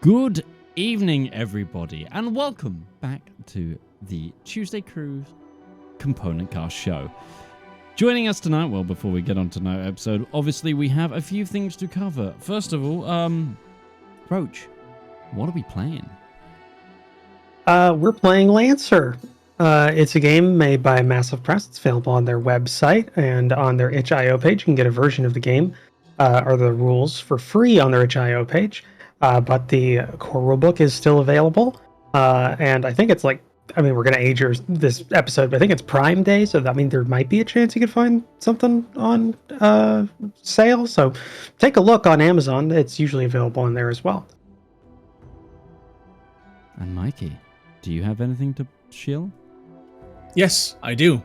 Good evening, everybody, and welcome back to the Tuesday Cruise Component Cast show. Joining us tonight, well, before we get on to tonight's episode, obviously we have a few things to cover. First of all, Roach, what are we playing? We're playing Lancer. It's a game made by Massive Press. It's available on their website and on their itch.io page. You can get a version of the game or the rules for free on their itch.io page. But the core rulebook is still available. And I think it's we're going to age this episode, but I think it's Prime Day. So that means there might be a chance you could find something on sale. So take a look on Amazon. It's usually available in there as well. And Mikey, do you have anything to shill? Yes, I do.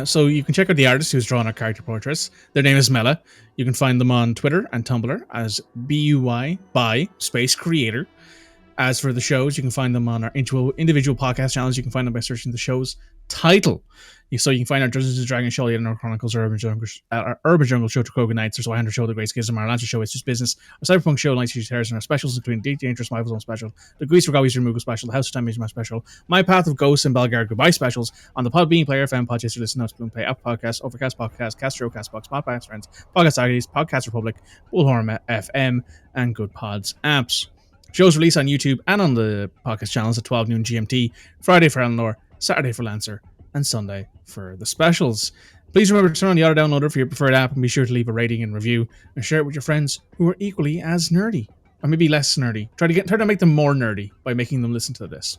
So you can check out the artist who's drawn our character portraits. Their name is Mela. You can find them on Twitter and Tumblr as BUY by Space Creator. As for the shows, you can find them on our individual podcast channels. You can find them by searching the show's title. So you can find our Dungeons & Dragons show, the Edinburgh Chronicles, our Urban Jungle show, Trokoga Nights, our Swahender show, The Great Schism, our Lancer show, It's Just Business, our Cyberpunk show, Night City Terrors, and our specials, including Deep Dangerous, My Zone special, the Grease for Gowies Moogle special, the House of Time Midgeman special, My Path of Ghosts, and Belgar Goodbye specials on the Podbean, Player FM, Podchaser, Listen Notes, Bloom Play, Apple Podcasts, Overcast Podcast, Castro, Castbox, Podcasts Friends, Podcast Aggies, Podcast Republic, Bullhorn FM, and Good Pods apps. Shows released on YouTube and on the podcast channels at 12 noon GMT, Friday for Eleanor, Saturday for Lancer, and Sunday for the specials. Please remember to turn on the auto downloader for your preferred app and be sure to leave a rating and review and share it with your friends who are equally as nerdy, or maybe less nerdy. Try to make them more nerdy by making them listen to this.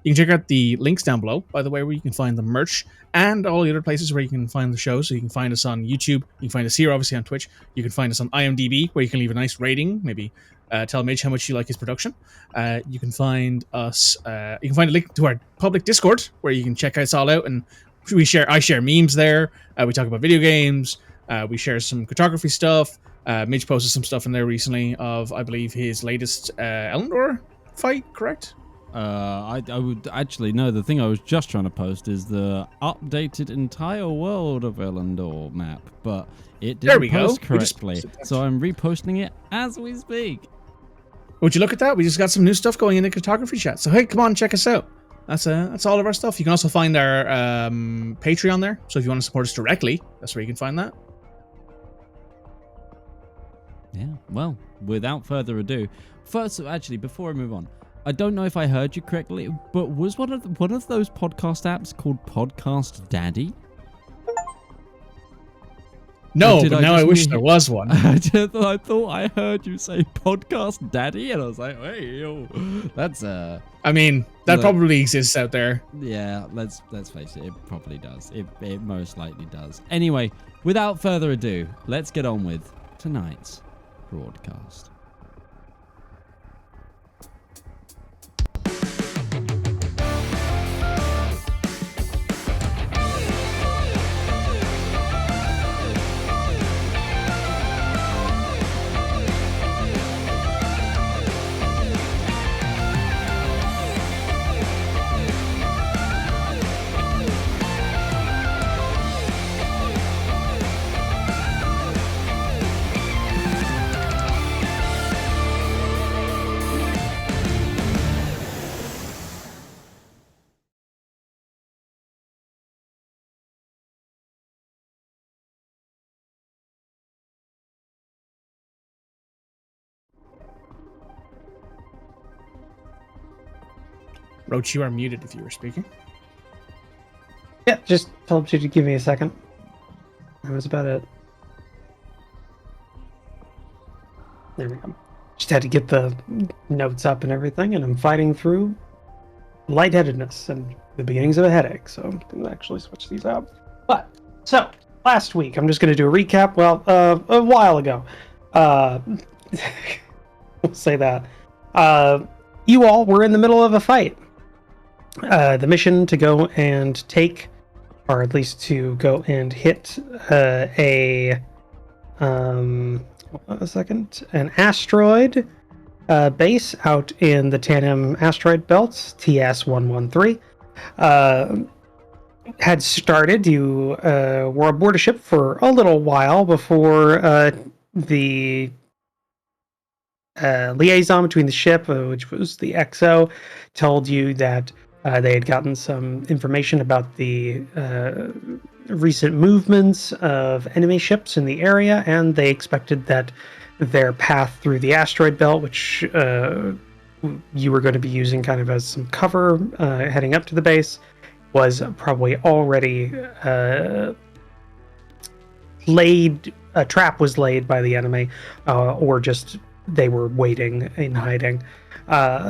You can check out the links down below, by the way, where you can find the merch and all the other places where you can find the show. So you can find us on YouTube, you can find us here obviously on Twitch, you can find us on IMDb where you can leave a nice rating, maybe tell Midge how much you like his production. You can find us. You can find a link to our public Discord where you can check us all out, and I share memes there. We talk about video games. We share some cartography stuff. Midge posted some stuff in there recently of, I believe, his latest Elendor fight. Correct? I would actually no. The thing I was just trying to post is the updated entire world of Elendor map, but it didn't post correctly, so I'm reposting it as we speak. Would you look at that? We just got some new stuff going in the cartography chat. So hey, come on, check us out. That's all of our stuff. You can also find our Patreon there. So if you want to support us directly, that's where you can find that. Yeah. Well, without further ado, first, actually, before I move on, I don't know if I heard you correctly, but was one of those podcast apps called Podcast Daddy? No, but now I wish there was one. I thought I heard you say Podcast Daddy, and I was like, hey, yo, that's I mean, that probably exists out there. Yeah, let's face it, it probably does. It most likely does. Anyway, without further ado, let's get on with tonight's broadcast. Roach, you are muted if you were speaking. Yeah, just told you to give me a second. That was about it. There we go. Just had to get the notes up and everything, and I'm fighting through lightheadedness and the beginnings of a headache, so I'm going to actually switch these out. But, so, last week, I'm just going to do a recap. Well, a while ago. We'll say that. You all were in the middle of a fight. The mission to go and take, or at least to go and hit an asteroid base out in the Tandem asteroid belt, TS113, had started. You were aboard a ship for a little while before the liaison between the ship, which was the XO, told you that they had gotten some information about the recent movements of enemy ships in the area, and they expected that their path through the asteroid belt, which you were going to be using kind of as some cover heading up to the base, was probably already laid. A trap was laid by the enemy, or just they were waiting in hiding.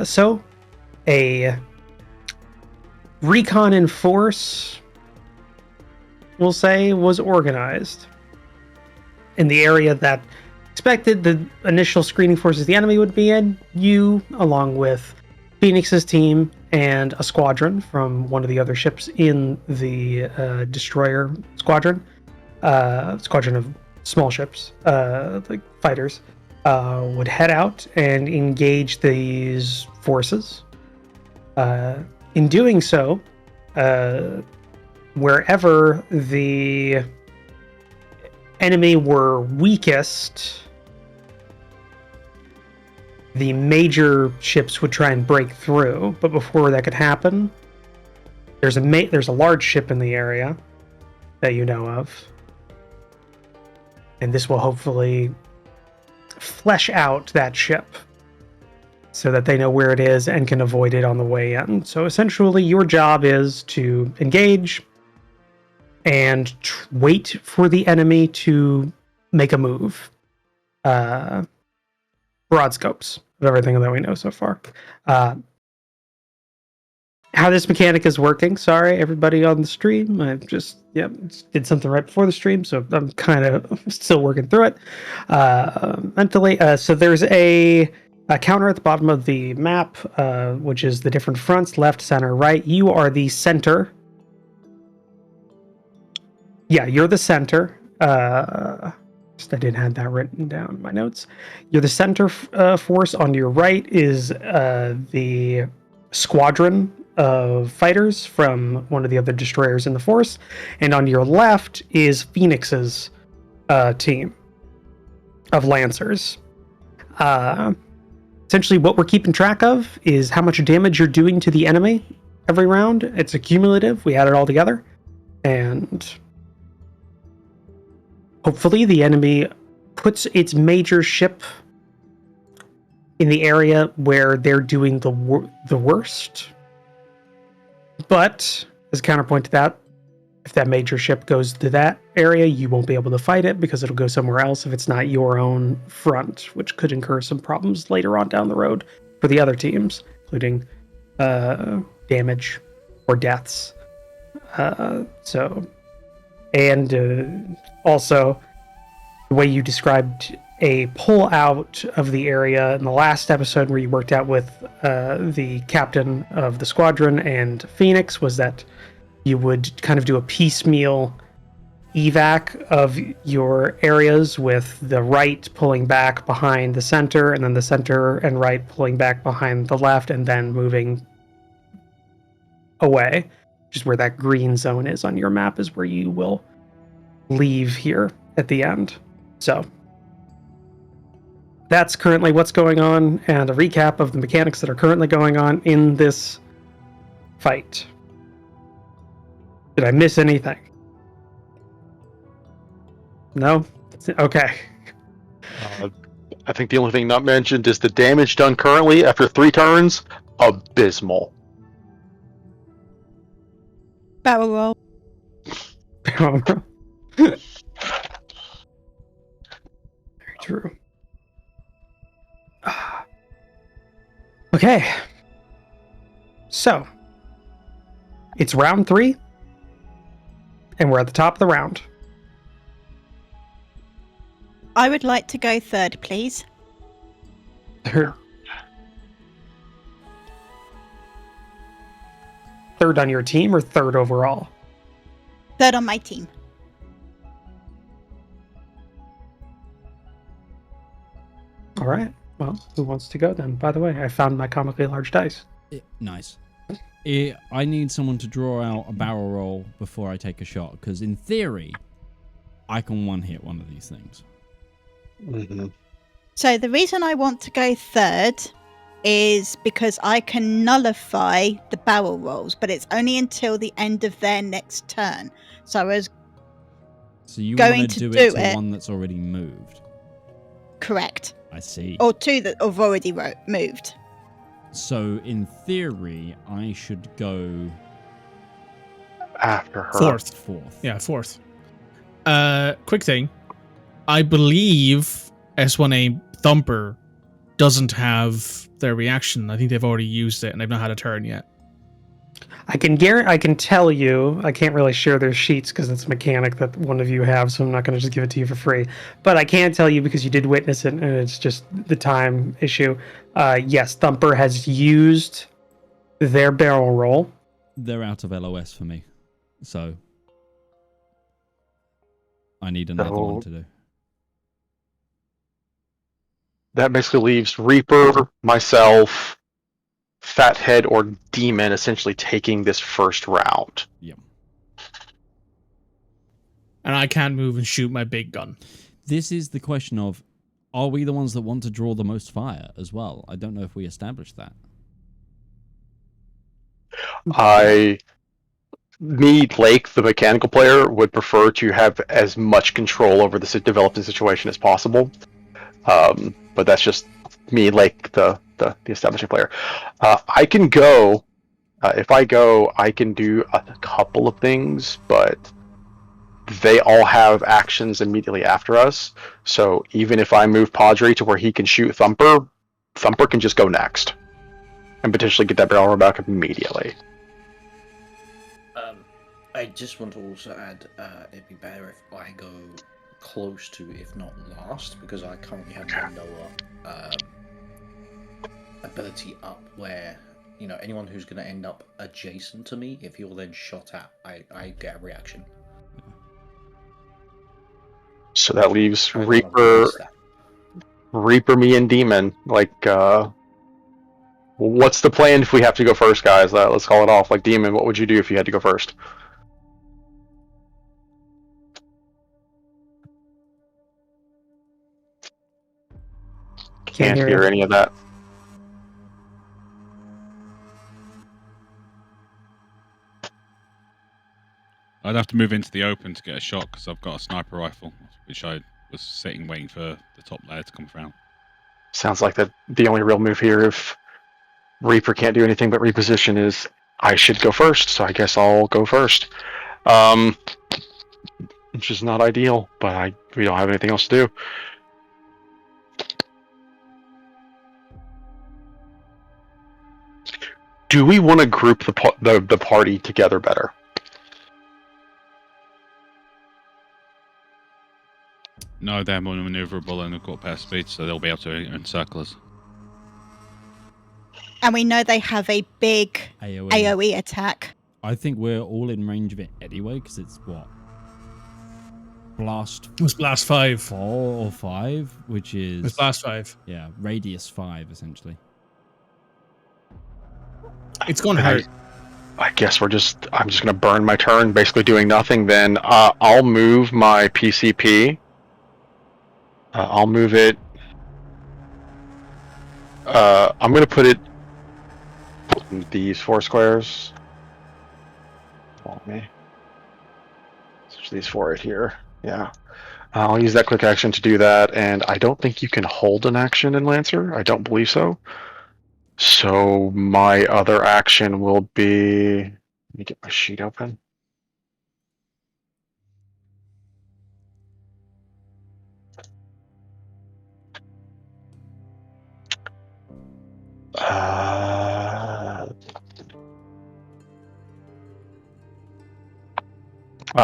So a recon in force, we'll say, was organized in the area that expected the initial screening forces the enemy would be in. You, along with Phoenix's team and a squadron from one of the other ships in the destroyer squadron of small ships, like fighters, would head out and engage these forces. In doing so, wherever the enemy were weakest, the major ships would try and break through. But before that could happen, there's a large ship in the area that you know of, and this will hopefully flesh out that ship so that they know where it is and can avoid it on the way in. So essentially, your job is to engage and wait for the enemy to make a move. Broad scopes of everything that we know so far. How this mechanic is working, sorry everybody on the stream, I just did something right before the stream, so I'm kind of still working through it mentally. So there's a counter at the bottom of the map, which is the different fronts: left, center, right. You are the center. Yeah, you're the center. I didn't have that written down in my notes. You're the center force. On your right is the squadron of fighters from one of the other destroyers in the force, and on your left is Phoenix's team of lancers. Essentially, what we're keeping track of is how much damage you're doing to the enemy every round. It's accumulative. We add it all together, and hopefully the enemy puts its major ship in the area where they're doing the worst. But as a counterpoint to that, if that major ship goes to that area, you won't be able to fight it because it'll go somewhere else if it's not your own front, which could incur some problems later on down the road for the other teams, including damage or deaths. Also, the way you described a pull out of the area in the last episode where you worked out with the captain of the squadron and Phoenix was that you would kind of do a piecemeal evac of your areas, with the right pulling back behind the center, and then the center and right pulling back behind the left, and then moving away, which is where that green zone is on your map, is where you will leave here at the end. So that's currently what's going on, and a recap of the mechanics that are currently going on in this fight. Did I miss anything? No? Okay. I think the only thing not mentioned is the damage done currently after 3 turns, abysmal. Barrel roll. Very true. Okay. So, it's round 3, and we're at the top of the round. I would like to go third, please. Third on your team, or third overall? Third on my team. All right. Well, who wants to go then? By the way, I found my comically large dice. Nice. I need someone to draw out a barrel roll before I take a shot, because in theory, I can one-hit one of these things. Mm-hmm. So the reason I want to go third is because I can nullify the barrel rolls, but it's only until the end of their next turn. So I was So you going want to to do do it to it. one that's already moved. Correct. I see. Or two that have already moved. So in theory, I should go After her. Fourth. Yeah, fourth. Quick thing. I believe S1A Thumper doesn't have their reaction. I think they've already used it and they've not had a turn yet. I can tell you, I can't really share their sheets because it's a mechanic that one of you have, so I'm not going to just give it to you for free. But I can tell you because you did witness it, and it's just the time issue. Yes, Thumper has used their barrel roll. They're out of LOS for me. So I need another one to do. That basically leaves Reaper, myself, Fathead, or Demon essentially taking this first round. Yep. And I can't move and shoot my big gun. This is the question of, are we the ones that want to draw the most fire as well? I don't know if we established that. Lake, the mechanical player, would prefer to have as much control over the developing situation as possible. But that's just me, Lake, the establishing player. I can go. If I go, I can do a couple of things, but they all have actions immediately after us. So even if I move Padre to where he can shoot Thumper, Thumper can just go next and potentially get that barrel roll back immediately. I just want to also add, it'd be better if I go close to, if not last, because I currently have my lower ability up where, you know, anyone who's going to end up adjacent to me, if you're then shot at, I get a reaction. So that leaves Reaper, me, and Demon. Like, what's the plan if we have to go first, guys? Let's call it off. Like, Demon, what would you do if you had to go first? Can't hear any of that. I'd have to move into the open to get a shot because I've got a sniper rifle, which I was sitting waiting for the top layer to come around. Sounds like the only real move here, if Reaper can't do anything but reposition, is I should go first. So I guess I'll go first. Which is not ideal, but we don't have anything else to do. Do we want to group the party together better? No, they're more maneuverable and they've got pair speed, so they'll be able to encircle us. And we know they have a big AoE attack. I think we're all in range of it anyway, because it's what? Blast. It was Blast 5. 4 or 5, which is. It was Blast 5. Yeah, radius 5, essentially. It's going to hurt. I guess I'm just going to burn my turn, basically doing nothing then. I'll move my PCP. I'll move it. I'm going to put it in these 4 squares. Follow me. Switch these 4 right here. Yeah. I'll use that quick action to do that, and I don't think you can hold an action in Lancer. I don't believe so. So my other action will be... Let me get my sheet open.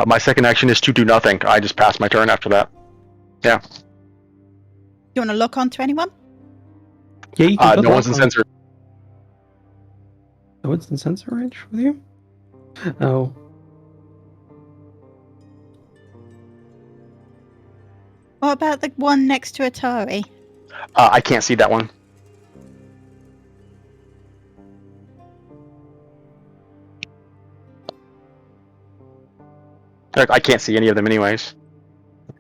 My second action is to do nothing. I just pass my turn after that. Yeah. Do you want to lock on to anyone? Yeah, you can no one's in sensor. No one's in sensor range with you? Oh. What about the one next to Utari? I can't see that one. I can't see any of them anyways.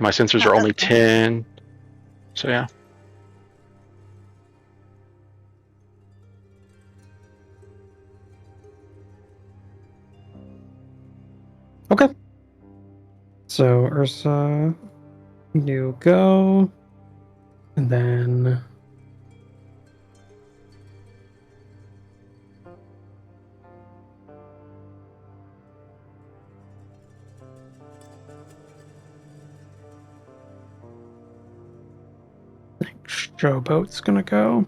My sensors are only 10. So yeah. So Ursa, you go, and then Showboat's gonna go.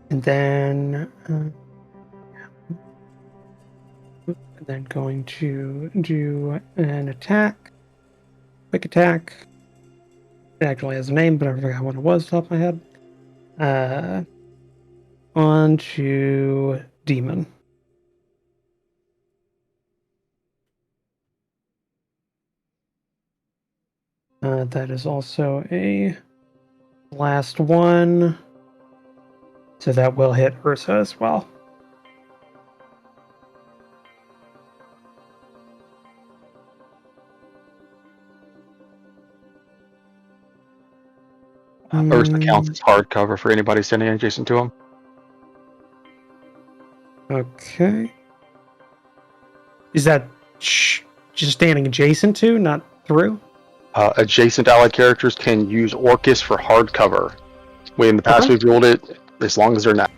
And then going to do an attack, quick attack. It actually has a name, but I forgot what it was off the top of my head. On to Demon. That is also a last one. So that will hit Ursa as well. Ursa counts as hard cover for anybody standing adjacent to him. Okay. Is that just standing adjacent to, not through? Adjacent allied characters can use Orcus for hard cover. In the past, Okay. we've ruled it as long as they're not.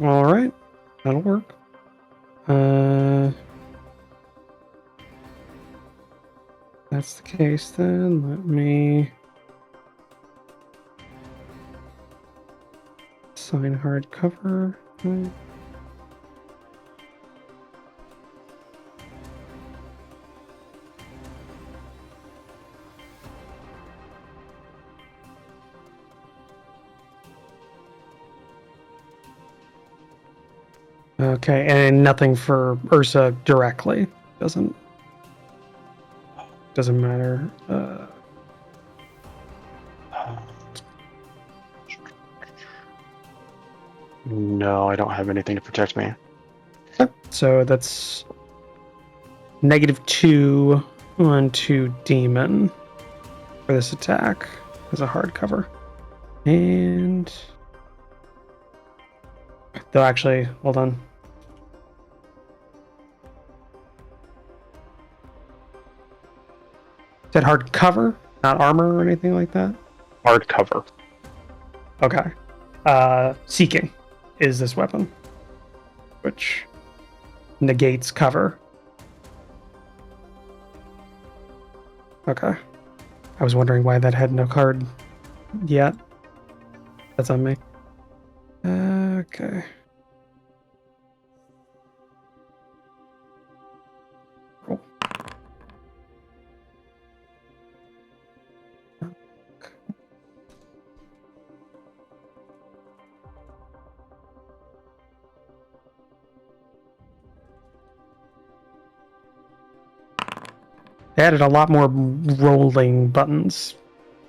All right, that'll work. That's the case then. Let me assign hard cover. Okay, and nothing for Ursa directly. Doesn't matter. No, I don't have anything to protect me. So that's -2 onto Demon for this attack as a hard cover. And though actually, hold on. Is that hard cover, not armor or anything like that? Hard cover. Okay. Seeking is this weapon, which negates cover. Okay. I was wondering why that had no card yet. That's on me. Okay. Roll. They added a lot more rolling buttons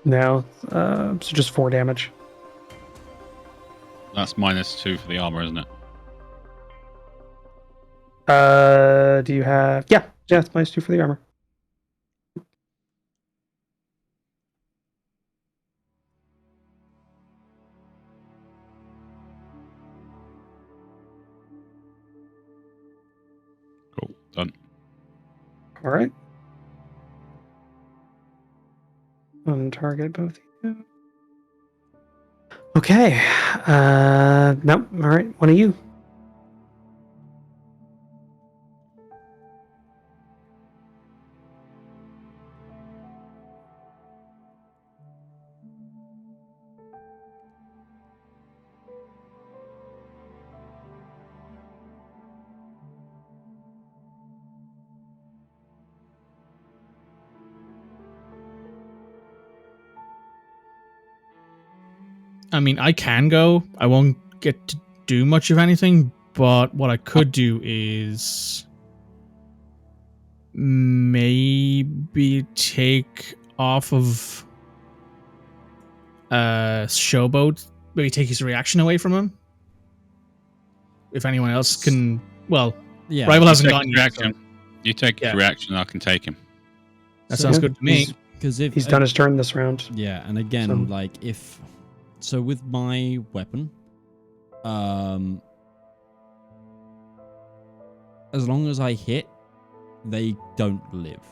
now, so just 4 damage. That's -2 for the armor, isn't it? Do you have? Yeah, it's -2 for the armor. Cool. Done. All right. On target both. Yeah. Okay. Nope. All right. One of you. I mean, I can go. I won't get to do much of anything, But what I could do is maybe take off of Showboat, maybe take his reaction away from him. If anyone else can, well, Yeah. Rival hasn't Take gone his yet. reaction. You take his Yeah. reaction, I can take him. That sounds good to me. Because if He's done his turn this round. Yeah, and again, So- like if so with my weapon, as long as I hit, they don't live.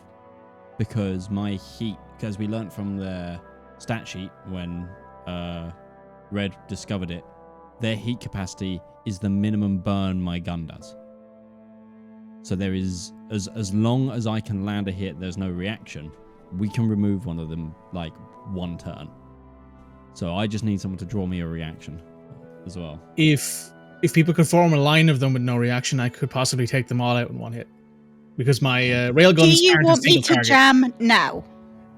Because my heat, because we learnt from the stat sheet when Red discovered it, their heat capacity is the minimum burn my gun does. So there is, as long as I can land a hit, there's no reaction, we can remove one of them like one turn. So I just need someone to draw me a reaction as well. If people could form a line of them with no reaction, I could possibly take them all out in one hit. Because my railguns Do you aren't a want me single to target. jam now?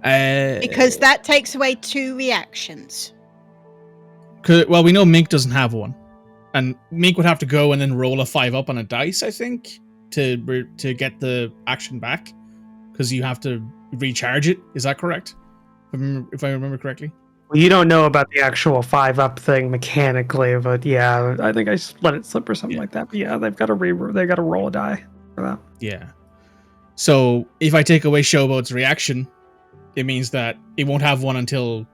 Uh, Because that takes away 2 reactions. well, we know Mink doesn't have one, and Mink would have to go and then roll a 5 up on a dice, I think, to get the action back, because you have to recharge it. Is that correct? If I remember correctly. Well, you don't know about the actual 5-up thing mechanically, but yeah, I think I just let it slip or something like that. But yeah, they've got to roll a die for that. Yeah. So if I take away Showboat's reaction, it means that it won't have one until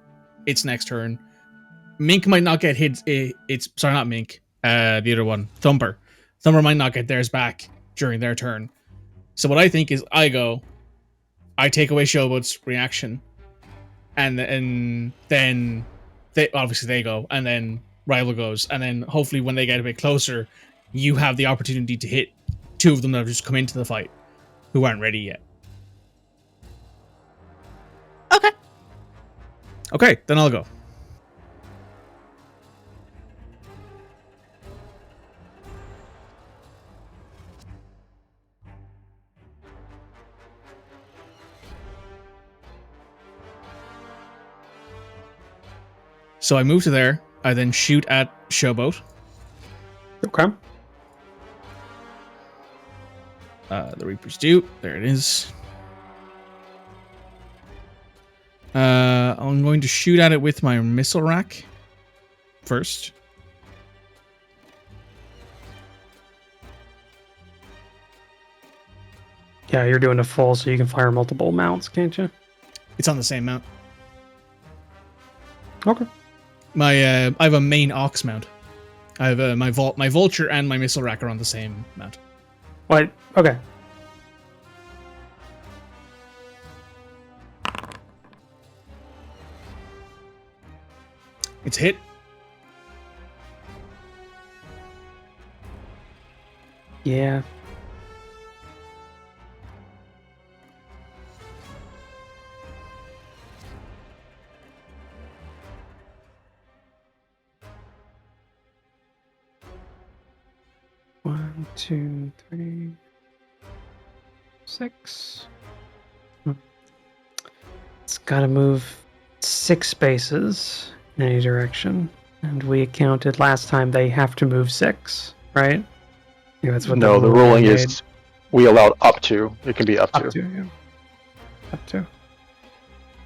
its next turn. Mink might not get hit. Sorry, not Mink. The other one, Thumper. Thumper might not get theirs back during their turn. So what I think is, I take away Showboat's reaction, and then they go, and then Rival goes, and then hopefully when they get a bit closer, you have the opportunity to hit 2 of them that have just come into the fight, who aren't ready yet. Okay. Okay, then I'll go. So I move to there. I then shoot at Showboat. Okay. The Reaper's due. There it is. I'm going to shoot at it with my missile rack first. Yeah, you're doing a full, so you can fire multiple mounts, can't you? It's on the same mount. Okay. I have a main ox mount. I have my vulture and my missile rack are on the same mount. What? Okay. It's hit. Yeah. One, 2, 3, 6. It's got to move 6 spaces in any direction, and we counted last time they have to move 6, right? Yeah, that's what No, the ruling made. is we allowed up to. It can be up Up to. to, yeah. Up to.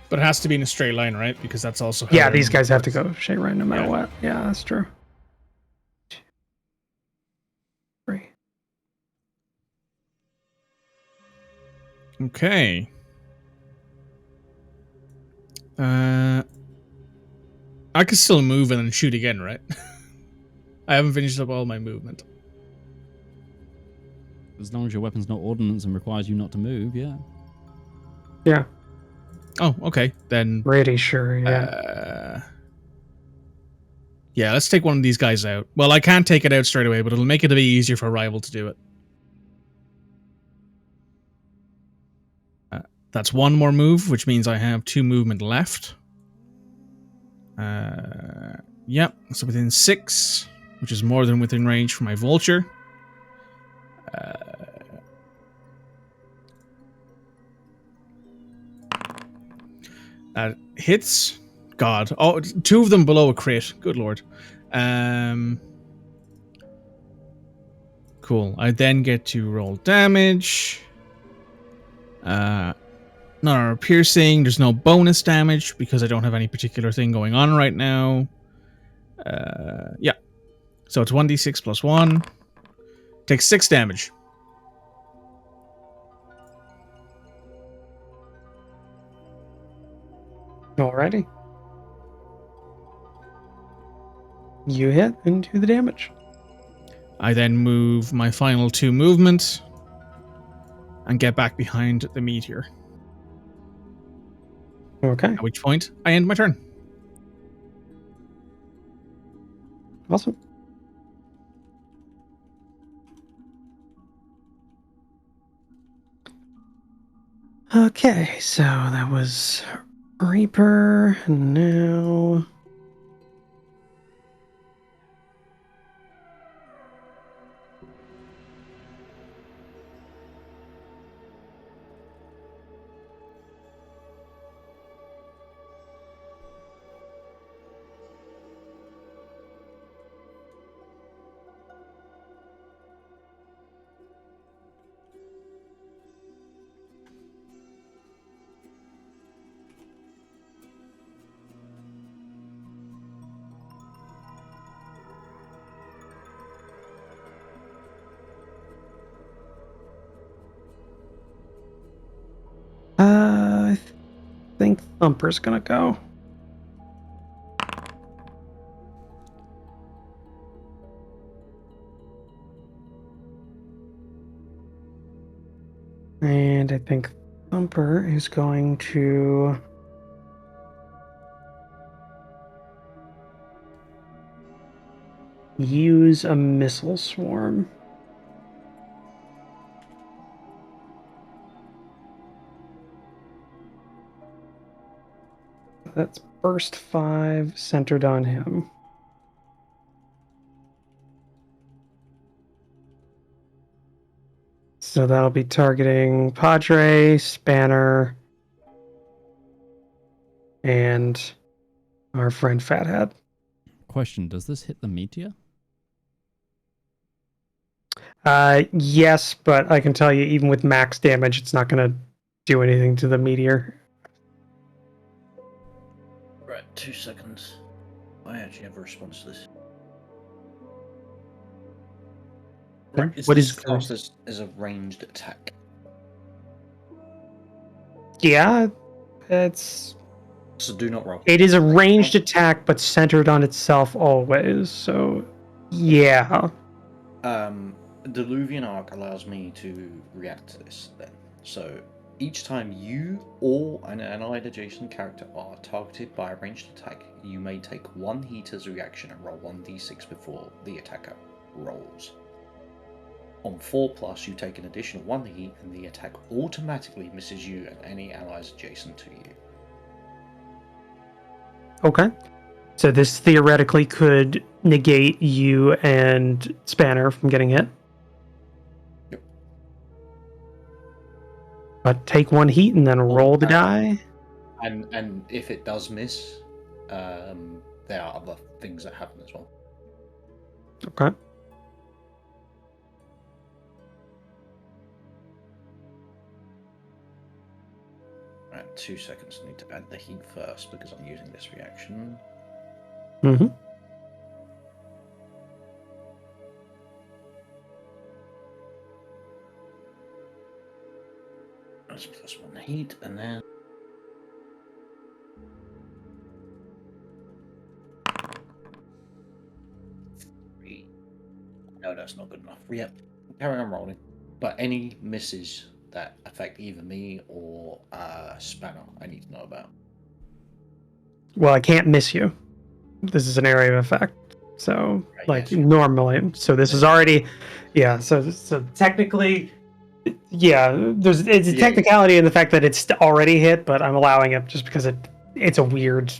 But it has to be in a straight line, right? Because that's also how Yeah, their these guys have to works. go straight right no matter Yeah. what. Yeah, that's true. 3. Okay. I could still move and then shoot again, right? I haven't finished up all my movement. As long as your weapon's not ordnance and requires you not to move, yeah. Yeah, Oh, okay. Then pretty sure. Yeah. yeah, let's take one of these guys out. Well, I can't take it out straight away, but it'll make it a bit easier for a rival to do it. That's one more move, which means I have 2 movement left. Yep, so within 6, which is more than within range for my vulture. Hits. God. Oh, 2 of them below a crit. Good lord. Cool. I then get to roll damage. None are piercing. There's no bonus damage because I don't have any particular thing going on right now. Yeah. So it's 1d6 plus 1. Takes 6 damage. Alrighty. You hit and do the damage. I then move my final 2 movements and get back behind the meteor. Okay. At which point, I end my turn. Awesome. Okay, so that was Reaper, and now... I think Thumper's gonna go. And I think Thumper is going to... use a missile swarm. That's burst 5 centered on him. So that'll be targeting Padre, Spanner, and our friend Fathead. Question, does this hit the meteor? Yes, but I can tell you, even with max damage, it's not going to do anything to the meteor. Right, 2 seconds. I actually have a response to this. Okay. Is What this is classed as a ranged attack? Yeah, it's... So do not roll. It is a ranged attack, but centered on itself always, so... Yeah. Diluvian Arc allows me to react to this then. So each time you or an allied adjacent character are targeted by a ranged attack, you may take 1 heat as a reaction and roll 1d6 before the attacker rolls. On 4+, you take an additional 1 heat and the attack automatically misses you and any allies adjacent to you. Okay. So this theoretically could negate you and Spanner from getting hit? Yep. But take 1 heat and then roll the die? And if it does miss, there are other things that happen as well. Okay. Right, 2 seconds. I need to add the heat first because I'm using this reaction. Mm-hmm. That's +1 heat, and then... No, that's not good enough. Yep, carry on rolling. But any misses that affect either me or Spanner, I need to know about. Well, I can't miss you. This is an area of effect. So, Right, like, yes. normally. So this is already... Yeah, so technically... Yeah, it's a technicality in the fact that it's already hit, but I'm allowing it just because it's a weird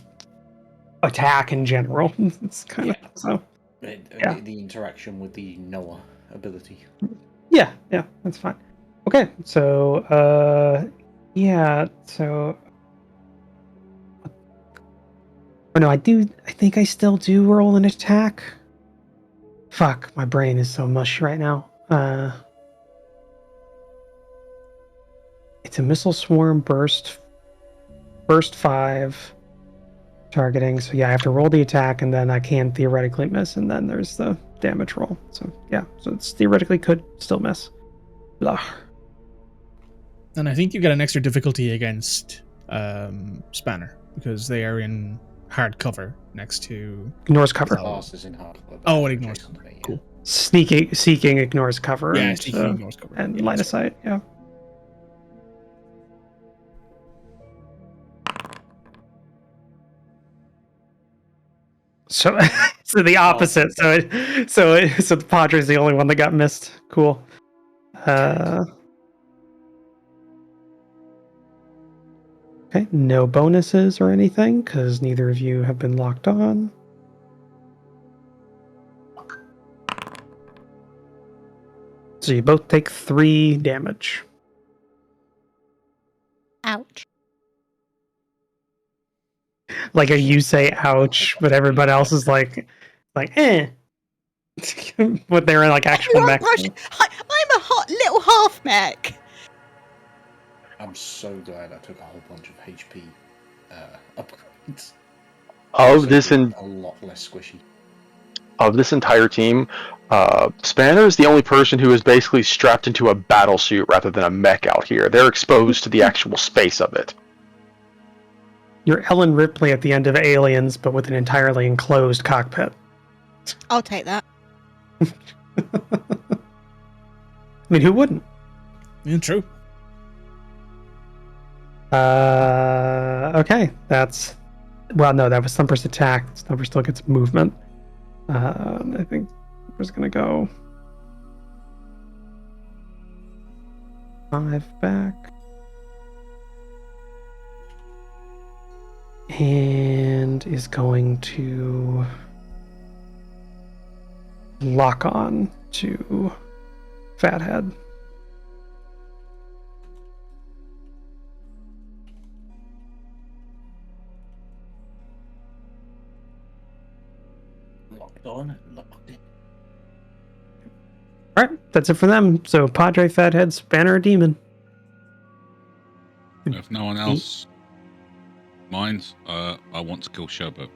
attack in general. It's kind of... So... The interaction with the Noah ability. Yeah, that's fine. Okay, so so oh no, I think I still do roll an attack. Fuck, my brain is so mush right now. It's a missile swarm burst 5 targeting. So yeah, I have to roll the attack, and then I can theoretically miss, and then there's the damage roll. So yeah, so it's theoretically could still miss. Blah. And I think you get an extra difficulty against Spanner because they are in hard cover next to. Ignores cover. Last is in hard cover. Oh, it ignores Jason, cover. yeah. Cool. Seeking ignores cover. Yeah, and, sneaking ignores cover. and Yeah, line of that's right. sight. Yeah. So, so the opposite. So the Padre's the only one that got missed. Cool. Okay, no bonuses or anything because neither of you have been locked on. So you both take 3 damage. Ouch. Like you say ouch, but everybody else is like eh. But they're like actual mech. I'm a hot little half mech. I'm so glad I took a whole bunch of HP upgrades. Of this a lot less squishy. Of this entire team, Spanner is the only person who is basically strapped into a battle suit rather than a mech out here. They're exposed to the actual space of it. You're Ellen Ripley at the end of Aliens, but with an entirely enclosed cockpit. I'll take that. I mean, who wouldn't? Yeah, true. Okay, that's... Well, no, that was Thumper's attack. Thumper still gets movement. I think Thumper's gonna go 5 back. And is going to lock on to Fathead. Locked on, locked in. All right, that's it for them. So Padre, Fathead, Spanner, Demon. If no one else minds, I want to kill Showboat.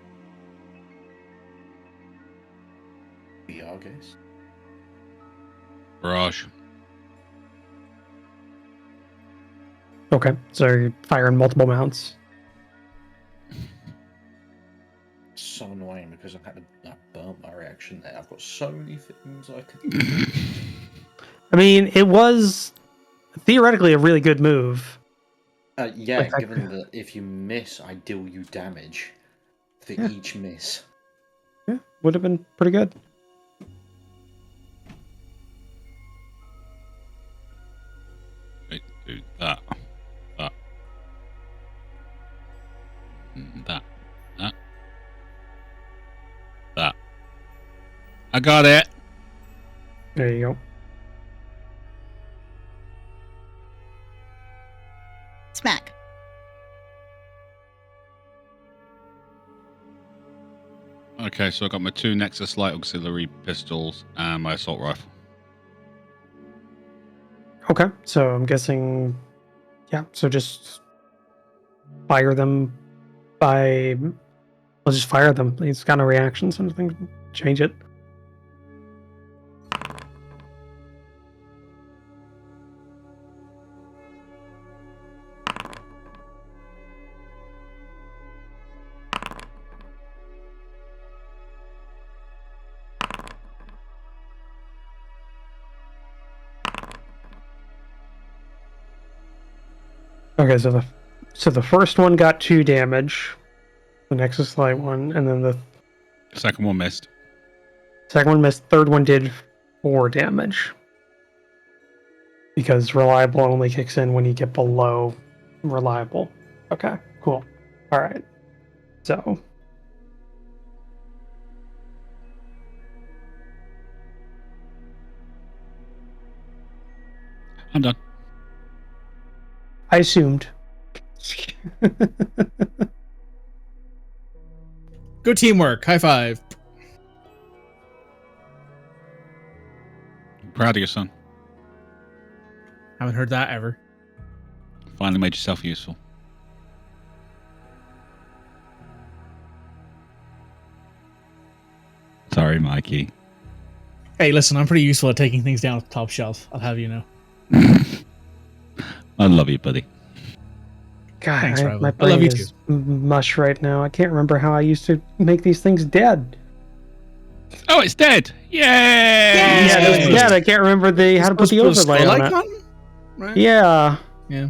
VR guys. Barrage. Okay, so you're firing multiple mounts. It's so annoying because I burnt my reaction there. I've got so many things I could do. I mean, it was theoretically a really good move. Yeah, given that if you miss, I deal you damage for Yeah. each miss. Yeah, would have been pretty good. Wait, do that. That. That. That. That. I got it. There you go. Smack. Okay, so I got my 2 Nexus Light Auxiliary pistols and my assault rifle. Okay, so I'm guessing, yeah, so just fire them by, I'll just fire them. It's got no reaction, so nothing, change it. Okay, so the first one got 2 damage, the Nexus Light one, and then the The second one missed. second one missed. Third one did 4 damage because reliable only kicks in when you get below reliable. Okay, cool. All right, so I'm done. I assumed. Good teamwork. High five. Proud of your son. Haven't heard that ever. Finally made yourself useful. Sorry, Mikey. Hey, listen, I'm pretty useful at taking things down off the top shelf. I'll have you know. I love you, buddy. God, Thanks, Rival. my I love brain you is mush right now. I can't remember how I used to make these things dead. Oh, it's dead! Yay! Yeah, it was dead. I can't remember how to put the overlay on it. Right? Yeah. Yeah.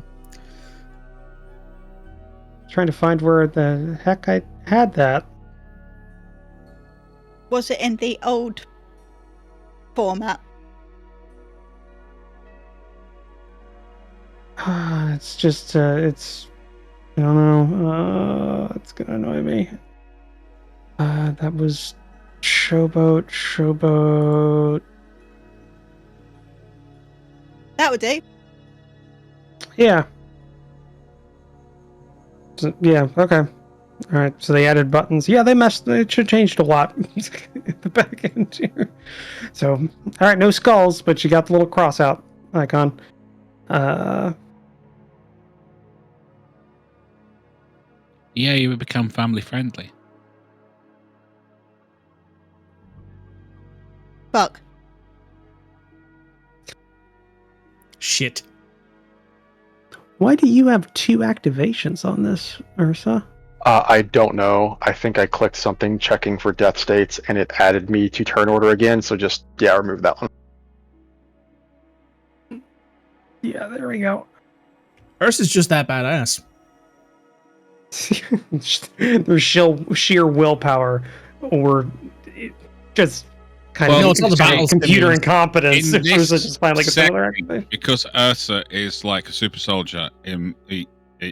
Trying to find where the heck I had that. Was it in the old format? It's just, it's, I don't know, it's gonna annoy me. That was Showboat. That would do. Yeah. So, yeah, okay. Alright, so they added buttons. Yeah, they should changed a lot at the back end here. So, alright, no skulls, but you got the little cross out icon. Yeah, you would become family friendly. Fuck. Shit. Why do you have 2 activations on this, Ursa? I don't know. I think I clicked something checking for death states, and it added me to turn order again. So just remove that one. Yeah, there we go. Ursa's just that badass. There's sheer willpower, or just kind Well, of no, it's all the battle computer stimulus. incompetence. In If Ursa this just finally gets another setting, activation. because Ursa is like a super soldier,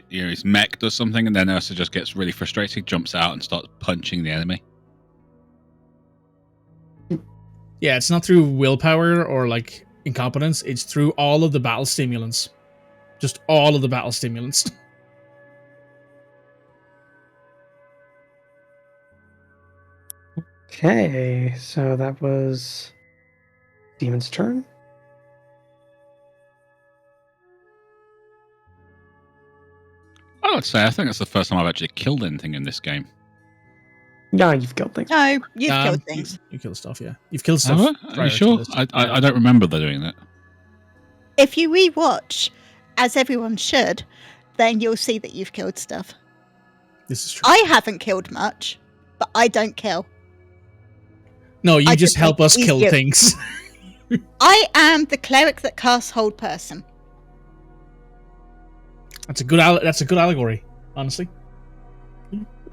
his mech does something, and then Ursa just gets really frustrated, jumps out, and starts punching the enemy. Yeah, it's not through willpower or like incompetence. It's through all of the battle stimulants. Just all of the battle stimulants. Okay, so that was Demon's turn. I would say I think that's the first time I've actually killed anything in this game. No, you've killed things. No, you've killed things. You kill stuff, yeah. You've killed stuff. Have I? Are prior you to sure? this. I don't remember doing that. If you rewatch, as everyone should, then you'll see that you've killed stuff. This is true. I haven't killed much, but I don't kill. No, you I just just help make us it kill easier. things. I am the cleric that casts Hold Person. That's a good allegory, honestly.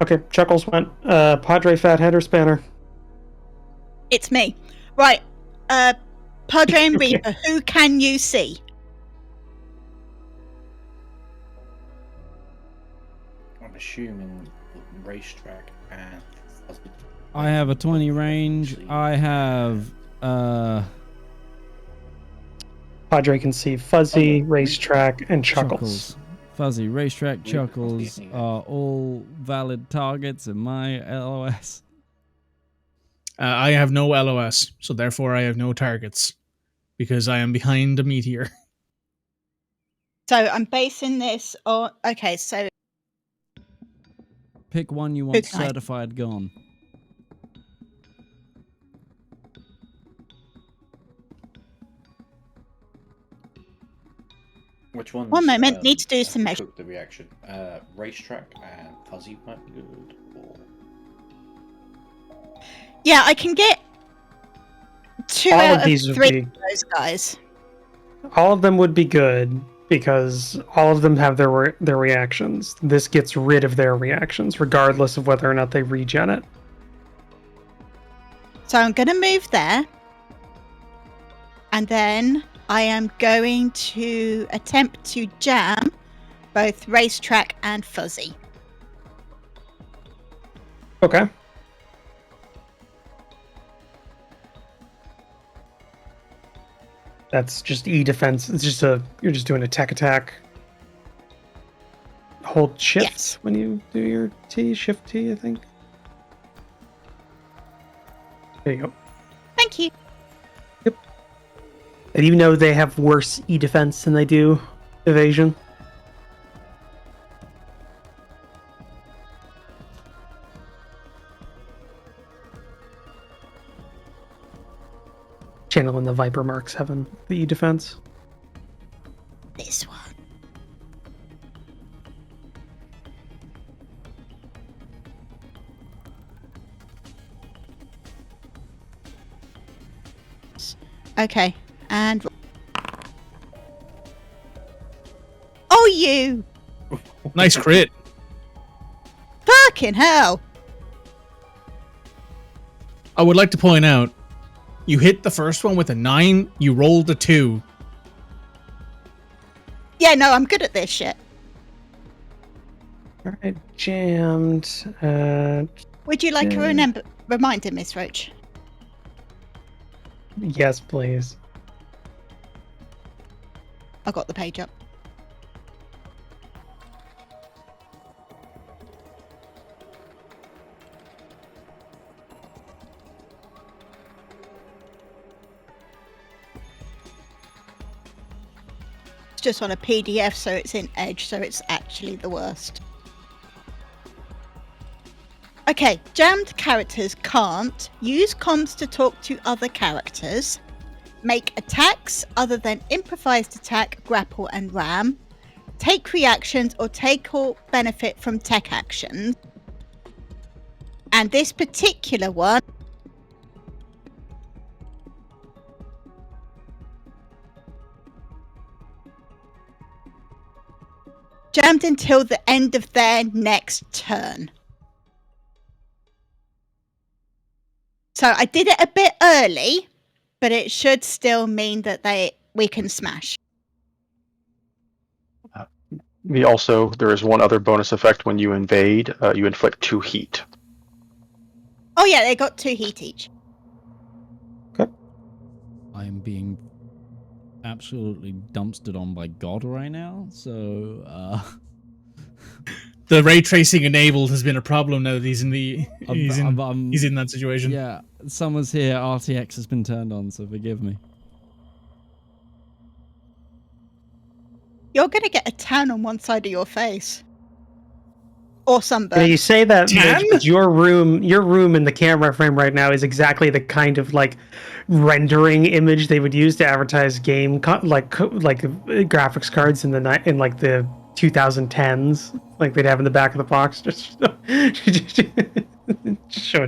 Okay, Chuckles went. Padre, Fathead, or Spanner? It's me. Right. Padre and Reaper, who can you see? I'm assuming racetrack and I have a 20 range. I have Padre can see Fuzzy, Racetrack, and Chuckles. Fuzzy, Racetrack, Chuckles are all valid targets in my LOS. I have no LOS, so therefore I have no targets. Because I am behind a meteor. So I'm basing this on... Okay, so... Pick one you want Okay. certified gone. which ones? One moment, need to do some measure. Cook the reaction. Racetrack and Fuzzy might be good. Or... Yeah, I can get 2 All out of of these would 3 be- of those guys. All of them would be good because all of them have their reactions. This gets rid of their reactions, regardless of whether or not they regen it. So I'm going to move there. And then I am going to attempt to jam both Racetrack and Fuzzy. Okay. That's just E defense. It's just you're just doing a attack. Hold shift Yes. when you do your T, shift T, I think. There you go. Thank you. And you know they have worse E-defense than they do evasion. Channeling the Viper Mark 7, the E-defense. This one. Okay, and... Oh, you! Nice crit. Fucking hell! I would like to point out, you hit the first one with a 9, you rolled a 2. Yeah, no, I'm good at this shit. Alright, jammed. Would you like a reminder, Miss Roach? Yes, please. I got the page up. It's just on a PDF, so it's in Edge, so it's actually the worst. Okay, jammed characters can't use comms to talk to other characters, make attacks other than improvised attack, grapple, and ram, take reactions or take or benefit from tech actions. And this particular one jammed until the end of their next turn. So I did it a bit early, but it should still mean that we can smash. There is one other bonus effect when you invade. You inflict 2 heat. Oh yeah, they got 2 heat each. Okay. I am being absolutely dumpstered on by God right now, so The ray tracing enabled has been a problem now that he's in that situation. yeah, someone's here. RTX has been turned on, so forgive me. You're gonna get a tan on one side of your face. Or sunburn. You say that, Tan? Midge, but your room in the camera frame right now is exactly the kind of like rendering image they would use to advertise game graphics cards in the 2010s, like they'd have in the back of the box. Just show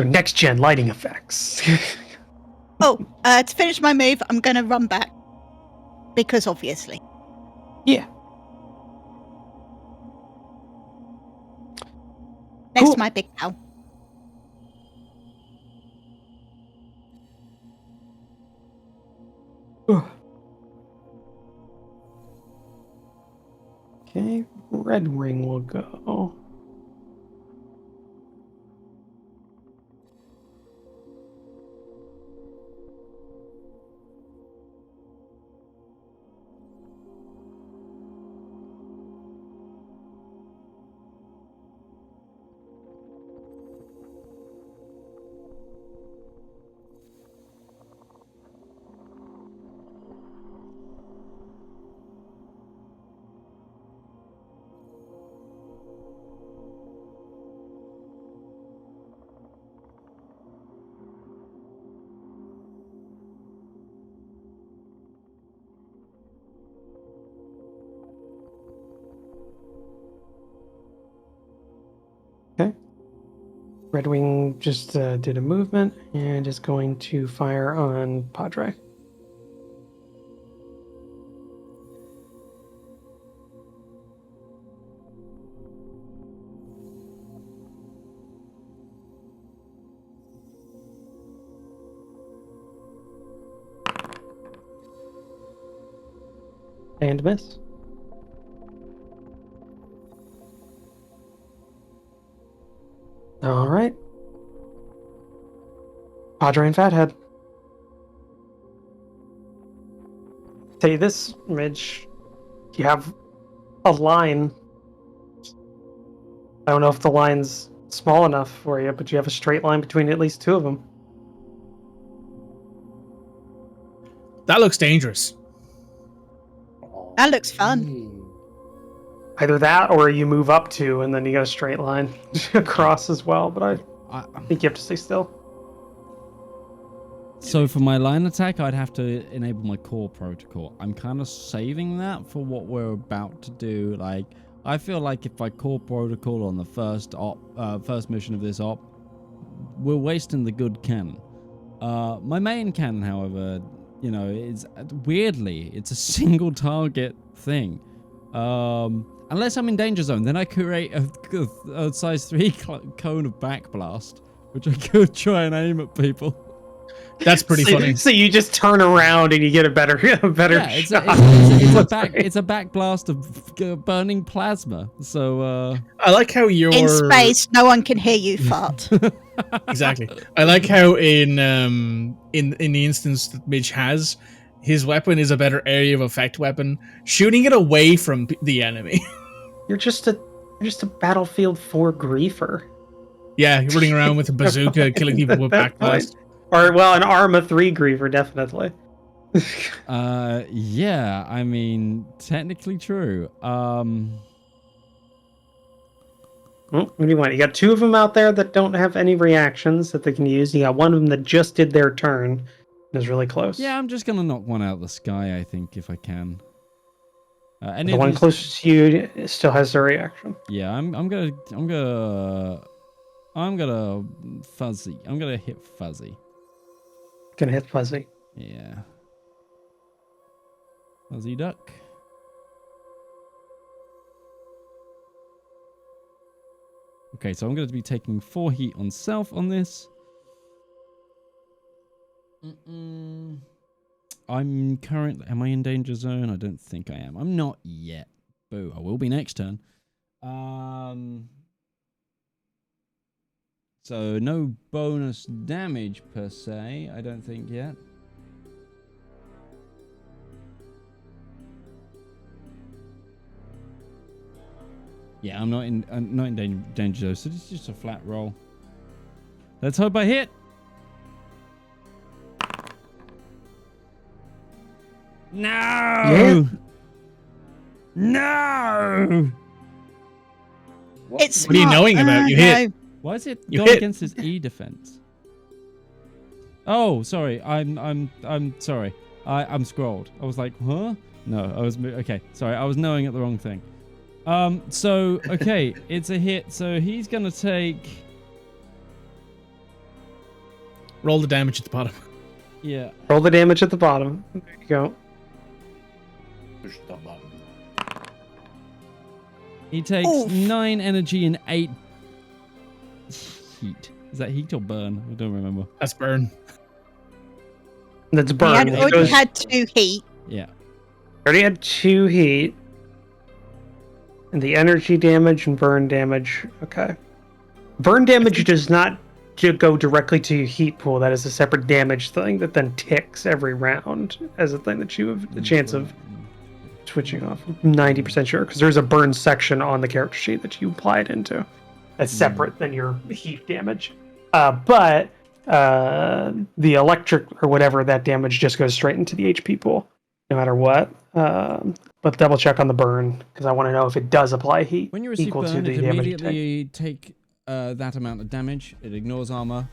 next gen lighting effects. To finish my move, I'm gonna run back. Because obviously. Yeah. Next Cool. to my big pal. Okay, Red Ring will go. Okay. Red Wing just did a movement and is going to fire on Padre. And miss. All right. Padre and Fathead. Tell you this, Midge. You have a line. I don't know if the line's small enough for you, but you have a straight line between at least 2 of them. That looks dangerous. That looks fun. Either that, or you move up 2, and then you got a straight line across as well. But I think you have to stay still. So for my line attack, I'd have to enable my core protocol. I'm kind of saving that for what we're about to do. Like, I feel like if I core protocol on the first mission of this op, we're wasting the good cannon. My main cannon, however, you know, is weirdly, it's a single target thing. Unless I'm in danger zone, then I create a size 3 cone of backblast, which I could try and aim at people. That's pretty funny. So you just turn around and you get a better shot. It's a backblast of burning plasma. So I like how you're in space. No one can hear you fart. Exactly. I like how in the instance that Midge has, his weapon is a better area of effect weapon, shooting it away from the enemy. You're just a Battlefield 4 griefer. Yeah, you're running around with a bazooka, killing people with backblast. Or, well, an Arma 3 griefer, definitely. Yeah, I mean, technically true. What do you want? You got 2 of them out there that don't have any reactions that they can use. You got 1 of them that just did their turn and is really close. Yeah, I'm just gonna knock one out of the sky, I think, if I can. The one closest to you still has their reaction. Yeah, I'm gonna fuzzy. I'm gonna hit fuzzy. Gonna hit fuzzy. Yeah. Fuzzy duck. Okay, so I'm going to be taking 4 heat on self on this. I'm currently... Am I in danger zone? I don't think I am. I'm not yet. Boo. I will be next turn. So no bonus damage per se, I don't think yet. Yeah, I'm not in danger zone, so this is just a flat roll. Let's hope I hit. No! Yeah. No! It's What are you knowing about? You hit. Why is it You going hit. against his E defense? Oh, sorry. I'm sorry. I'm scrolled. I was like, huh? No, I was okay. Sorry, I was knowing at the wrong thing. So okay, it's a hit. So he's gonna take. Roll the damage at the bottom. Yeah. Roll the damage at the bottom. There you go. Push the button. He takes Oof. 9 energy and 8 heat. Is that heat or burn? I don't remember. That's burn. That's He burn. had already had 2 heat. Yeah. Already had 2 heat. And the energy damage and burn damage. Okay. Burn damage does not go directly to your heat pool. That is a separate damage thing that then ticks every round as a thing that you have the chance of switching off. I'm 90% sure, because there's a burn section on the character sheet that you apply it into. That's separate than your heat damage. But the electric or whatever, that damage just goes straight into the HP pool, no matter what. But double check on the burn, because I want to know if it does apply heat When you receive equal to burn, the it damage you take. immediately take that amount of damage. It ignores armor.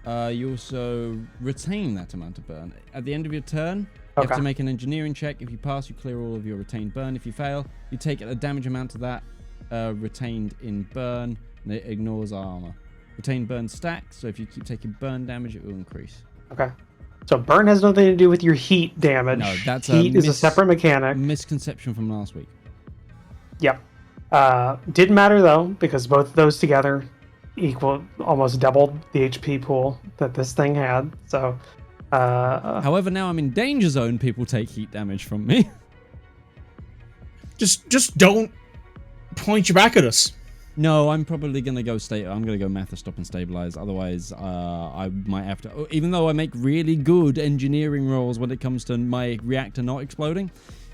You also retain that amount of burn. At the end of your turn, you have Okay. to make an engineering check. If you pass, you clear all of your retained burn. If you fail, you take a damage amount to that retained in burn, and it ignores armor. Retained burn stacks, so if you keep taking burn damage, it will increase. Okay. So burn has nothing to do with your heat damage. No, that's heat is a separate mechanic. Misconception from last week. Yep. Didn't matter though, because both of those together equal almost doubled the HP pool that this thing had. So However, now I'm in danger zone. People take heat damage from me. Just don't point your back at us. No, I'm probably gonna go I'm gonna go Math stop and stabilize. Otherwise, I might have to. Even though I make really good engineering rolls when it comes to my reactor not exploding,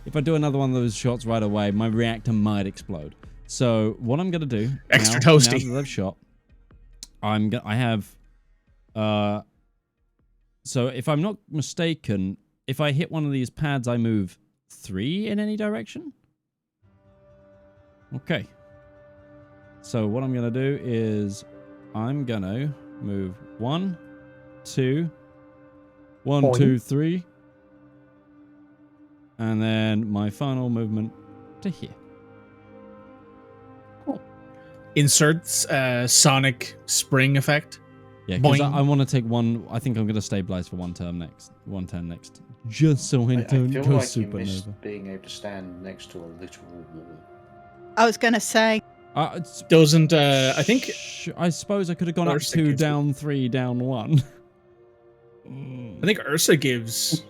if I do another one of those shots right away, my reactor might explode. So what I'm gonna do Extra now toasty. that I've shot, I have. So if I'm not mistaken, if I hit one of these pads, I move 3 in any direction? Okay. So what I'm going to do is I'm going to move 1, 2, 1, 2, 3. And then my final movement to here. Inserts sonic spring effect. Yeah, because Boing. I want to take one. I think I'm going to stabilize for one turn next. Just so I don't feel go like you missed supernova. being able to stand next to a literal wall. I was going to say, Doesn't I think I suppose I could have gone up Ursa 2, gives down 3, down 1. I think Ursa gives.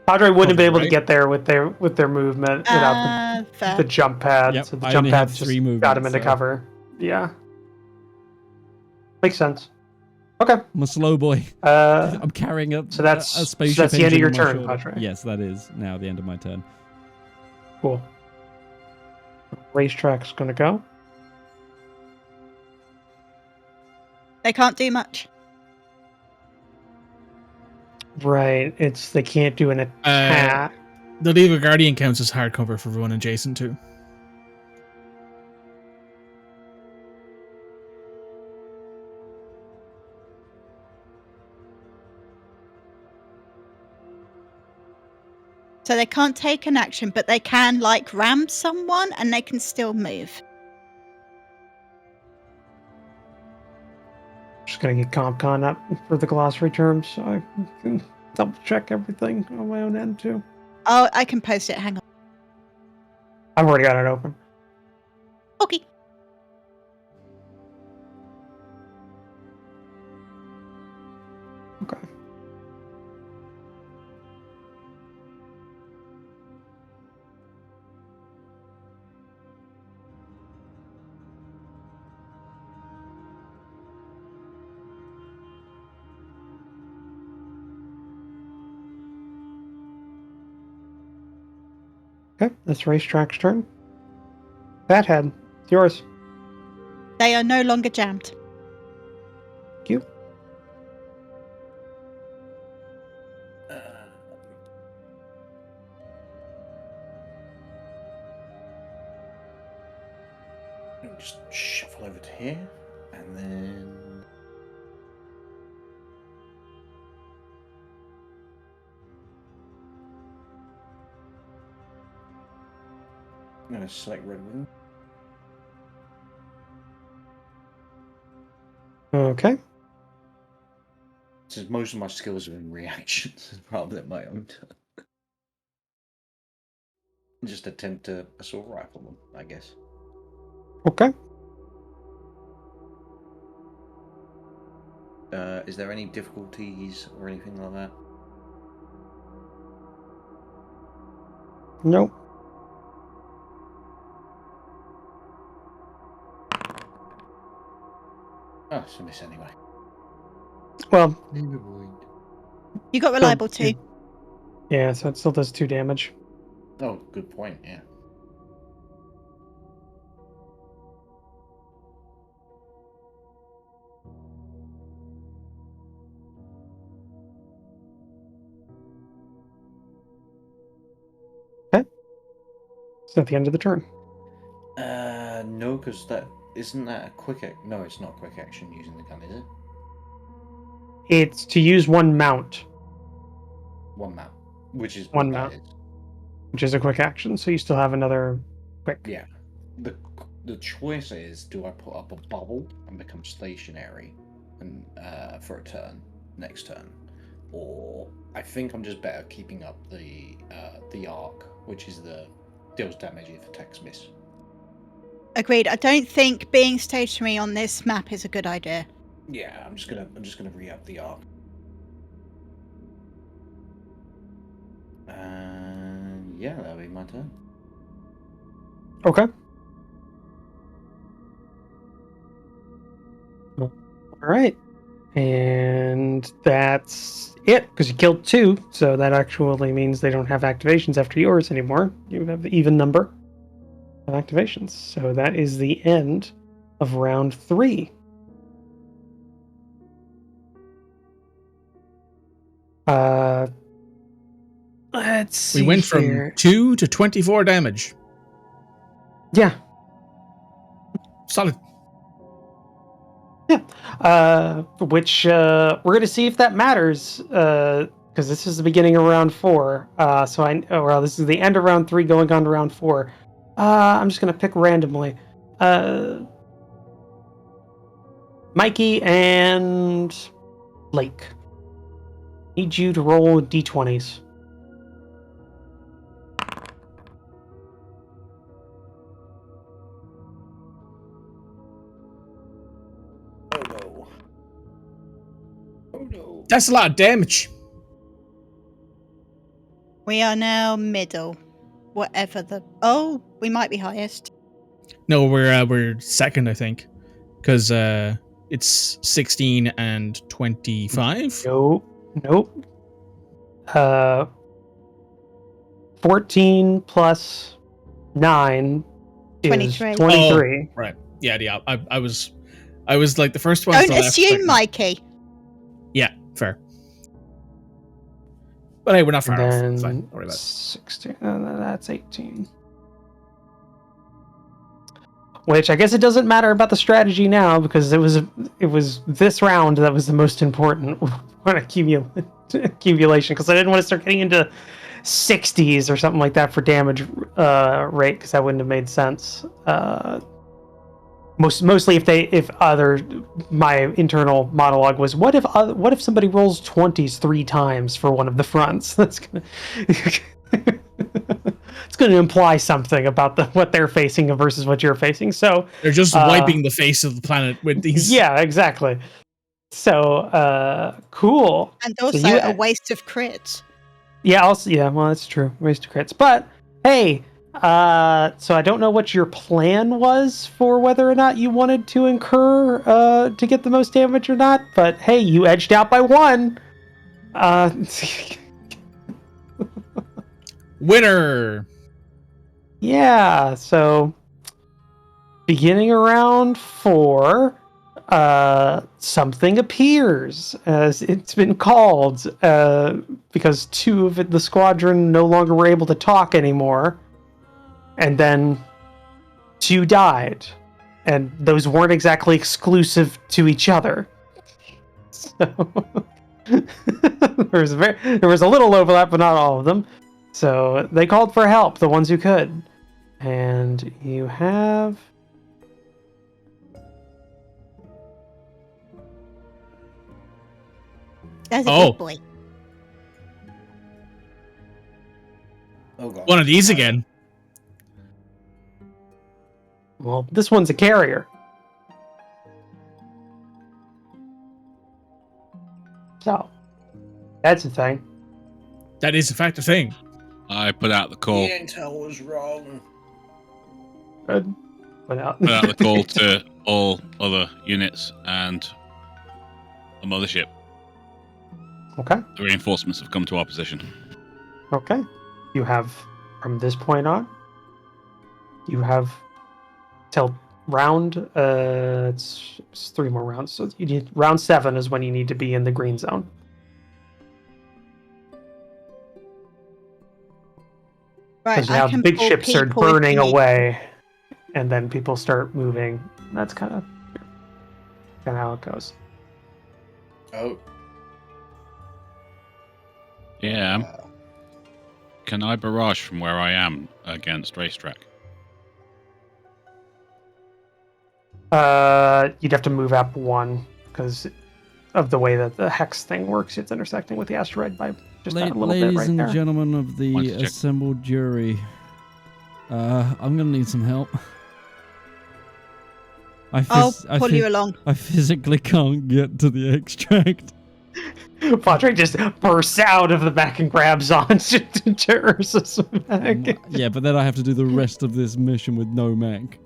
Padre wouldn't be able to right? get there with their movement without fair. the jump pad. Yep, So the I jump only pad have just 3 got him movements, into so- cover. Yeah. Makes sense. Okay. I'm a slow boy. I'm carrying a spaceship that's the end of engine your on my turn, shoulder. Padre. Yes, that is now the end of my turn. Cool. Racetrack's gonna go. They can't do much. Right. They can't do an attack. The Leave a Guardian counts as hardcover for everyone adjacent too. So they can't take an action, but they can like ram someone and they can still move. Just gonna get CompCon up for the glossary terms so I can double check everything on my own end too. Oh, I can post it. Hang on. I've already got it open. Okay. Okay. Okay, that's Racetrack's turn. Fathead, it's yours. They are no longer jammed. Thank you. Let me just shuffle over to here, and then I'm going to select Red Wing. Okay. Since most of my skills are in reactions rather than my own turn. Just attempt to assault rifle them, I guess. Okay. Is there any difficulties or anything like that? Nope. Oh, it's a miss anyway. Well, You got reliable too. yeah, so it still does 2 damage. Oh, good point, yeah. It's at the end of the turn. No, because isn't that a quick no, it's not a quick action using the gun, is it? It's to use one mount, One map, which is One what that mount. is. which is a quick action, so you still have another quick. Yeah. The choice is, do I put up a bubble and become stationary and for a turn, next turn? Or I think I'm just better keeping up the arc, which is the deals damage if attacks miss. Agreed. I don't think being stationary on this map is a good idea. Yeah, I'm just gonna re-up the arc. And yeah, that'll be my turn. Okay. All right. And that's it, because you killed 2, so that actually means they don't have activations after yours anymore. You have the even number of activations. So that is the end of round 3. Let's see. We went here. from 2 to 24 damage. Yeah. Solid. Yeah. Which we're going to see if that matters, because this is the beginning of round 4. This is the end of round 3 going on to round 4. I'm just going to pick randomly. Mikey and Lake. Need you to roll d20s. Oh no. Oh no. That's a lot of damage. We are now middle. Whatever the... Oh, we might be highest. No, we're second, I think, because it's 16 and 25. Nope. 14 plus 9 is 23. 23. Oh, right. Yeah. I was like the first one. Don't assume, Mikey. Yeah, fair. But hey, we're not far And off. then It's fine. Don't worry about it. 16. That's 18. Which I guess it doesn't matter about the strategy now, because it was this round that was the most important one accumulation, because I didn't want to start getting into 60s or something like that for damage rate, because that wouldn't have made sense. Mostly if my internal monologue was, what if somebody rolls 20s 3 times for one of the fronts? That's gonna it's going to imply something about what they're facing versus what you're facing. So They're just wiping the face of the planet with these. Yeah, exactly. So cool. And also So a waste of crits. Well, that's true. Waste of crits. But hey, so I don't know what your plan was for whether or not you wanted to incur to get the most damage or not. But hey, you edged out by 1. Winner. Yeah, so beginning around 4, something appears, as it's been called, because 2 of the squadron no longer were able to talk anymore, and then 2 died, and those weren't exactly exclusive to each other. So there was a little overlap, but not all of them. So they called for help, the ones who could. And you have... That's a good boy. Oh god. One of these again. Well, this one's a carrier. So, that's the thing. That is in fact a thing. I put out the call. The intel was wrong. Good. Put out The call to all other units and the mothership. Okay. The reinforcements have come to our position. Okay. You have, from this point on, you have till round, it's 3 more rounds. So you need, round 7 is when you need to be in the green zone. Right, Because now big pull ships are people if burning you need. away, and then people start moving. That's kind of how it goes. Oh. Yeah. Can I barrage from where I am against racetrack? You'd have to move up 1 because of the way that the hex thing works. It's intersecting with the asteroid by just that little bit Ladies right and there. gentlemen of the Wanted to check. assembled jury, I'm gonna need some help. I'll pull you along. I physically can't get to the extract. Padre just bursts out of the back and grabs on to Ursa's back. Yeah, but then I have to do the rest of this mission with no mech.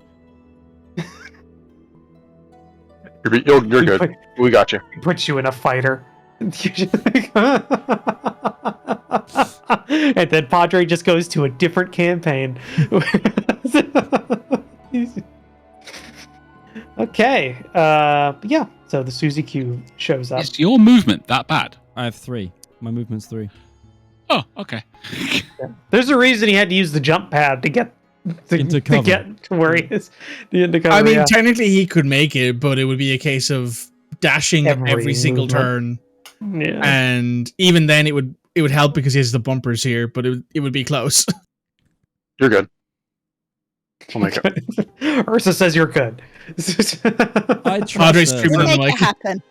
You're good. We got you. Puts you in a fighter. And then Padre just goes to a different campaign. Okay. Yeah. So the Suzy Q shows up. Is your movement that bad? I have 3. My movement's 3. Oh, okay. There's a reason he had to use the jump pad to get Into to cover. get to where he is. The into cover, I mean, yeah. technically he could make it, but it would be a case of dashing Every every single movement. turn, Yeah. and even then it would help because he has the bumpers here, but it would be close. You're good. I'll make it. Ursa says you're good. I trust Padre's Ursa. streaming We'll on the make it mic. happen.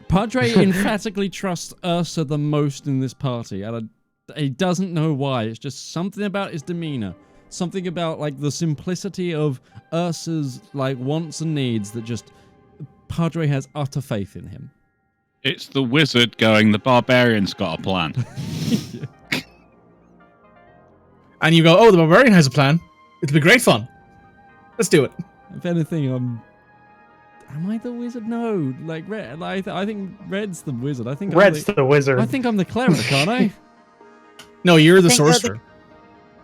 Padre emphatically trusts Ursa the most in this party, and he doesn't know why. It's just something about his demeanor, something about like the simplicity of Ursa's like wants and needs that just Padre has utter faith in him. It's the wizard going, the barbarian's got a plan. And you go, oh, the barbarian has a plan. It'll be great fun. Let's do it. If anything, am I the wizard? No, like Red. Like, I think Red's the wizard. I think Red's the wizard. I think I'm the cleric, aren't I? No, you're the think you're the- sorcerer.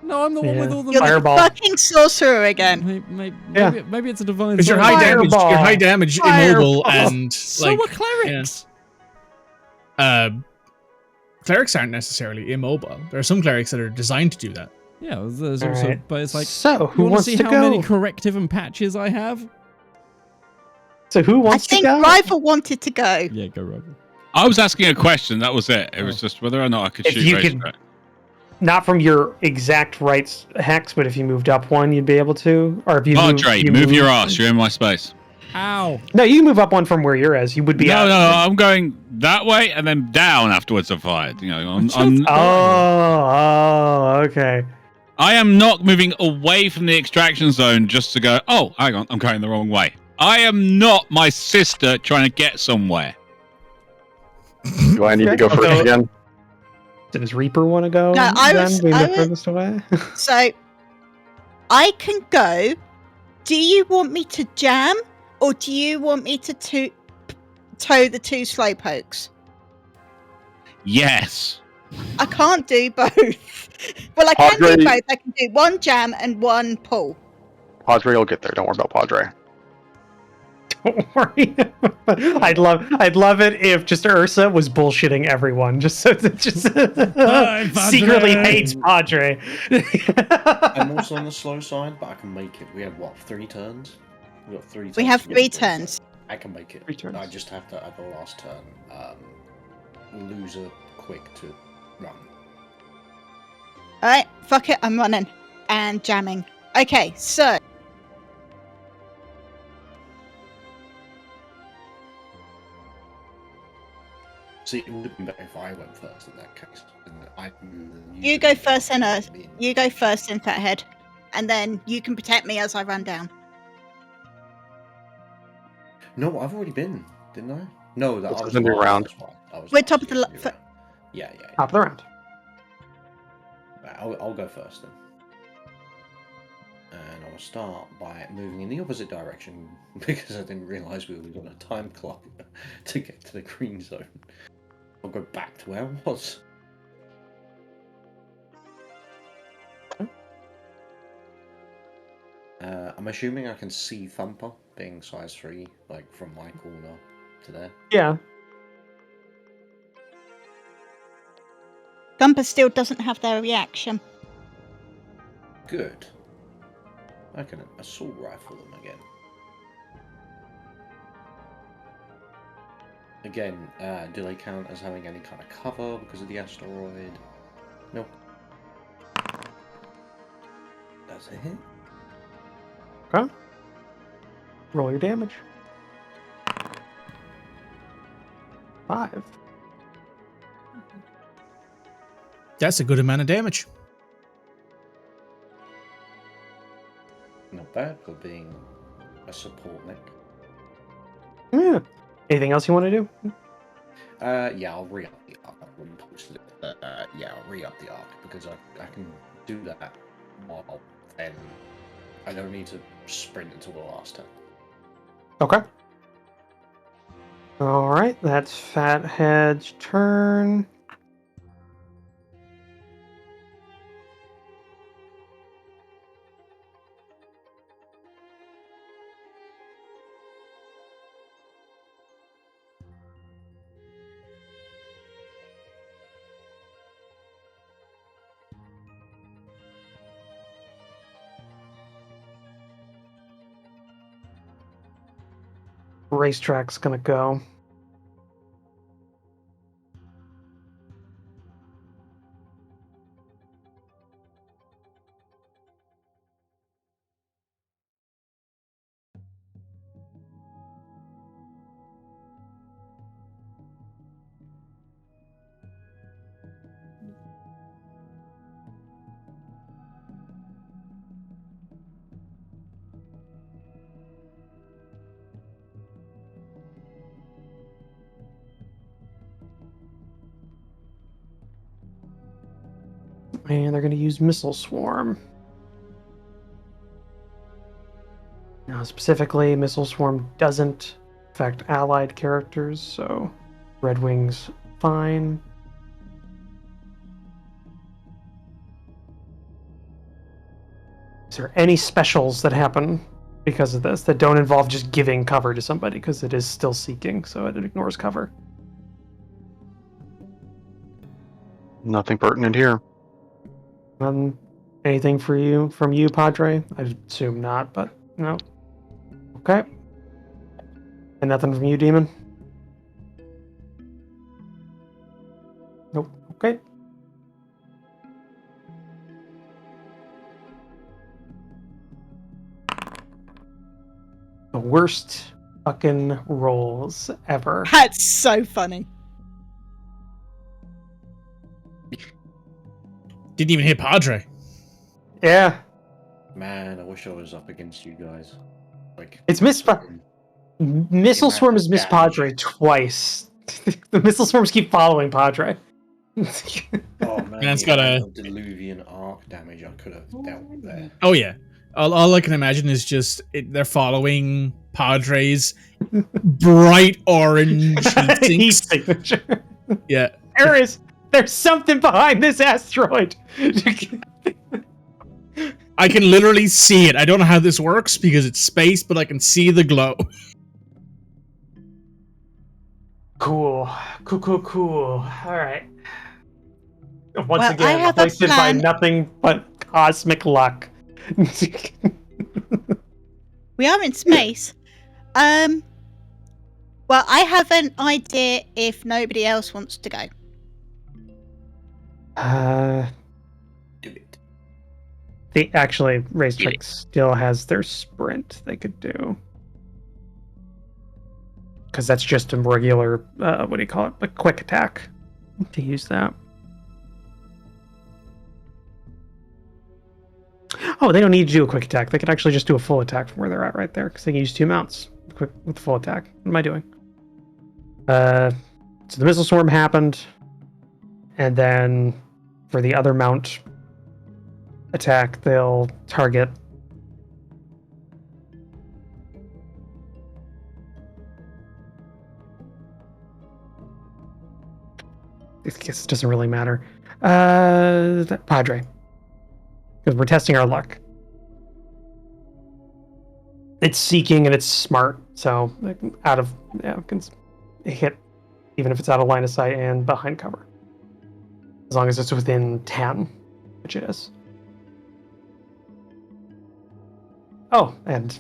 No, I'm the one with all the You're Fireball. the fucking sorcerer again. Maybe it's a divine. Because you're fire. high damage. Fireball. You're high damage, immobile, Fireball. and So like are clerics. clerics aren't necessarily immobile. There are some clerics that are designed to do that. Yeah, there's All also, right. but it's like, so you who want to wants see to how go? many corrective and patches I have? So who I wants to think go? Rival wanted to go. Yeah, go Roger. I was asking a question. That was it. It was just whether or not I could If shoot you rage could- strike. Not from your exact right hex, but if you moved up one, you'd be able to. Or if you Padre, you move your ass. You're in my space. Ow! No, you can move up one from where you're as. You would be. No, out. no, I'm going that way and then down afterwards. I'm fired. You know, Oh, okay. I am not moving away from the extraction zone just to go. Oh, hang on, I'm going the wrong way. I am not my sister trying to get somewhere. Do I need to go Okay. first again? Does Reaper want to go? No, I was- being I the was- furthest away. So I can go. Do you want me to jam, or do you want me to tow the two slowpokes? Yes. I can't do both. Well, I can Padre- do both. I can do one jam and one pull. Padre will get there. Don't worry about Padre. Don't worry. I'd love it if just Ursa was bullshitting everyone, just so that just Padre. secretly hates Padre. I'm also on the slow side, but I can make it. We have what, 3 turns? We got 3 turns. We have to get 3 it done, so turns. I can make it. 3 turns. I just have to, at the last turn, lose a quick to run. All right, fuck it. I'm running and jamming. Okay, so See, it would have been better if I went first in that case. you go first, then you go first in Fathead, and then you can protect me as I run down. No, I've already been, didn't I? No, that This I was is a new last, round. that's why. I was We're last, top of the yeah, lo- you're fir- right. Yeah. Top of the round. Right, I'll go first then. And I'll start by moving in the opposite direction because I didn't realise we were on a time clock to get to the green zone. I'll go back to where I was. I'm assuming I can see Thumper being size 3, like from my corner to there. Yeah. Thumper still doesn't have their reaction. Good. I can assault rifle them again. Again, do they count as having any kind of cover because of the asteroid? Nope. That's a hit. Okay. Roll your damage. 5. That's a good amount of damage. Not bad for being a support mech. Yeah. Anything else you want to do? Yeah, I'll re-up the arc. I wouldn't post it. Yeah, I'll re-up the arc because I can do that while then I don't need to sprint until the last turn. Okay. All right, that's Fathead's turn. racetrack's gonna go. And they're going to use Missile Swarm. Now, specifically, Missile Swarm doesn't affect allied characters, so Red Wing's fine. Is there any specials that happen because of this that don't involve just giving cover to somebody, because it is still seeking, so it ignores cover? Nothing pertinent here. Anything from you, Padre? I assume not, but no. Okay. And nothing from you, Demon? Nope. Okay. The worst fucking rolls ever. That's so funny. Didn't even hit Padre. Yeah. Man, I wish I was up against you guys. Like It's Missile Swarm has missed Padre twice. The Missile Swarms keep following Padre. Oh man, Man's got a Diluvian arc damage I could have dealt with there. Oh yeah. All I can imagine is just they're following Padre's bright orange Heat heat sinks. signature. Yeah. There's something behind this asteroid. I can literally see it. I don't know how this works because it's space, but I can see the glow. Cool. All right. Once Well, I again, have a afflicted by plan. nothing but cosmic luck. We are in space. Well, I have an idea if nobody else wants to go. Do it. Actually, Racetrack still has their sprint they could do. Because that's just a regular, what do you call it? A quick attack to use that. Oh, they don't need to do a quick attack. They could actually just do a full attack from where they're at right there, because they can use 2 mounts with full attack. What am I doing? So the Missile Swarm happened, and then for the other mount attack, they'll target... I guess it doesn't really matter. Padre. Because we're testing our luck. It's seeking and it's smart, so it can hit even if it's out of line of sight and behind cover. As long as it's within 10, which it is. Oh, and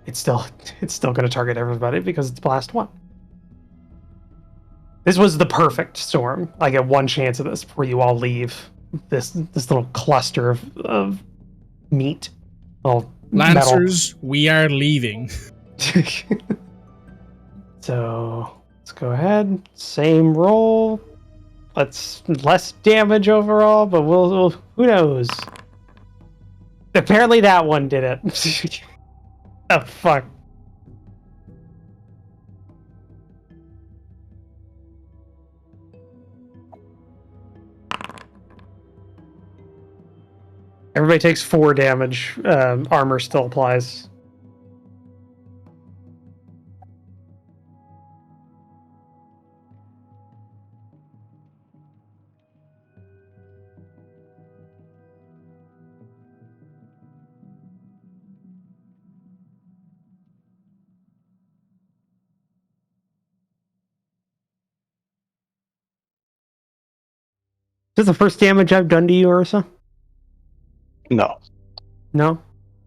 it's still going to target everybody because it's blast 1. This was the perfect storm. I get one chance of this before you all leave this little cluster of meat. Lancers, we are leaving. So let's go ahead. Same roll. Let's less damage overall, but we'll who knows? Apparently that one did it. Oh fuck. Everybody takes 4 damage. Armor still applies. This is the first damage I've done to you, Ursa? No. No?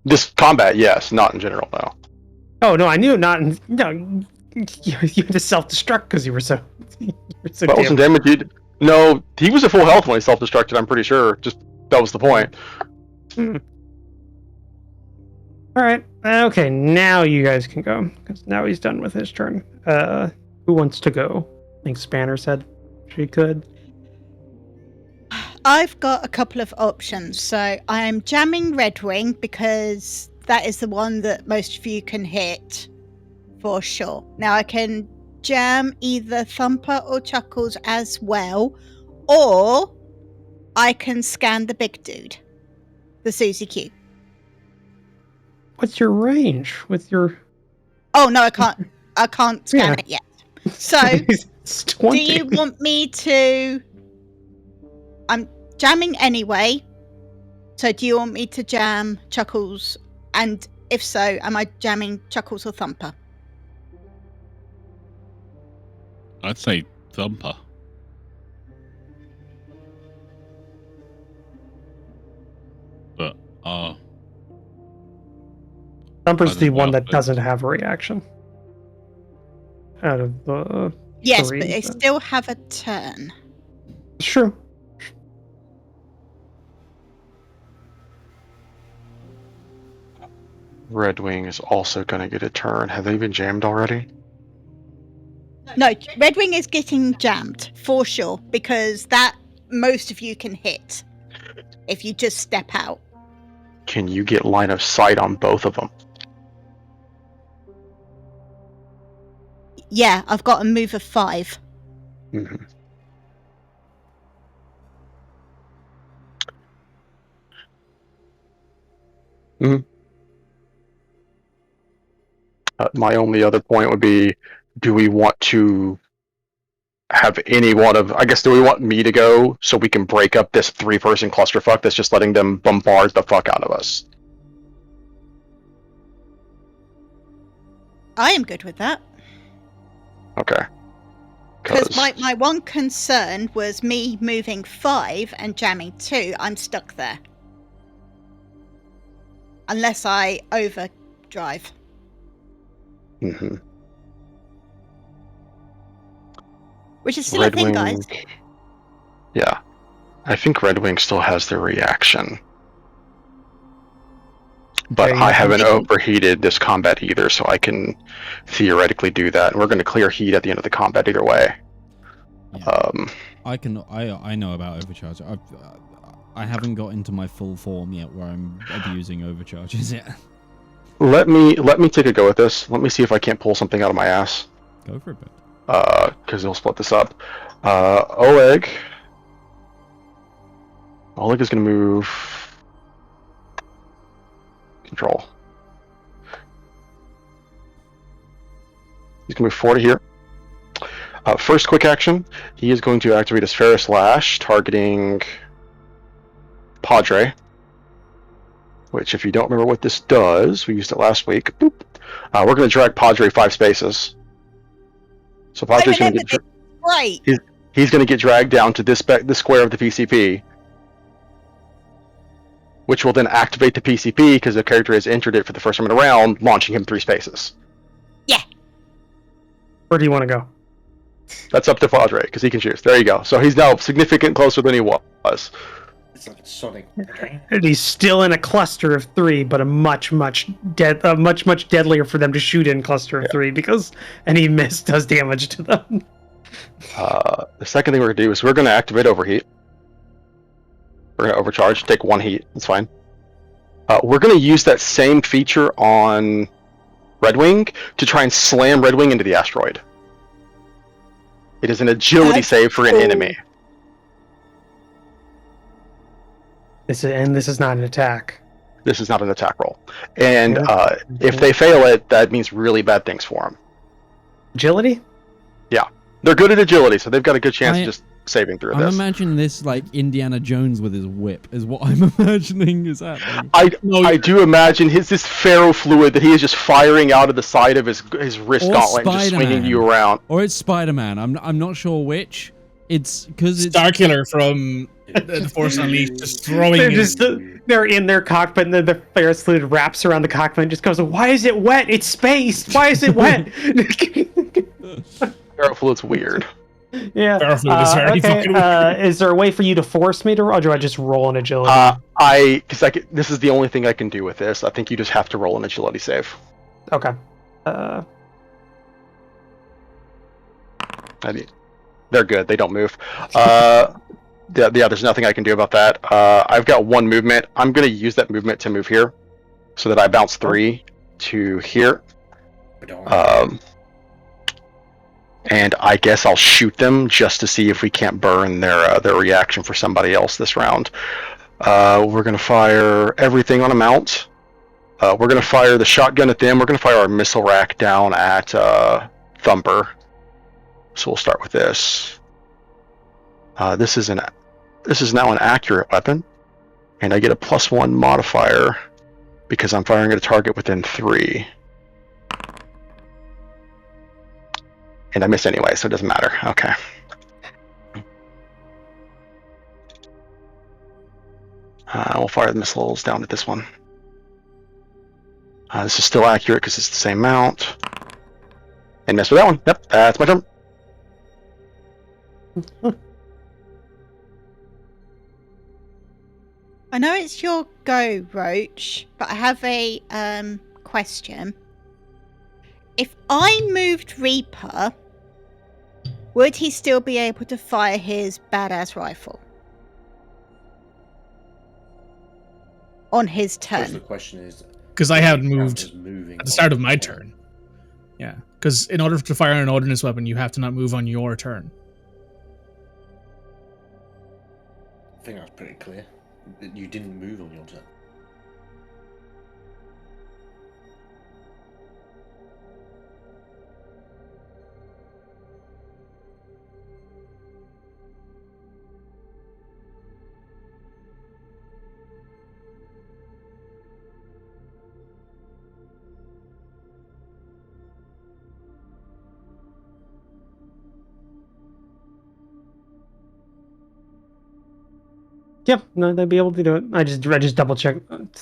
This combat, yes. Not in general, no. Oh no, I knew not. No, you had to self-destruct because you were so. That wasn't damaged. No, he was at full health when he self-destructed. I'm pretty sure. Just that was the point. All right. Okay, now you guys can go because now he's done with his turn. Who wants to go? I think Spanner said she could. I've got a couple of options. So I am jamming Redwing because that is the one that most of you can hit for sure. Now I can jam either Thumper or Chuckles as well, or I can scan the big dude, the Susie Q. What's your range with your? Oh no, I can't. I can't scan it yet. So, It's 20. do you want me to? I'm jamming anyway. So, do you want me to jam Chuckles? And if so, am I jamming Chuckles or Thumper? I'd say Thumper. But Thumper's I the don't one know, that but- doesn't have a reaction. Out of the Yes, three, but they still have a turn. Sure. Redwing is also going to get a turn. Have they been jammed already? No, Redwing is getting jammed for sure because that most of you can hit if you just step out. Can you get line of sight on both of them? Yeah, I've got a move of 5. Mm-hmm. My only other point would be, do we want to have any one of, I guess, do we want me to go so we can break up this 3-person clusterfuck that's just letting them bombard the fuck out of us? I am good with that. Okay. Because my one concern was me moving 5 and jamming 2. I'm stuck there. Unless I overdrive. Mm-hmm. Which is still a thing, guys. Yeah. I think Redwing still has the reaction. But Yeah, I haven't can- overheated this combat either, so I can theoretically do that. And we're going to clear heat at the end of the combat either way. Yeah. I know about overcharge. I haven't got into my full form yet where I'm abusing overcharges yet. Let me take a go at this. Let me see if I can't pull something out of my ass. Go for it, bit. Because they'll split this up. Oleg. Oleg is going to move. Control. He's going to move 4 to here. First quick action, he is going to activate his Ferris Lash, targeting Padre. Which, if you don't remember what this does, we used it last week. Boop. We're going to drag Padre 5 spaces. So Padre's going to get. Right. He's going to get dragged down to this square of the PCP, which will then activate the PCP because the character has entered it for the first time in a round, launching him 3 spaces. Yeah. Where do you want to go? That's up to Padre because he can choose. There you go. So he's now significantly closer than he was. It's like Sonic. And he's still in a cluster of 3, but a much deadlier for them to shoot in cluster of 3 because any miss does damage to them. The second thing we're going to do is we're going to activate overheat. We're going to overcharge, take 1 heat. That's fine. We're going to use that same feature on Redwing to try and slam Redwing into the asteroid. It is an agility save for an enemy. This is not an attack. This is not an attack roll. And if they fail it, that means really bad things for them. Agility? Yeah. They're good at agility, so they've got a good chance of just saving through I'm this. imagining this like Indiana Jones with his whip is what I'm imagining is happening. I do imagine this ferrofluid that he is just firing out of the side of his wrist Or gauntlet and just swinging Spider-Man. you around. Or it's Spider-Man. I'm not sure which. It's because it's Starkiller from The Force Unleashed just throwing They're his... just they're in their cockpit, and then the Ferris fluid wraps around the cockpit and just goes, "Why is it wet? It's space. Why is it wet?" Ferris fluid's weird. Yeah. Ferris fluid is very fucking weird. Is there a way for you to force me to roll, or do I just roll an agility? This is the only thing I can do with this. I think you just have to roll an agility save. Okay. They're good. They don't move. Yeah, there's nothing I can do about that. I've got 1 movement. I'm going to use that movement to move here, so that I bounce 3 to here. And I guess I'll shoot them just to see if we can't burn their reaction for somebody else this round. We're going to fire everything on a mount. We're going to fire the shotgun at them. We're going to fire our missile rack down at Thumper. So we'll start with this. This is now an accurate weapon, and I get a +1 modifier because I'm firing at a target within 3. And I miss anyway, so it doesn't matter. Okay. We'll fire the missiles down at this one. This is still accurate because it's the same mount. And miss with that one. Yep, that's my turn. I know it's your go, Roach, but I have a question. If I moved Reaper, would he still be able to fire his badass rifle on his turn? The question is, Because I had moved moving at the start of my turn. Yeah, because in order to fire an ordnance weapon, you have to not move on your turn. I think that's pretty clear. You didn't move on your turn. Yep, no, they'd be able to do it. I just double check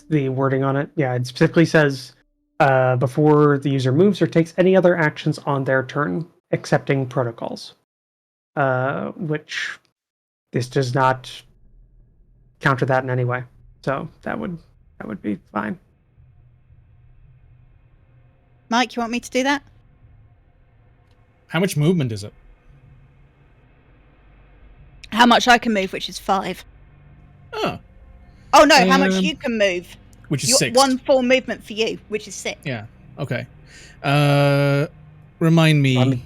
the wording on it. Yeah, it specifically says before the user moves or takes any other actions on their turn, excepting protocols, which this does not counter that in any way. So that would be fine. Mike, you want me to do that? How much movement is it? How much I can move, which is 5. Oh. Oh no, how much you can move? Which is 6. 1 full movement for you, which is 6. Yeah. Okay. Remind me.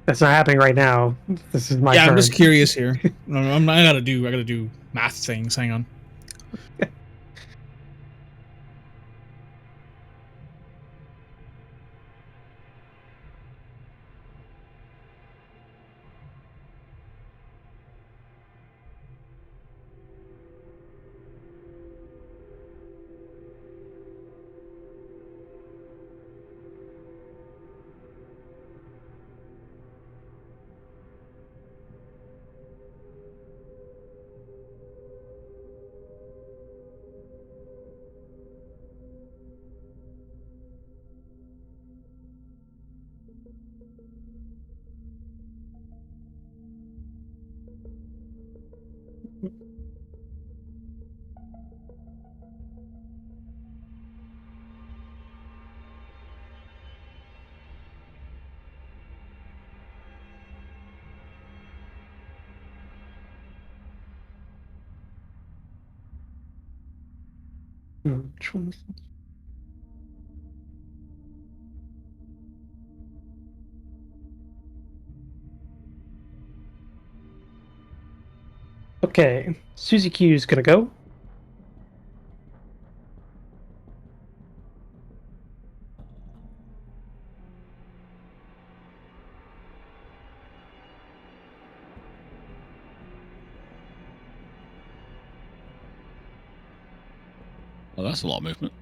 That's not happening right now. This is my turn. I'm just curious here. I gotta do math things. Hang on. Which one is this? Okay, Susie Q is gonna go. Well, that's a lot of movement.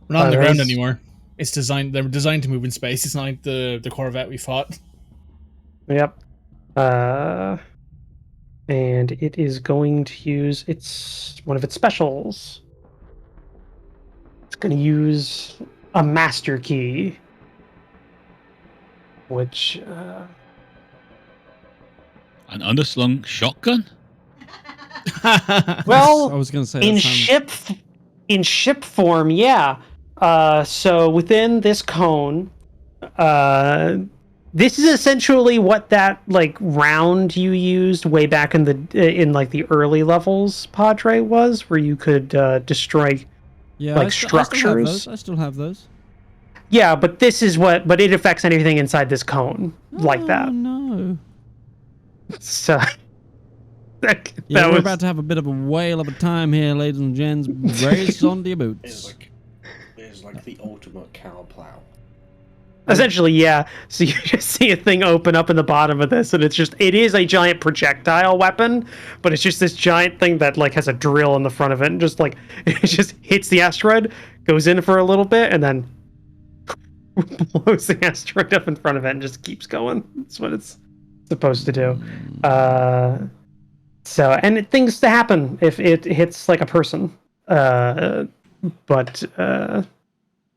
We're not on the ground that's- anymore. It's designed. They're designed to move in space. It's not like the Corvette we fought. Yep. and it is going to use one of its specials. It's going to use a master key, which An underslung shotgun? well, I was going to say in ship form, yeah. So within this cone, this is essentially what that like round you used way back in the early levels, Padre, was, where you could destroy structures. I still have those. Yeah, but this is but it affects anything inside this cone like that. Oh no! So we're about to have a bit of a whale of a time here, ladies and gents. Race on your boots. It's like the ultimate cow plow. Essentially, yeah. So you just see a thing open up in the bottom of this, and it is a giant projectile weapon, but it's just this giant thing that like has a drill in the front of it, and just like it just hits the asteroid, goes in for a little bit, and then blows the asteroid up in front of it and just keeps going. That's what it's supposed to do. Things to happen if it hits like a person, or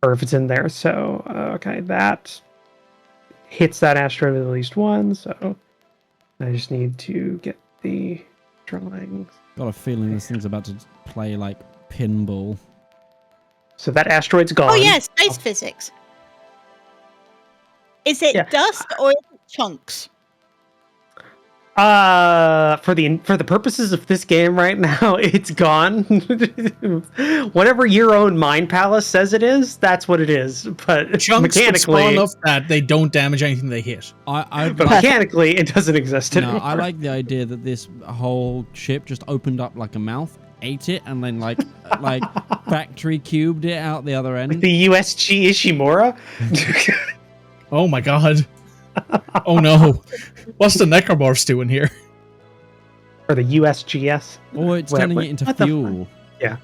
if it's in there. So okay, that hits that asteroid with at least one. So I just need to get the drawings. Got a feeling this thing's about to play like pinball. So that asteroid's gone. Oh yeah, space physics. Is it dust or is it chunks? For the purposes of this game right now, it's gone. Whatever your own mind palace says it is, that's what it is. But chunks mechanically, enough that they don't damage anything they hit. But mechanically, it doesn't exist anymore. I like the idea that this whole ship just opened up like a mouth, ate it, and then like factory cubed it out the other end. Like the USG Ishimura. Oh my god. Oh no. What's the necromorphs doing here? Or the USGS? Or it's turning it into fuel. Yeah.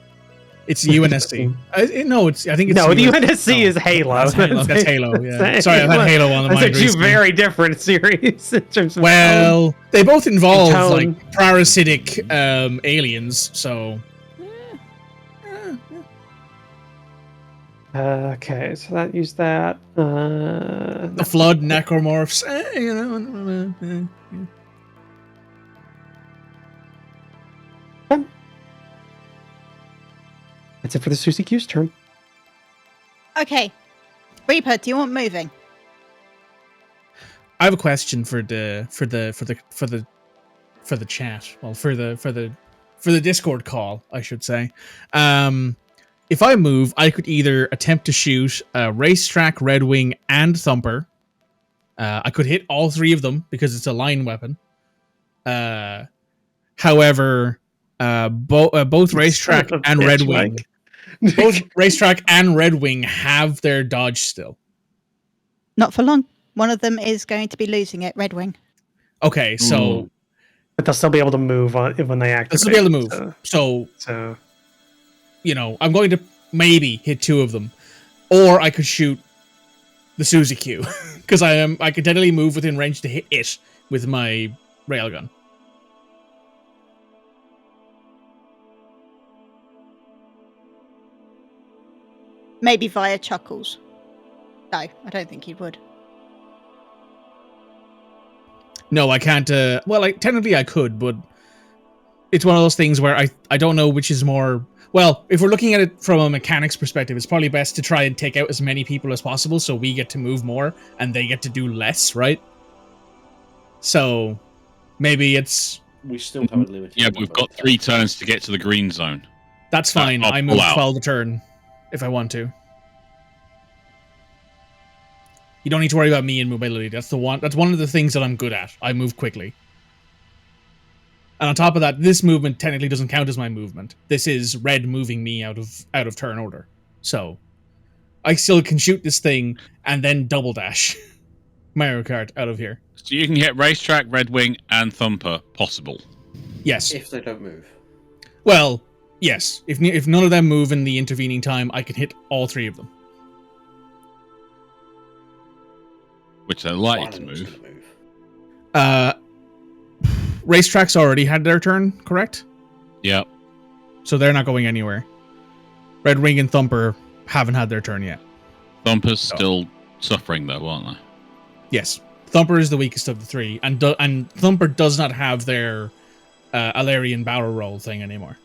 It's UNSC. I think it's no, the UNSC is Halo. That's Halo, yeah. Sorry, I've had Halo on the mind. That's two very different series in terms of well, they both involve like parasitic aliens, so okay, so that used that. The flood necromorphs, That's it for the Susie Q's turn. Okay, Reaper, do you want moving? I have a question for the chat. Well, for the Discord call, I should say. If I move, I could either attempt to shoot Racetrack, Red Wing, and Thumper. I could hit all three of them because it's a line weapon. However, both Racetrack and Red Wing, both Racetrack and Red Wing have their dodge still. Not for long. One of them is going to be losing it. Red Wing. Okay, so but they'll still be able to move when they activate. They'll still be able to move. So. You know, I'm going to maybe hit two of them, or I could shoot the Susie Q because I could definitely move within range to hit it with my railgun. Maybe via Chuckles. No, I don't think he would. No, I can't. Well, technically I could, but it's one of those things where I don't know which is more. Well, if we're looking at it from a mechanics perspective, it's probably best to try and take out as many people as possible so we get to move more and they get to do less, right? So, maybe it's... We still have a limited... Yeah, but we've got 3 turns to get to the green zone. That's fine. I move 12 a turn if I want to. You don't need to worry about me and mobility. That's one of the things that I'm good at. I move quickly. And on top of that, this movement technically doesn't count as my movement. This is red moving me out of turn order. So I still can shoot this thing and then double dash Mario Kart out of here. So you can hit Racetrack, Red Wing, and Thumper possible. Yes. If they don't move. Well, yes. If none of them move in the intervening time, I can hit all 3 of them. Which they're likely to move. Racetrack's already had their turn, correct? Yep. So they're not going anywhere. Red Wing and Thumper haven't had their turn yet. Thumper's still suffering though, aren't they? Yes. Thumper is the weakest of the three, and Thumper does not have their Alarian barrel roll thing anymore.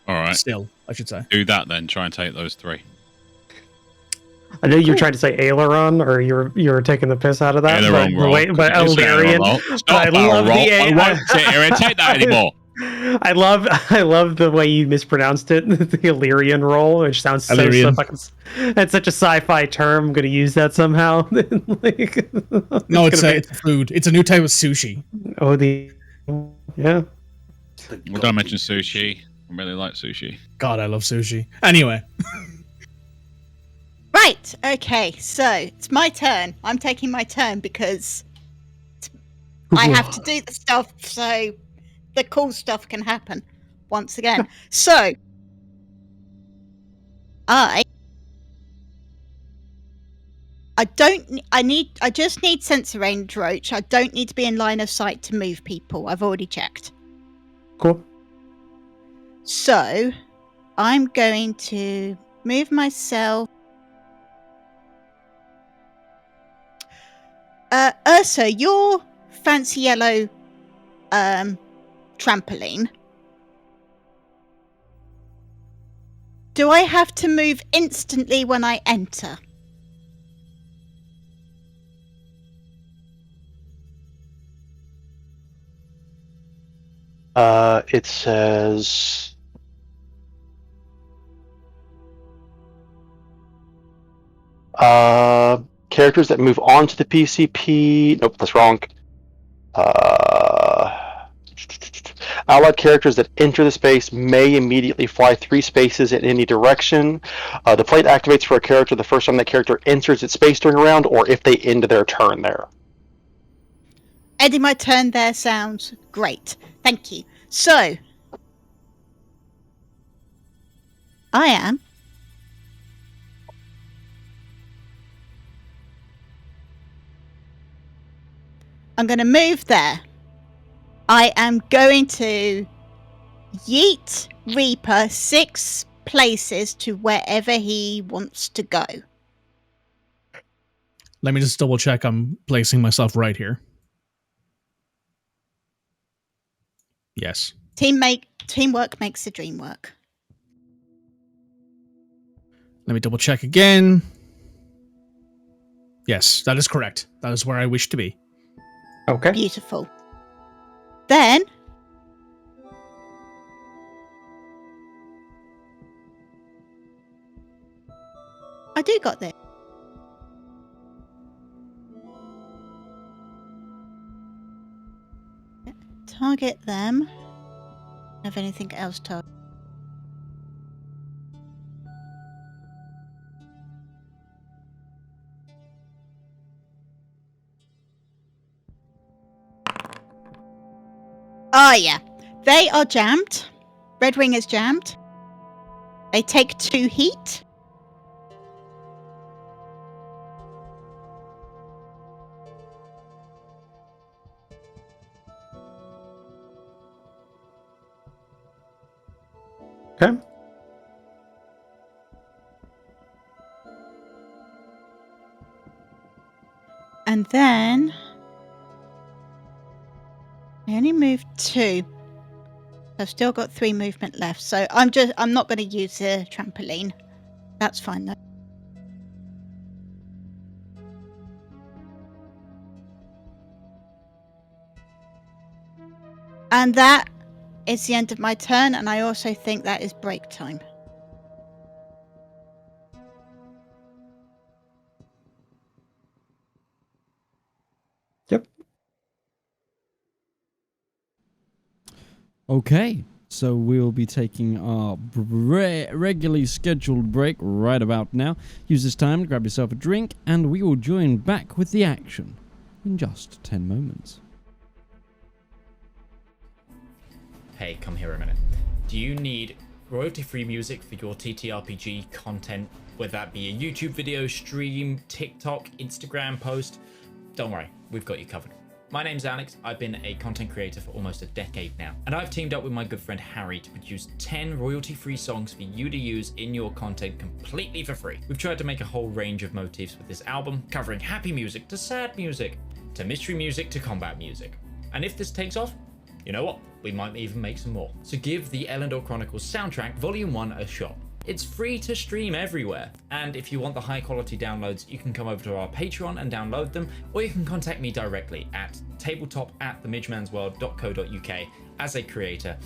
All right. Still, I should say. Do that then. Try and take those 3. I know you're trying to say aileron, or you're taking the piss out of that. Aileron roll. But Alarian. Stop barrel roll. I won't sit here and take that anymore. I love the way you mispronounced it, the Illyrian roll, which sounds so fucking. That's such a sci-fi term. I'm gonna use that somehow. Like, no, it's a food. It's a new type of sushi. Oh, yeah. We're gonna mention sushi. I really like sushi. God, I love sushi. Anyway. Right. Okay. So it's my turn. I'm taking my turn because I have to do the stuff so the cool stuff can happen once again. So I just need sensor range, Roach. I don't need to be in line of sight to move people. I've already checked. Cool. So I'm going to move myself. Ursa, your fancy yellow trampoline. Do I have to move instantly when I enter? It says characters that move onto the PCP. Nope, that's wrong. Allied characters that enter the space may immediately fly 3 spaces in any direction. The plate activates for a character the first time that character enters its space during a round, or if they end their turn there. Ending my turn there sounds great. Thank you. So, I am I'm going to move there. I am going to yeet Reaper 6 places to wherever he wants to go. Let me just double check I'm placing myself right here. Yes. Teamwork makes the dream work. Let me double check again. Yes, that is correct. That is where I wish to be. Okay. Beautiful. Then I do got this. Target them. Have anything else to? Oh yeah, they are jammed. Red Wing is jammed. They take 2 heat. Okay. And then I only moved 2. I've still got 3 movement left, so I'm not going to use the trampoline. That's fine though. And that is the end of my turn, and I also think that is break time. Yep. Okay, so we'll be taking our regularly scheduled break right about now. Use this time to grab yourself a drink, and we will join back with the action in just 10 moments. Hey, come here a minute. Do you need royalty-free music for your TTRPG content, whether that be a YouTube video, stream, TikTok, Instagram post? Don't worry, we've got you covered. My name's Alex. I've been a content creator for almost a decade now, and I've teamed up with my good friend Harry to produce 10 royalty-free songs for you to use in your content completely for free. We've tried to make a whole range of motifs with this album, covering happy music to sad music, to mystery music to combat music. And if this takes off, you know what? We might even make some more. So give the Elendor Chronicles soundtrack Volume 1 a shot. It's free to stream everywhere. And if you want the high quality downloads, you can come over to our Patreon and download them, or you can contact me directly at tabletop@themidgemansworld.co.uk as a creator,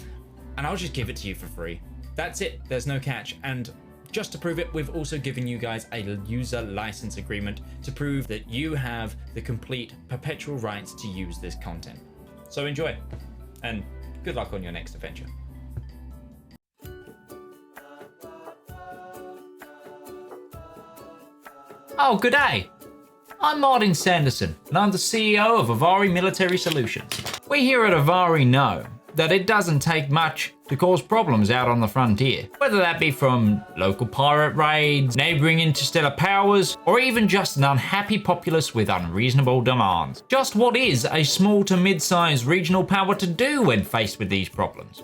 and I'll just give it to you for free. That's it, there's no catch. And just to prove it, we've also given you guys a user license agreement to prove that you have the complete perpetual rights to use this content. So enjoy, and good luck on your next adventure. Oh, good day. I'm Martin Sanderson, and I'm the CEO of Avari Military Solutions. We here at Avari know that it doesn't take much to cause problems out on the frontier, whether that be from local pirate raids, neighboring interstellar powers, or even just an unhappy populace with unreasonable demands. Just what is a small to mid-sized regional power to do when faced with these problems?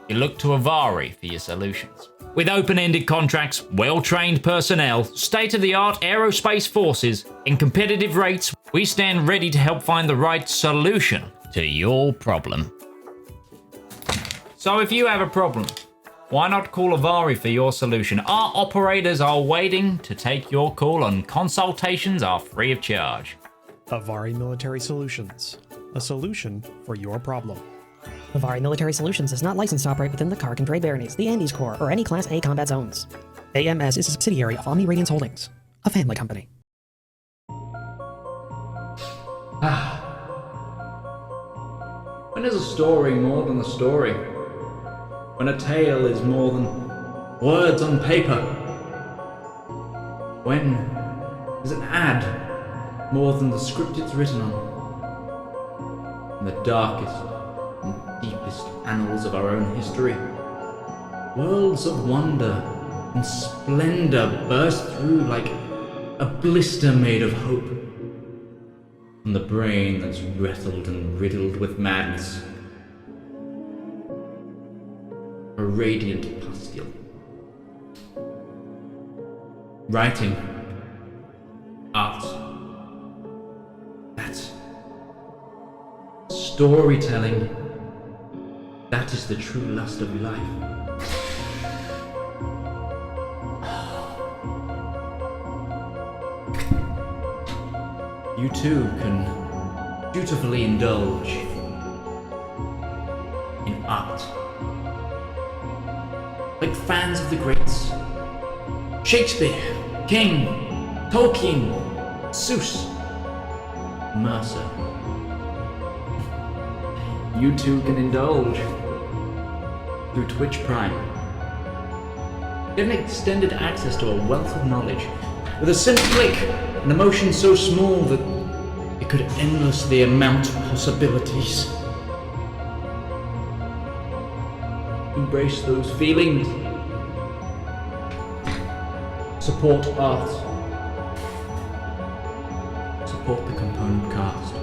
You look to Avari for your solutions. With open-ended contracts, well-trained personnel, state-of-the-art aerospace forces, and competitive rates, we stand ready to help find the right solution to your problem. So if you have a problem, why not call Avari for your solution? Our operators are waiting to take your call, and consultations are free of charge. Avari Military Solutions, a solution for your problem. Avari Military Solutions is not licensed to operate within the Kark and Dre Baronies, the Andes Corps, or any Class A combat zones. AMS is a subsidiary of Omni Radiance Holdings, a family company. When is a story more than a story? When a tale is more than words on paper? When is an ad more than the script it's written on? In the darkest and deepest annals of our own history, worlds of wonder and splendor burst through like a blister made of hope from the brain that's rattled and riddled with madness. A radiant pustule. Writing, art, that's storytelling. That is the true lust of life. You too can dutifully indulge in art. Like fans of the greats. Shakespeare, King, Tolkien, Seuss, Mercer. You too can indulge through Twitch Prime. Get an extended access to a wealth of knowledge with a simple click, an emotion so small that it could endlessly amount possibilities. Embrace those feelings. Support art. Support the component cast.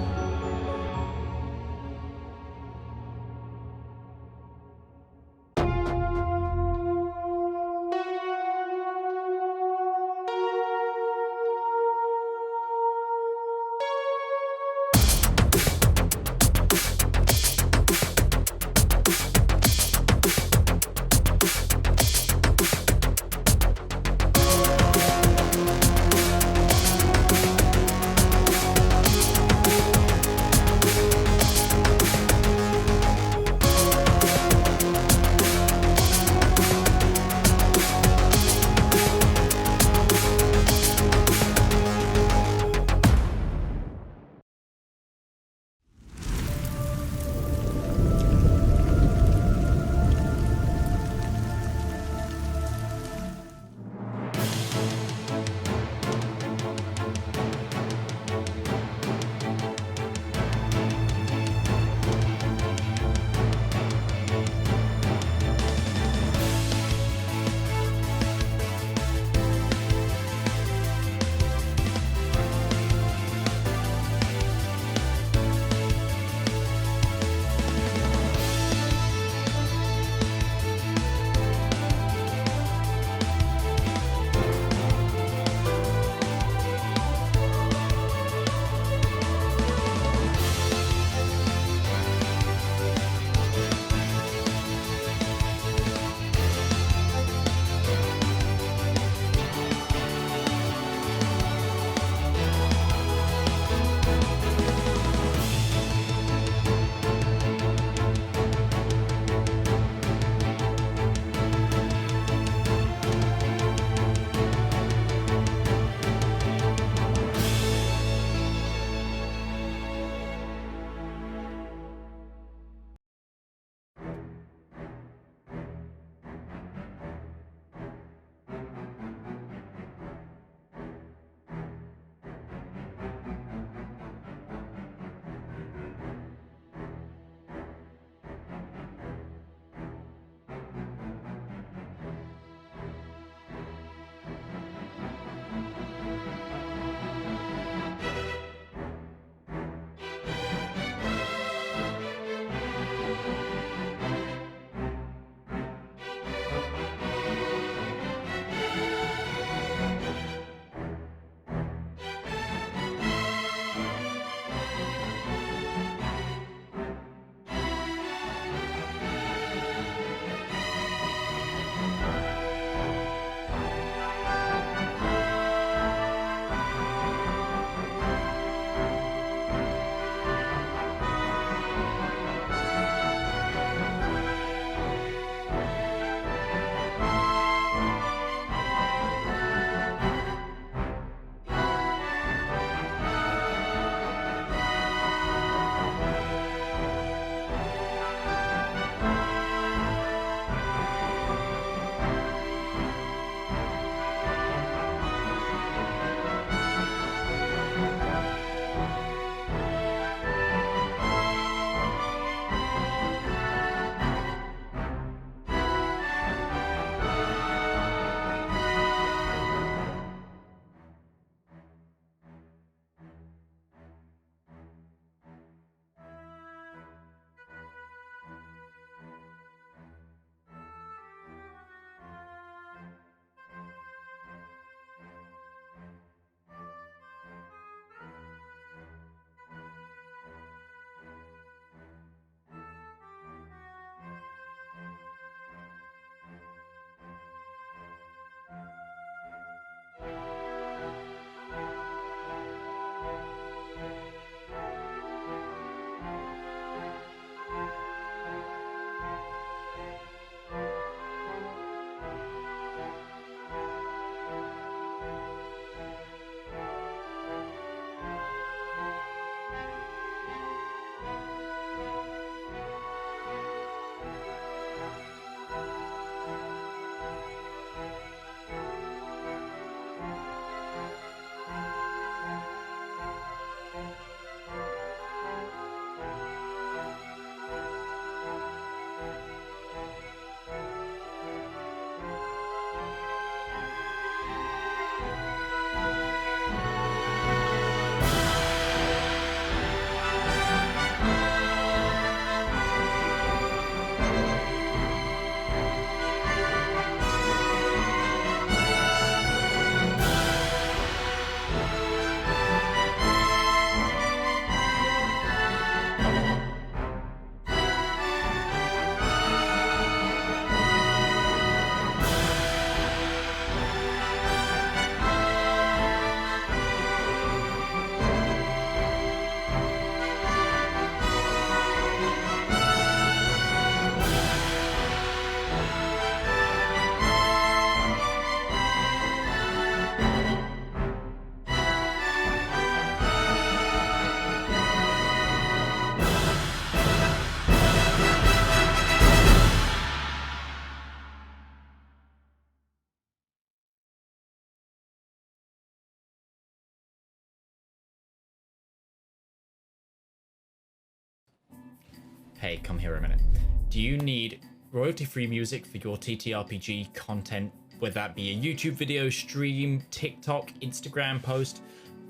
Hey, come here a minute. Do you need royalty-free music for your TTRPG content, whether that be a YouTube video, stream, TikTok, Instagram post?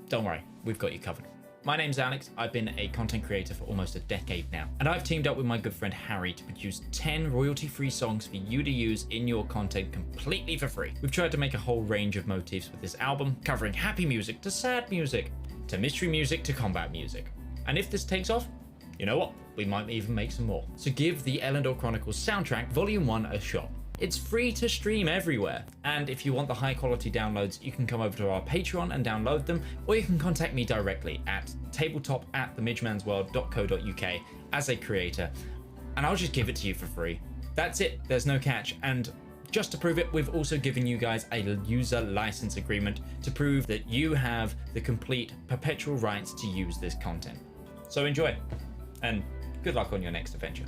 Don't worry, we've got you covered. My name's Alex, I've been a content creator for almost a decade now, and I've teamed up with my good friend Harry to produce 10 royalty-free songs for you to use in your content completely for free. We've tried to make a whole range of motifs with this album, covering happy music to sad music, to mystery music to combat music. And if this takes off, you know what? We might even make some more. So give the Elendor Chronicles soundtrack Volume 1 a shot. It's free to stream everywhere. And if you want the high quality downloads, you can come over to our Patreon and download them, or you can contact me directly at tabletop@themidgemansworld.co.uk as a creator, and I'll just give it to you for free. That's it, there's no catch. And just to prove it, we've also given you guys a user license agreement to prove that you have the complete perpetual rights to use this content. So enjoy, and good luck on your next adventure.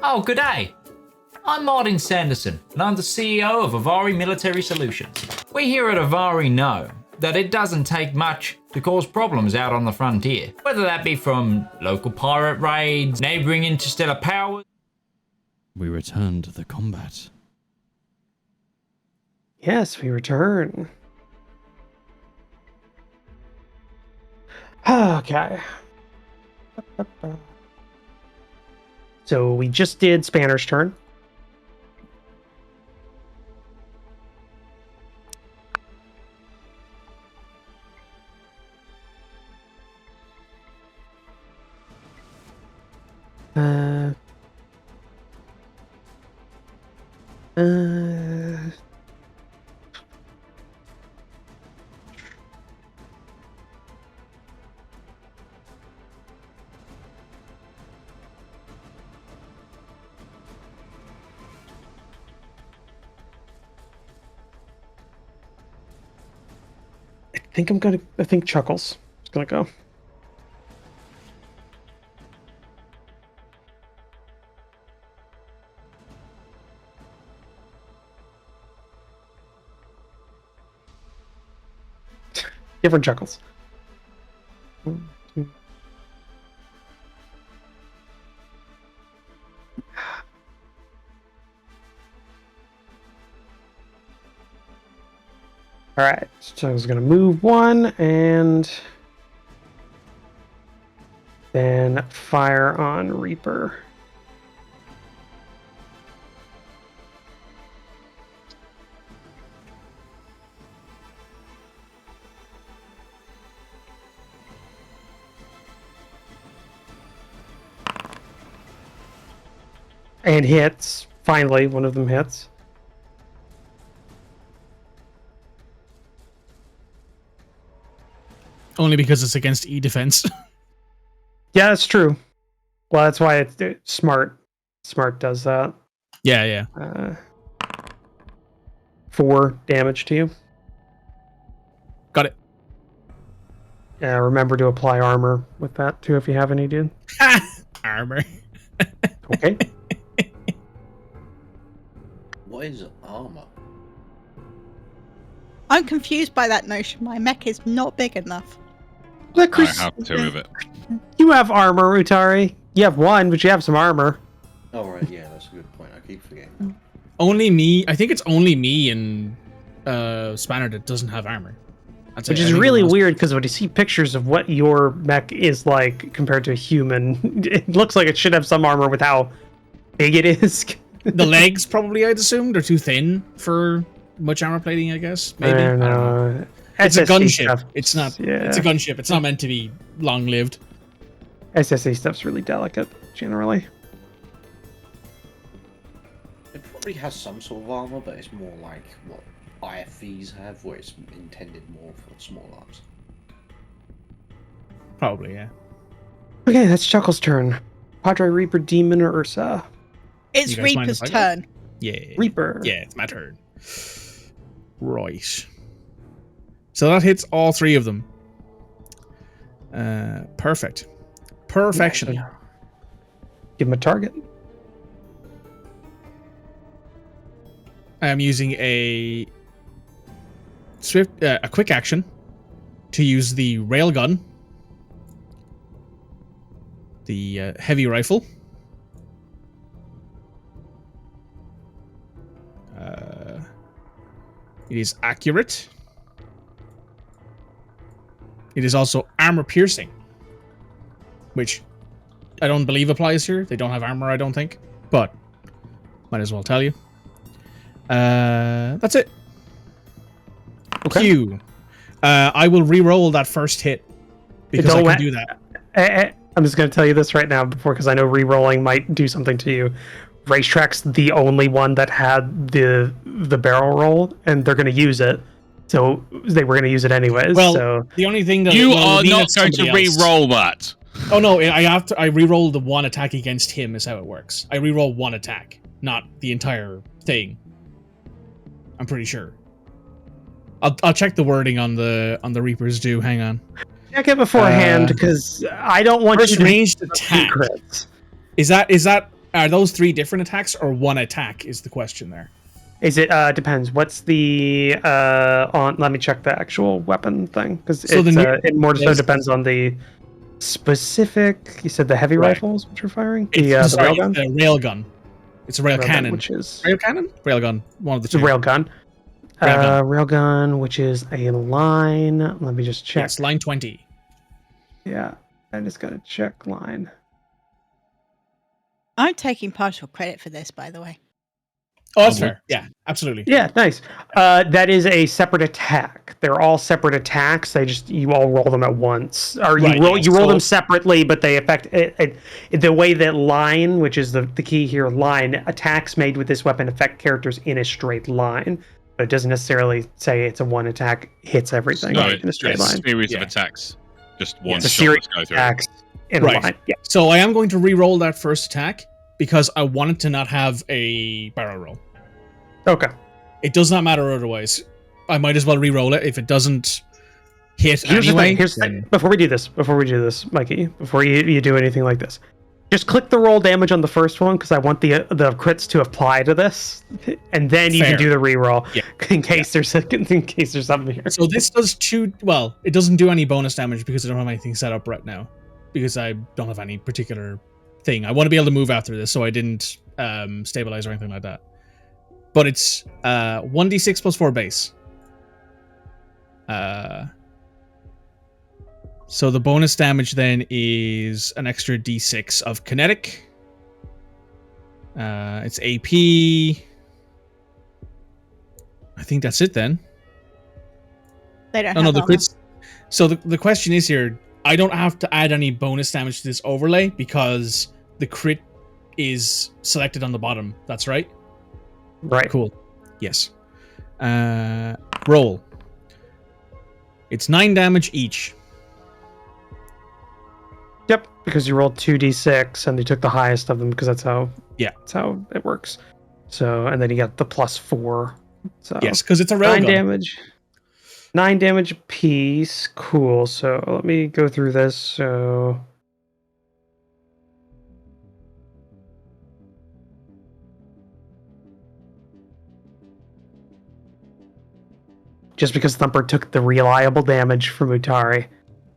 Oh, good day. I'm Martin Sanderson, and I'm the CEO of Avari Military Solutions. We here at Avari know that it doesn't take much to cause problems out on the frontier, whether that be from local pirate raids, neighboring interstellar powers. We return to the combat. Yes, we return. Okay. So we just did Spanner's turn. I think Chuckles is gonna go. Different Chuckles. One, two. All right, so I was going to move one and then fire on Reaper. And hits. Finally, one of them hits. Only because it's against E-defense. Yeah, that's true. Well, that's why it's smart. Smart does that. Yeah. 4 damage to you. Got it. Yeah, remember to apply armor with that too if you have any, dude. Armor. Okay. What is armor? I'm confused by that notion. My mech is not big enough. I have 2 of it. You have armor, Utari. You have 1, but you have some armor. Oh, right, yeah, that's a good point. I keep forgetting. Only me. I think it's only me and Spanner that doesn't have armor. Which is really weird because when you see pictures of what your mech is like compared to a human, it looks like it should have some armor with how big it is. The legs, probably, I'd assume. They're too thin for much armor plating, I guess. Maybe. I don't know. It's a gunship. Stuff. It's not. Yeah. It's a gunship. It's not meant to be long-lived. SSA stuff's really delicate, generally. It probably has some sort of armor, but it's more like what IFVs have, where it's intended more for small arms. Probably, yeah. Okay, that's Chuckle's turn. Padre, Reaper, Demon, or Ursa? It's Reaper's turn. Yeah. Reaper. Yeah, it's my turn. Right. So that hits all 3 of them. Perfect. Perfection. Yeah. Give him a target. I am using a quick action to use the railgun, the heavy rifle. It is accurate. It is also armor piercing, which I don't believe applies here. They don't have armor, I don't think, but might as well tell you. That's it. Okay. Q. I will re-roll that first hit because I can do that. I'm just going to tell you this right now because I know re-rolling might do something to you. Racetrack's the only one that had the barrel roll, and they're going to use it. So they were going to use it anyways. Well, so the only thing that You are not going to re-roll that. Oh no, I re-roll the one attack against him is how it works. I re-roll one attack, not the entire thing. I'm pretty sure. I'll check the wording on the Reaper's Due. Hang on. check it beforehand because I don't want First you to ranged attack. secrets. Are those 3 different attacks or one attack is the question there? Is it depends. What's the on? Let me check the actual weapon thing because it more so depends on the specific. You said the heavy rifles which you're firing. The railgun. The railgun. It's a rail cannon. Which is rail cannon. Railgun. One of the two. Railgun. Railgun, which is a line. Let me just check. Yes, line 20. Yeah, I just gotta check line. I'm taking partial credit for this, by the way. Oh, that's fair. Yeah, absolutely. Yeah, nice. That is a separate attack. They're all separate attacks. You all roll them at once, or you roll them separately, but they affect it. The way that line, which is the key here, line attacks made with this weapon affect characters in a straight line. But it doesn't necessarily say it's a one attack hits everything in a straight line. It's a series of attacks. Just one it's a shot series go of through. attacks in a line. Yeah. So I am going to re-roll that first attack because I wanted to not have a barrel roll. Okay. It does not matter otherwise. I might as well re-roll it if it doesn't hit anyway. Here's the thing. Before we do this, Mikey, before you do anything like this, just click the roll damage on the first one because I want the crits to apply to this, and then you can do the re-roll in case there's something here. So this does it doesn't do any bonus damage because I don't have anything set up right now because I don't have any particular thing. I want to be able to move after this, so I didn't stabilize or anything like that. But it's 1d6 plus 4 base. So the bonus damage then is an extra d6 of kinetic. It's AP. I think that's it then. They don't have the crits. So the question is here, I don't have to add any bonus damage to this overlay because the crit is selected on the bottom. That's right? Right. Cool. Yes. Roll. It's 9 damage each. Yep, because you rolled 2d6 and you took the highest of them because that's how it works. So and then you got the plus 4. So yes, because it's a railgun. 9 damage. 9 damage apiece. Cool. So let me go through this. So just because Thumper took the reliable damage from Utari.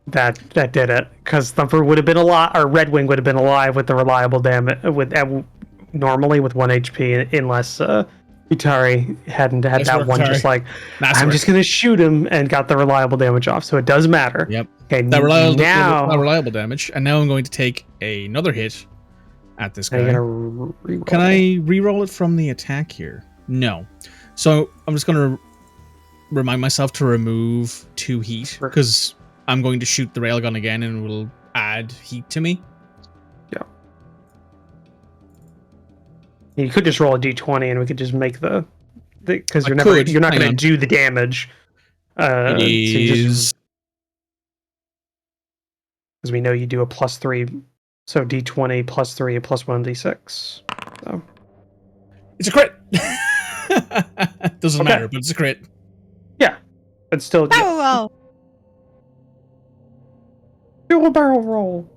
That did it, because Thumper would have been or Red Wing would have been alive with the reliable damage normally with 1 HP unless Utari hadn't had that one. Just like I'm just gonna shoot him and got the reliable damage off, so it does matter. Yep. Okay. That reliable damage, and now I'm going to take another hit at this guy. Can I re-roll it from the attack here? No. So I'm just gonna remind myself to remove 2 heat because I'm going to shoot the railgun again and it will add heat to me. Yeah. You could just roll a d20 and we could just make because you're not going to do the damage. Because we know you do a +3, so d20 +3 plus 1d6. So it's a crit. Doesn't matter, but it's a crit. Yeah, but still. Barrel roll. Do a barrel roll.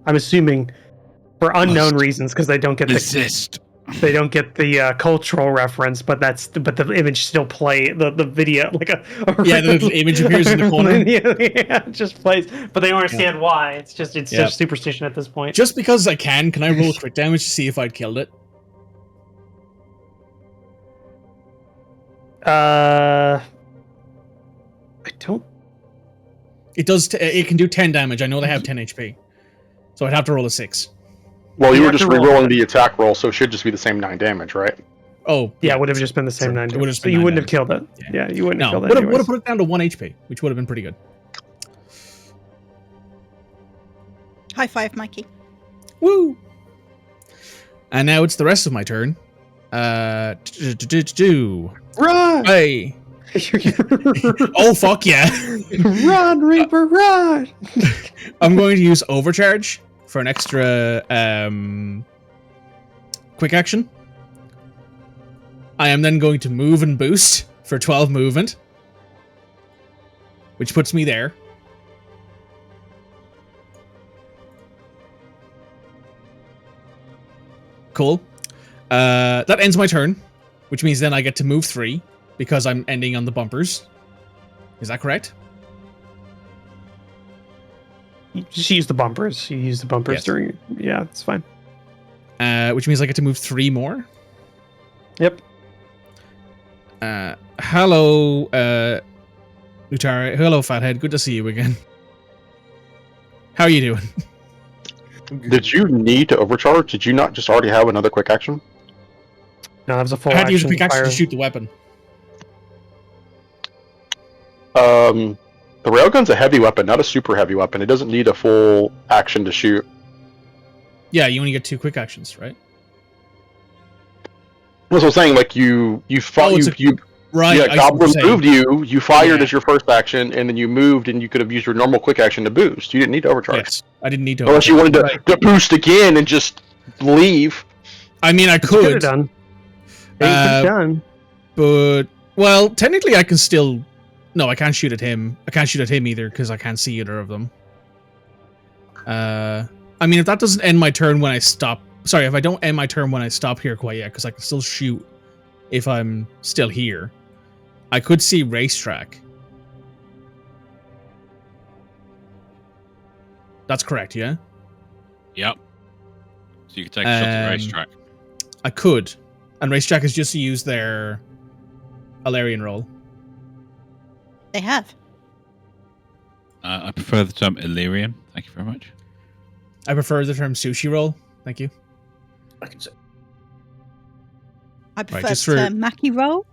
I'm assuming for unknown reasons because they don't get resist They don't get the cultural reference, but the image still play the video like the image appears in the corner. Yeah, it just plays, but they don't understand why. It's just superstition at this point. Just because I can I roll crit damage to see if I'd killed it? I don't. It does. It can do 10 damage. I know they have 10 HP, so I'd have to roll a 6. Well, you were just re-rolling the attack roll, so it should just be the same 9 damage, right? Oh, yeah, it would have just been the same 9 damage. So you wouldn't have killed it. Yeah, you wouldn't have killed it. Would have put it down to 1 HP, which would have been pretty good. High five, Mikey. Woo! And now it's the rest of my turn. Run! Hey! Oh, fuck yeah! Run, Reaper, run! I'm going to use Overcharge for an extra quick action. I am then going to move and boost for 12 movement, which puts me there. Cool. That ends my turn, which means then I get to move 3 because I'm ending on the bumpers. Is that correct? You just use the bumpers. You use the bumpers during. Yeah, it's fine. Which means I get to move 3 more. Yep. Hello, Utari. Hello, Fathead. Good to see you again. How are you doing? Did you need to overcharge? Did you not just already have another quick action? No, that was a full I had action. to use a quick action fire. to shoot the weapon. The railgun's a heavy weapon, not a super heavy weapon. It doesn't need a full action to shoot. Yeah, you only get 2 quick actions, right? That's what I'm saying. Like you fought, right. Yeah, Goblin moved you. You fired as your first action, and then you moved, and you could have used your normal quick action to boost. You didn't need to overcharge. Yes, I didn't need to. Unless you wanted to boost again and just leave. I mean, I could have done. Yeah, you could have done. But well, technically, I can still. No, I can't shoot at him. I can't shoot at him either because I can't see either of them. I mean, if that doesn't end my turn when I stop. Sorry, if I don't end my turn when I stop here quite yet, because I can still shoot if I'm still here. I could see racetrack. That's correct, yeah? Yep. So you could take a shot at racetrack. I could. And racetrack is just to use their Alarian roll. They have. I prefer the term Illyrian. Thank you very much. I prefer the term sushi roll. Thank you. I can say. I prefer just the term Mackie roll.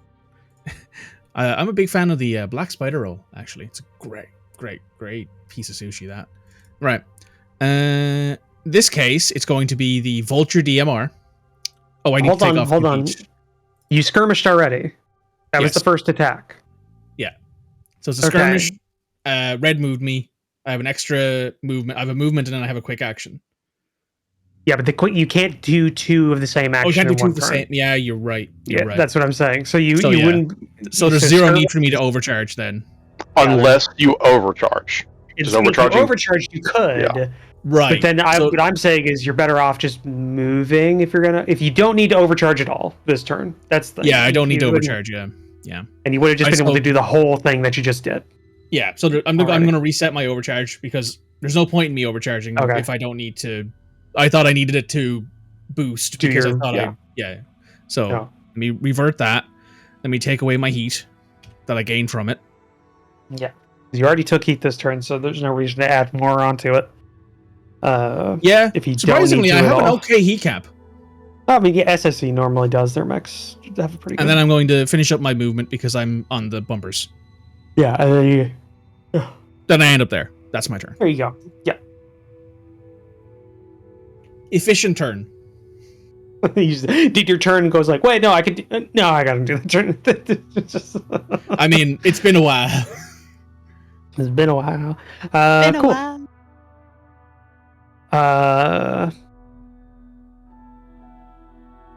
I'm a big fan of the black spider roll, actually. It's a great piece of sushi, that. Right. This case, it's going to be the Vulture DMR. Oh, I need to take off. Hold on. You skirmished already. That was the first attack. Yeah. So it's a skirmish. Red moved me. I have an extra movement. I have a movement, and then I have a quick action. Yeah, but you can't do 2 of the same action. Oh, you can't do 2 in of the one same. Yeah, you're right. You're right. That's what I'm saying. So you wouldn't. So there's zero need for me to overcharge then. Unless you overcharge. If you overcharge, you could. Yeah. Right. But then what I'm saying is you're better off just moving if you don't need to overcharge at all this turn. That's the I don't need to overcharge. Yeah. And you would have just been able to do the whole thing that you just did. Yeah. So I'm going to reset my overcharge because there's no point in me overcharging if I don't need to. I thought I needed it to boost because I thought So let me revert that. Let me take away my heat that I gained from it. Yeah. You already took heat this turn, so there's no reason to add more onto it. If you surprisingly, don't need to I have at an all. okay heat cap. I mean, SSE normally does. Their mechs have a pretty good. And then I'm going to finish up my movement because I'm on the bumpers. Yeah, and then Then I end up there. That's my turn. There you go. Yeah. Efficient turn. Did your turn goes like, wait, no, I could. No, I gotta do the turn. I mean, it's been a while. It's been a while. Cool.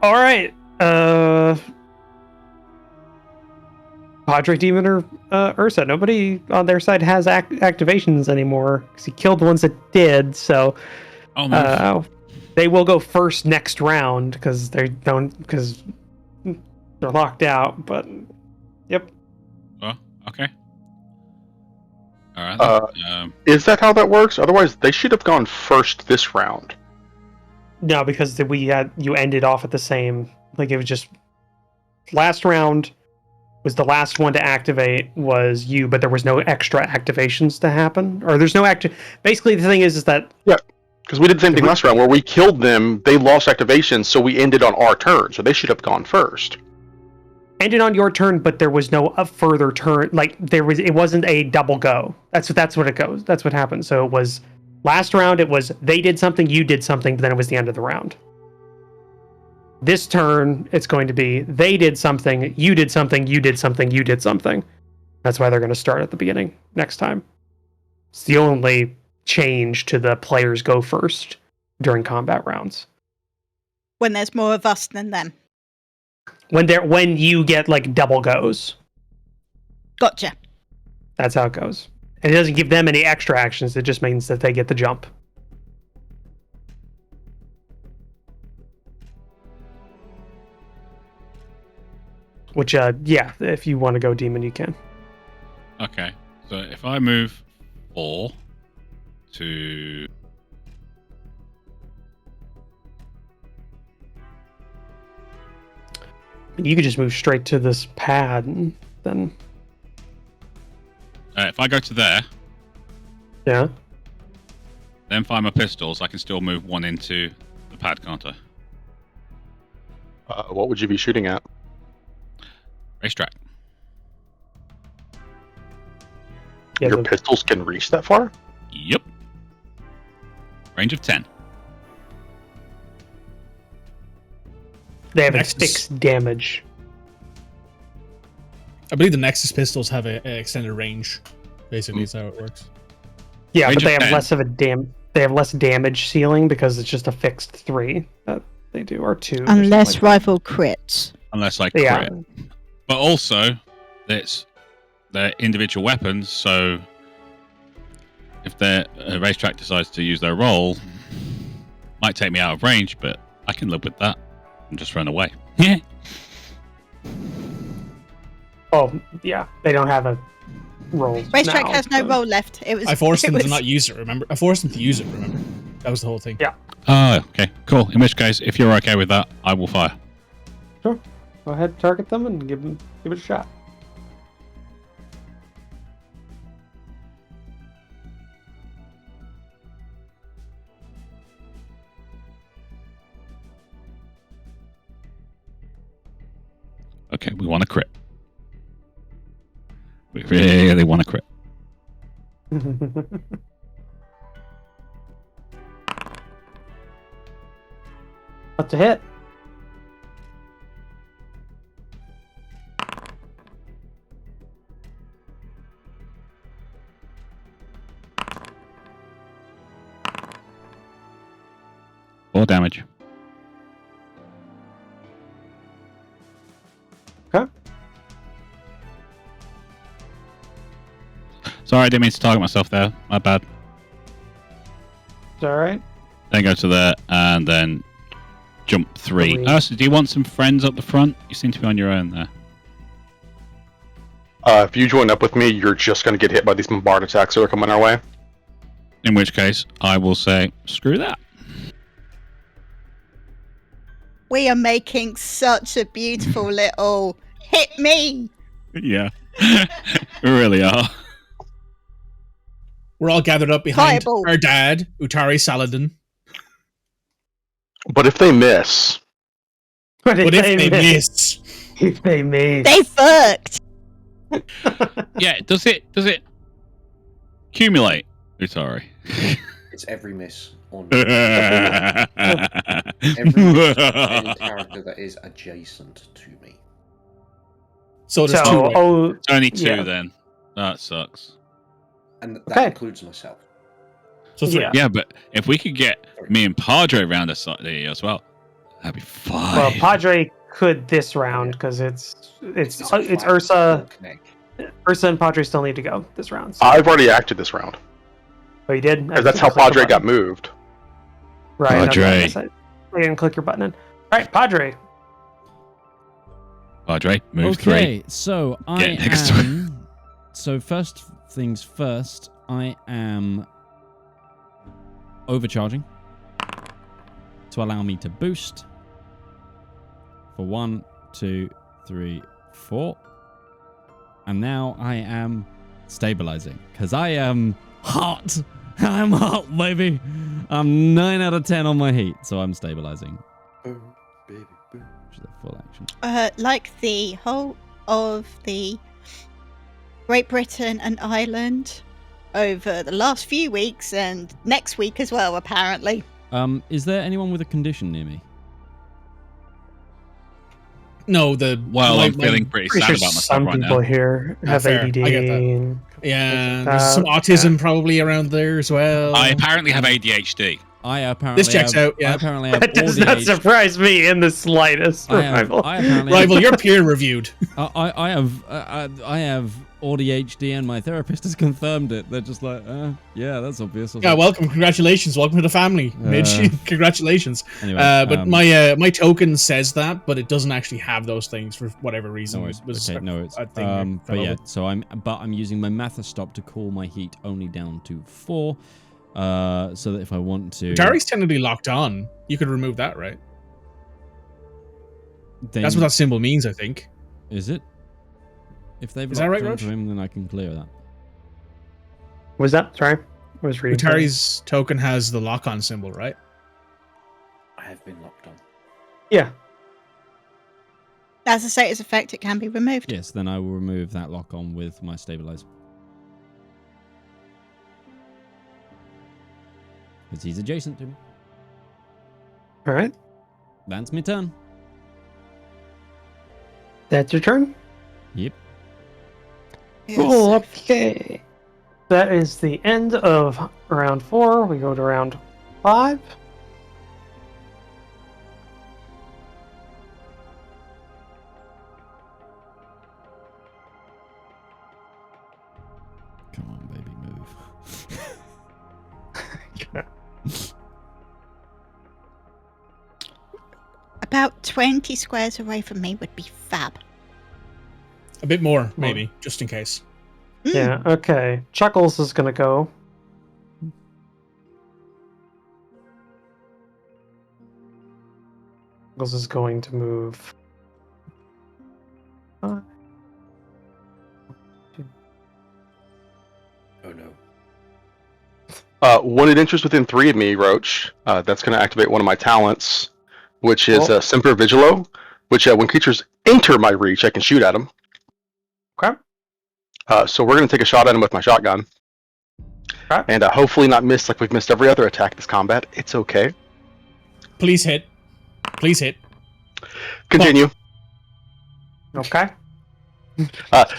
All right. Padre Demon or Ursa. Nobody on their side has activations anymore because he killed the ones that did. So, They will go first next round because they're locked out. But yep. Oh, okay. All right. Is that how that works? Otherwise, they should have gone first this round. No, because you ended off at the same. Like it was just last round was the last one to activate was you, but there was no extra activations to happen, or there's no Basically, the thing is that because we did the same thing last round where we killed them. They lost activations, so we ended on our turn. So they should have gone first. Ended on your turn, but there was no further turn. Like it wasn't a double go. That's what it goes. That's what happened. So it was last round. It was they did something, you did something, but then it was the end of the round. This turn, it's going to be they did something, you did something, you did something, you did something. That's why they're going to start at the beginning next time. It's the only change to the players go first during combat rounds. When there's more of us than them. When you get like double goes. Gotcha. That's how it goes. And it doesn't give them any extra actions, it just means that they get the jump. Which, if you want to go demon, you can. Okay, so if I move 4 to... You could just move straight to this pad, and then... if I go to there... Yeah. Then find my pistols, I can still move 1 into the pad, can't I? What would you be shooting at? Racetrack. Yeah, Your pistols can reach that far? Yep. Range of 10. They have Nexus. fixed damage. I believe the Nexus pistols have an extended range. Basically, is how it works. Yeah, Range but they of have 10. less of a They have less damage ceiling because it's just a fixed 3 that they do, or 2. or something Unless like rival crits. Unless I that. crit. But also, they're individual weapons, so if their racetrack decides to use their roll, might take me out of range, but I can live with that and just run away. Yeah. Oh, yeah. They don't have a roll. Racetrack now, has no so- roll left. It was. I forced them it to was- not use it, remember? I forced them to use it, remember? That was the whole thing. Yeah. Oh, okay, cool. In which case, if you're okay with that, I will fire. Sure. Go ahead, target them, and give it a shot. Okay, we want to crit. We really want to crit. That's a hit. Four damage. Okay. Sorry, I didn't mean to target myself there. My bad. It's alright. Then go to there and then jump 3. Three. Ursa, do you want some friends up the front? You seem to be on your own there. If you join up with me, you're just going to get hit by these bombard attacks that are coming our way. In which case, I will say, screw that. We are making such a beautiful little hit me. Yeah. We really are. We're all gathered up behind Fireball. our dad, Utari Saladin. But if they miss, But if they miss, If they miss. They fucked. Yeah, does it accumulate, Utari? It's every miss on Every every miss on any character that is adjacent to me. so there's So, two. Only 2 Yeah. then. That sucks. And that Okay. includes myself. So 3. Yeah. Yeah, but if we could get me and Padre around us as well, that'd be fine. Well, Padre could this round because it's Ursa. Ursa and Padre still need to go this round. So. I've already acted this round. Oh, you did? Because that's how Padre got moved. Right. Padre. I didn't click your button in. All right, Padre. Padre, move Okay, 3. so Get next to am. So first things first, I am overcharging to allow me to boost for 1, 2, 3, 4, and now I am stabilizing because I am hot. I'm hot, baby. I'm 9 out of 10 on my heat, so I'm stabilizing. Oh, baby, boo. Which is a full action. Like the whole of the Great Britain and Ireland over the last few weeks and next week as well, apparently. Is there anyone with a condition near me? No, I'm feeling pretty sad Pretty about sure myself some right people now. here have fair. ADD. I get that. and Yeah, things like there's some that. autism probably around there as well. I apparently have ADHD. I apparently This checks have, out, yeah. I apparently have That all does the not age- surprise me in the slightest. I Rival. apparently Rival, you're peer reviewed. I have ADHD and my therapist has confirmed it. They're just like, yeah, that's obvious. I was Yeah, like, welcome, congratulations, welcome to the family, Midge. Congratulations. Anyway, But my token says that, but it doesn't actually have those things for whatever reason. No worries. It was Okay, a- no worries. a thing that But fell yeah, over. so I'm using my Matha stop to cool my heat only down to 4. So that if I want to, Utari's technically locked on. You could remove that, right? then, That's what that symbol means, I think. is it? If they've Is that locked right, onto Roach? him, then I can clear that. Was that? Sorry, I was reading. Utari's token has the lock-on symbol, right? I have been locked on. Yeah. As a status effect, it can be removed. Yes, then I will remove that lock on with my stabilizer. Because he's adjacent to me. All right. That's my turn. That's your turn. Yep. Cool. Okay. That is the end of round 4. We go to round 5. Come on, baby, move. About 20 squares away from me would be fab. A bit more, maybe, just in case. Yeah. Okay. Chuckles is gonna go. Chuckles is going to move. Oh no. One interest within 3 of me, Roach. That's going to activate one of my talents, which is Semper Vigilo, which when creatures enter my reach, I can shoot at them. Okay. So we're going to take a shot at him with my shotgun. Okay. And hopefully not miss like we've missed every other attack this combat. It's okay. Please hit. Please hit. Continue. Okay.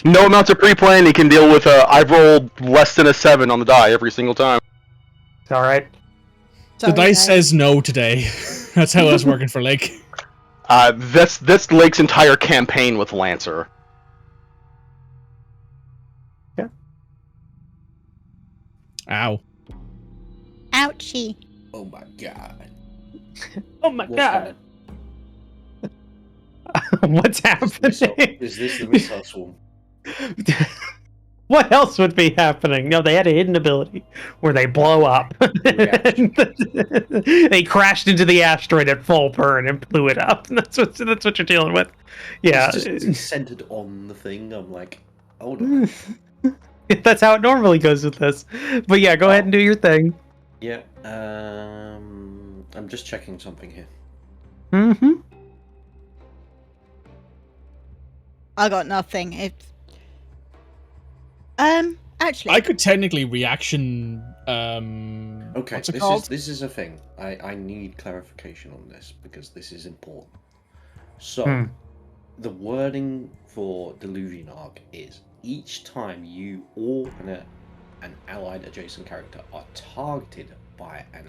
No amounts of pre-playing he can deal with. I've rolled less than a 7 on the die every single time. All right. The dice says no today. That's how that's working for Lake. That's Lake's entire campaign with Lancer. Yeah. Ow. Ouchie. Oh my god. Oh my What's god. What's happening? Is this the missile swarm? What else would be happening? No, they had a hidden ability where they blow up. They crashed into the asteroid at full burn and blew it up. That's what you're dealing with. Yeah, It's just centered on the thing. I'm like, hold on. that's how it normally goes with this. But yeah, go ahead and do your thing. Yeah. I'm just checking something here. Mm-hmm. I got nothing. Actually, I could technically reaction. Okay, What's it called? This is a thing. I need clarification on this because this is important. So, Hmm. the wording for Deluvian Arc is each time you or an allied adjacent character are targeted by an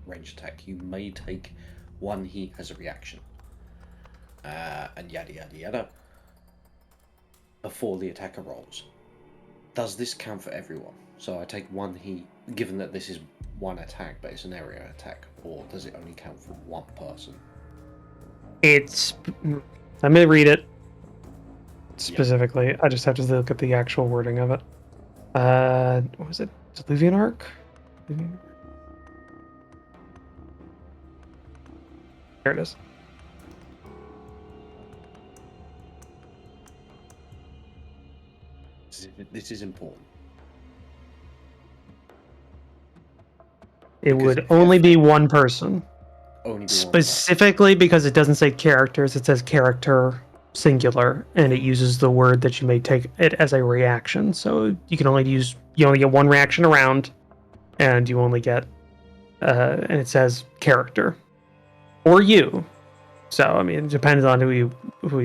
ranged attack, you may take 1 heat as a reaction. And yada yada yada. Before the attacker rolls. Does this count for everyone? So I take 1 heat, given that this is one attack, but it's an area attack, or does it only count for one person? It's. Let me read it specifically. Yep. I just have to look at the actual wording of it. What was it? Diluvian Arc? There it is. This is important. It would only be one person. Only be specifically because it doesn't say characters, it says character singular, and it uses the word that you may take it as a reaction. So you only get one reaction around, and you only get and it says character or you. So I mean, it depends on who you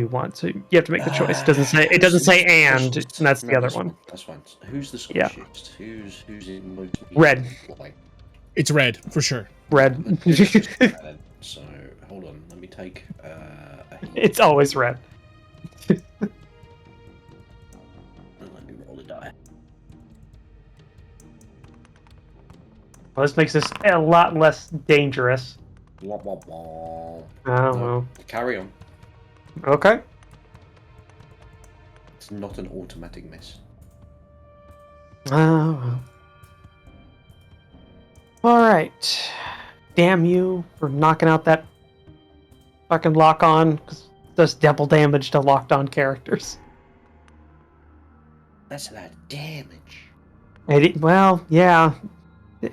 want. So you have to make the choice. It doesn't say and that's the other one. That's fine. Who's the squishiest? Who's in most red? It's red for sure. Red. So hold on, let me take. It's always red. Let me roll a die. Well, this makes this a lot less dangerous. Blah, blah, blah. Well. Carry on. Okay. It's not an automatic miss. Well. Alright. Damn you for knocking out that fucking lock-on, because it does double damage to locked-on characters. That's a lot of damage. Well, yeah.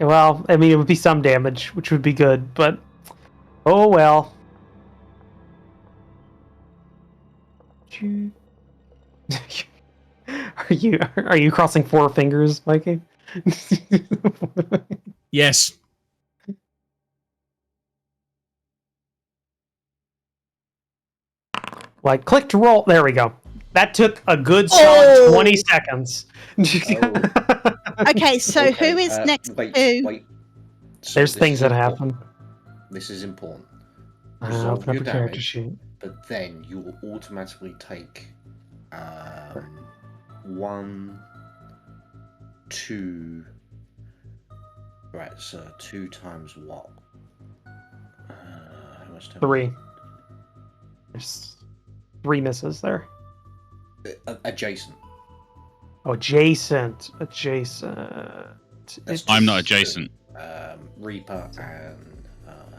Well, I mean, it would be some damage, which would be good, but... Oh, well. Are you crossing four fingers, Mikey? Yes. Like, click to roll. There we go. That took a good solid 20 seconds. Okay, so who is next to... Wait. So there's things that happen. This is important. Open Resolve up your a character damage, sheet. but then you will automatically take 1, 2... Right, so 2 times what? How much time? 3. There's 3 misses there. Adjacent. Oh, adjacent. I'm not adjacent. Reaper and...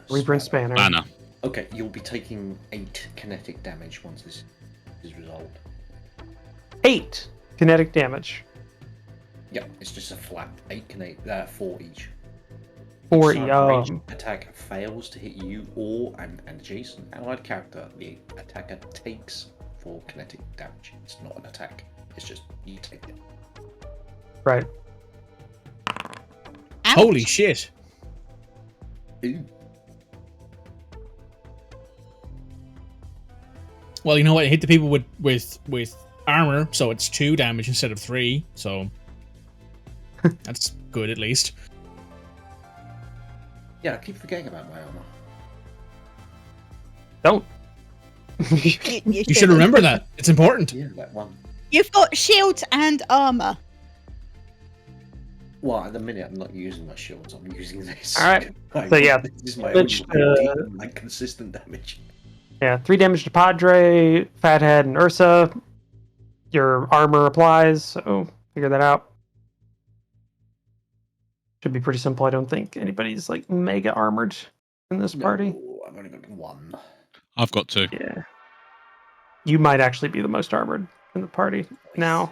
Reaper and Spanner. Banner. Okay, you'll be taking 8 kinetic damage once this is resolved. 8 kinetic damage. Yeah, it's just a flat 8 kinetic, 4 each. 4 each. Ranged attack fails to hit you or an adjacent allied character. The attacker takes 4 kinetic damage. It's not an attack. It's just you take it. Right. Ouch. Holy shit. Ooh. Well, you know what? It hit the people with armor, so it's 2 damage instead of 3. So that's good at least. Yeah, I keep forgetting about my armor. Don't. You should remember that. It's important. Yeah, that one. You've got shield and armor. Well, at the minute, I'm not using my shields. I'm using this. All right. So yeah, this is my damage, only consistent damage. Yeah, 3 damage to Padre, Fathead, and Ursa. Your armor applies, so figure that out. Should be pretty simple. I don't think anybody's like mega armored in this party. No, I've only got 1. I've got 2. Yeah. You might actually be the most armored in the party now.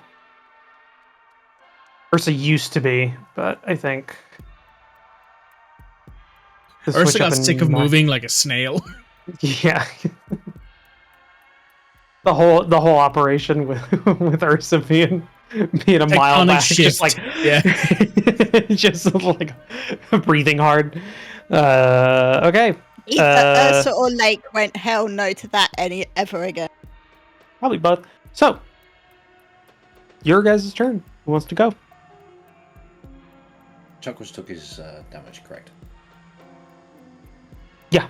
Ursa used to be, but I think... Ursa got sick of moving like a snail. Yeah. The whole operation with Ursa being a mile back, just like just like breathing hard. Okay. Either Ursa or Lake went hell no to that ever again. Probably both. So, your guys' turn. Who wants to go? Chuckles took his damage, correct? Yeah.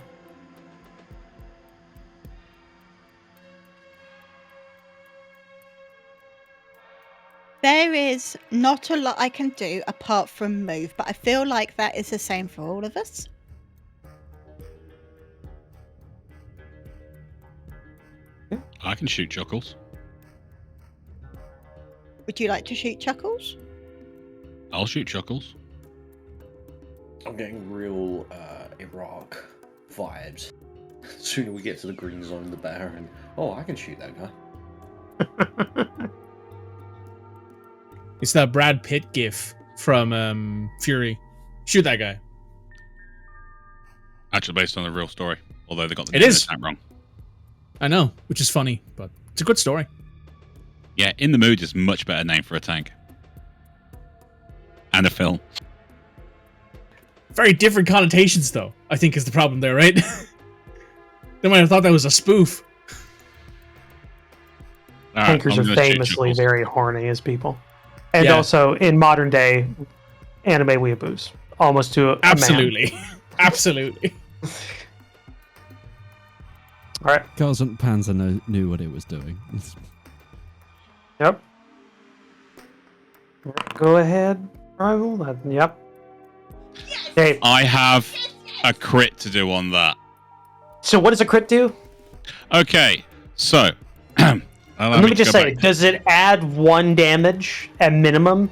There is not a lot I can do apart from move, but I feel like that is the same for all of us. I can shoot Chuckles. Would you like to shoot Chuckles? I'll shoot Chuckles. I'm getting real Iraq vibes. The sooner we get to the green zone, the better. And I can shoot that guy. It's that Brad Pitt gif from Fury. Shoot that guy. Actually, based on a real story, although they got the It name is. of the tank wrong. I know, which is funny, but it's a good story. Yeah, In the Mood is a much better name for a tank. And a film. Very different connotations, though, I think is the problem there, right? They might have thought that was a spoof. All right, Tankers I'm are gonna shoot famously Chuckles. very horny as people. And Yeah. also, in modern day anime weeaboos, almost to a man. Absolutely. Absolutely. All right. Carlson Panzer knew what it was doing. Yep. Go ahead, Rival. Yep. Okay. I have a crit to do on that. So what does a crit do? Okay, so Let me just say, does it add 1 damage at minimum?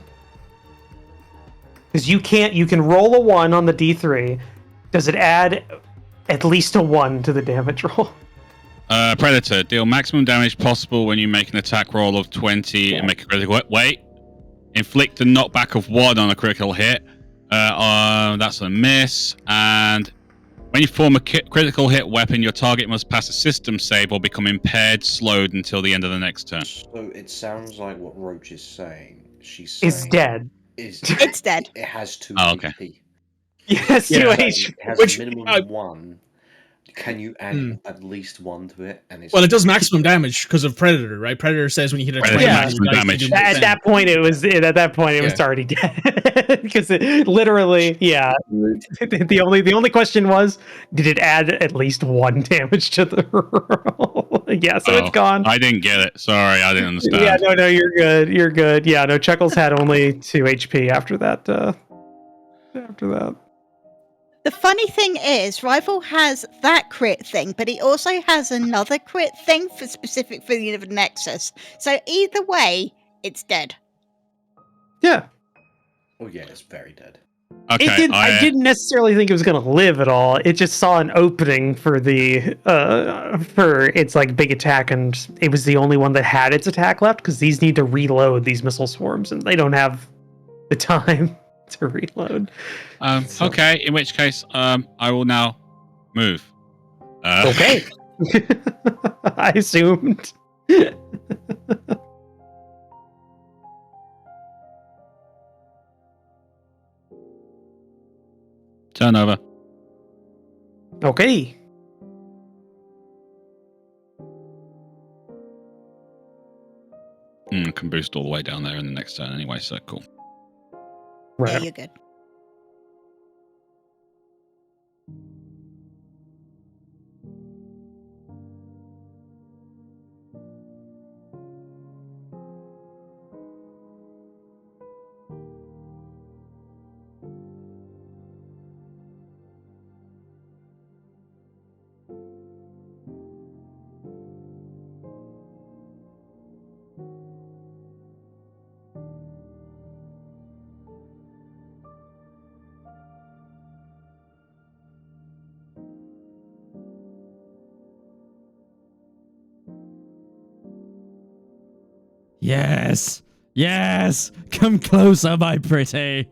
Because you can roll a 1 on the D3. Does it add at least a 1 to the damage roll? Predator, deal maximum damage possible when you make an attack roll of 20 and make a critical hit. Wait. Inflict a knockback of 1 on a critical hit. That's a miss. And when you form a critical hit weapon, your target must pass a system save or become impaired, slowed until the end of the next turn. So it sounds like what Roach is saying. She's It's saying dead. It's dead. It has 2 Oh, okay. HP. Yes, Yeah. 2 It HP. has Which- a minimum 1. Can you add at least 1 to it? And it's Well, it does maximum damage because of Predator, right? Predator says when you hit a Predator 20, maximum you guys damage. can do At that point, it was Yeah. already dead because it literally, yeah. The only question was, did it add at least 1 damage to the roll? Yeah, so it's gone. I didn't get it. Sorry, I didn't understand. Yeah, no, you're good. You're good. Yeah, no, Chuckles had only 2 HP after that. The funny thing is, Rival has that crit thing, but he also has another crit thing specific for the Nexus. So either way, it's dead. Yeah. Oh yeah, it's very dead. Okay, I didn't necessarily think it was going to live at all. It just saw an opening for its like big attack, and it was the only one that had its attack left because these need to reload these missile swarms, and they don't have the time to reload. Okay, in which case, I will now move. Okay. I assumed. Turnover. Okay. Can boost all the way down there in the next turn anyway, so cool. Yeah, Right. you're good. Yes. Yes. Come closer, my pretty.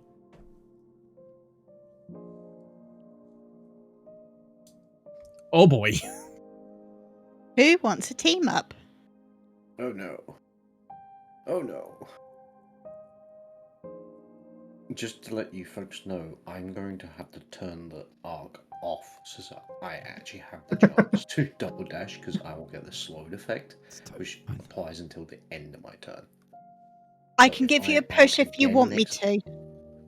Oh boy. Who wants a team up? Oh no. Oh no. Just to let you folks know, I'm going to have to turn the arc off so that I actually have the chance to double dash because I will get the slowed effect, which applies until the end of my turn. I So can if give you I a push arc if you again want me next- to.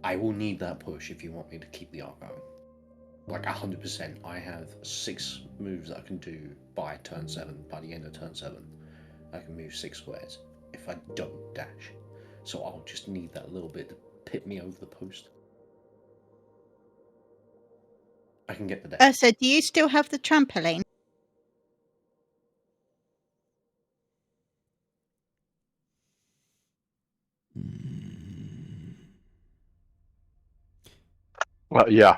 I will need that push if you want me to keep the arc going. Like 100%. I have 6 moves that I can do by turn 7. By the end of turn 7, I can move 6 squares if I don't dash. So I'll just need that little bit to pip me over the post. I can get the deck. So do you still have the trampoline? Well, yeah.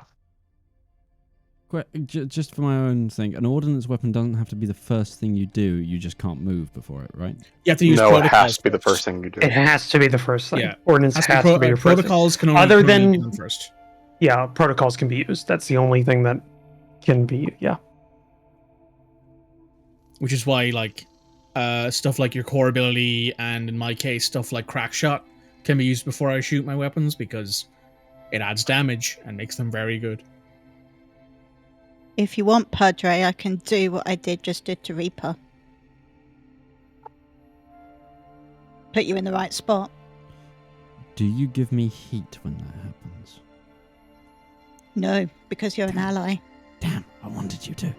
Just for my own thing, an ordnance weapon doesn't have to be the first thing you do. You just can't move before it, right? You have to use No, it protocols has to be the first thing you do. It has to be the first thing. Yeah. Ordnance has to be your first thing. Protocols can only, Other can only than- be done first. Yeah, protocols can be used. That's the only thing that can be, yeah. Which is why, like, stuff like your core ability, and in my case, stuff like crack shot can be used before I shoot my weapons, because it adds damage and makes them very good. If you want, Padre, I can do what I just did to Reaper. Put you in the right spot. Do you give me heat when that happens? No, because you're an ally. Damn, I wanted you to.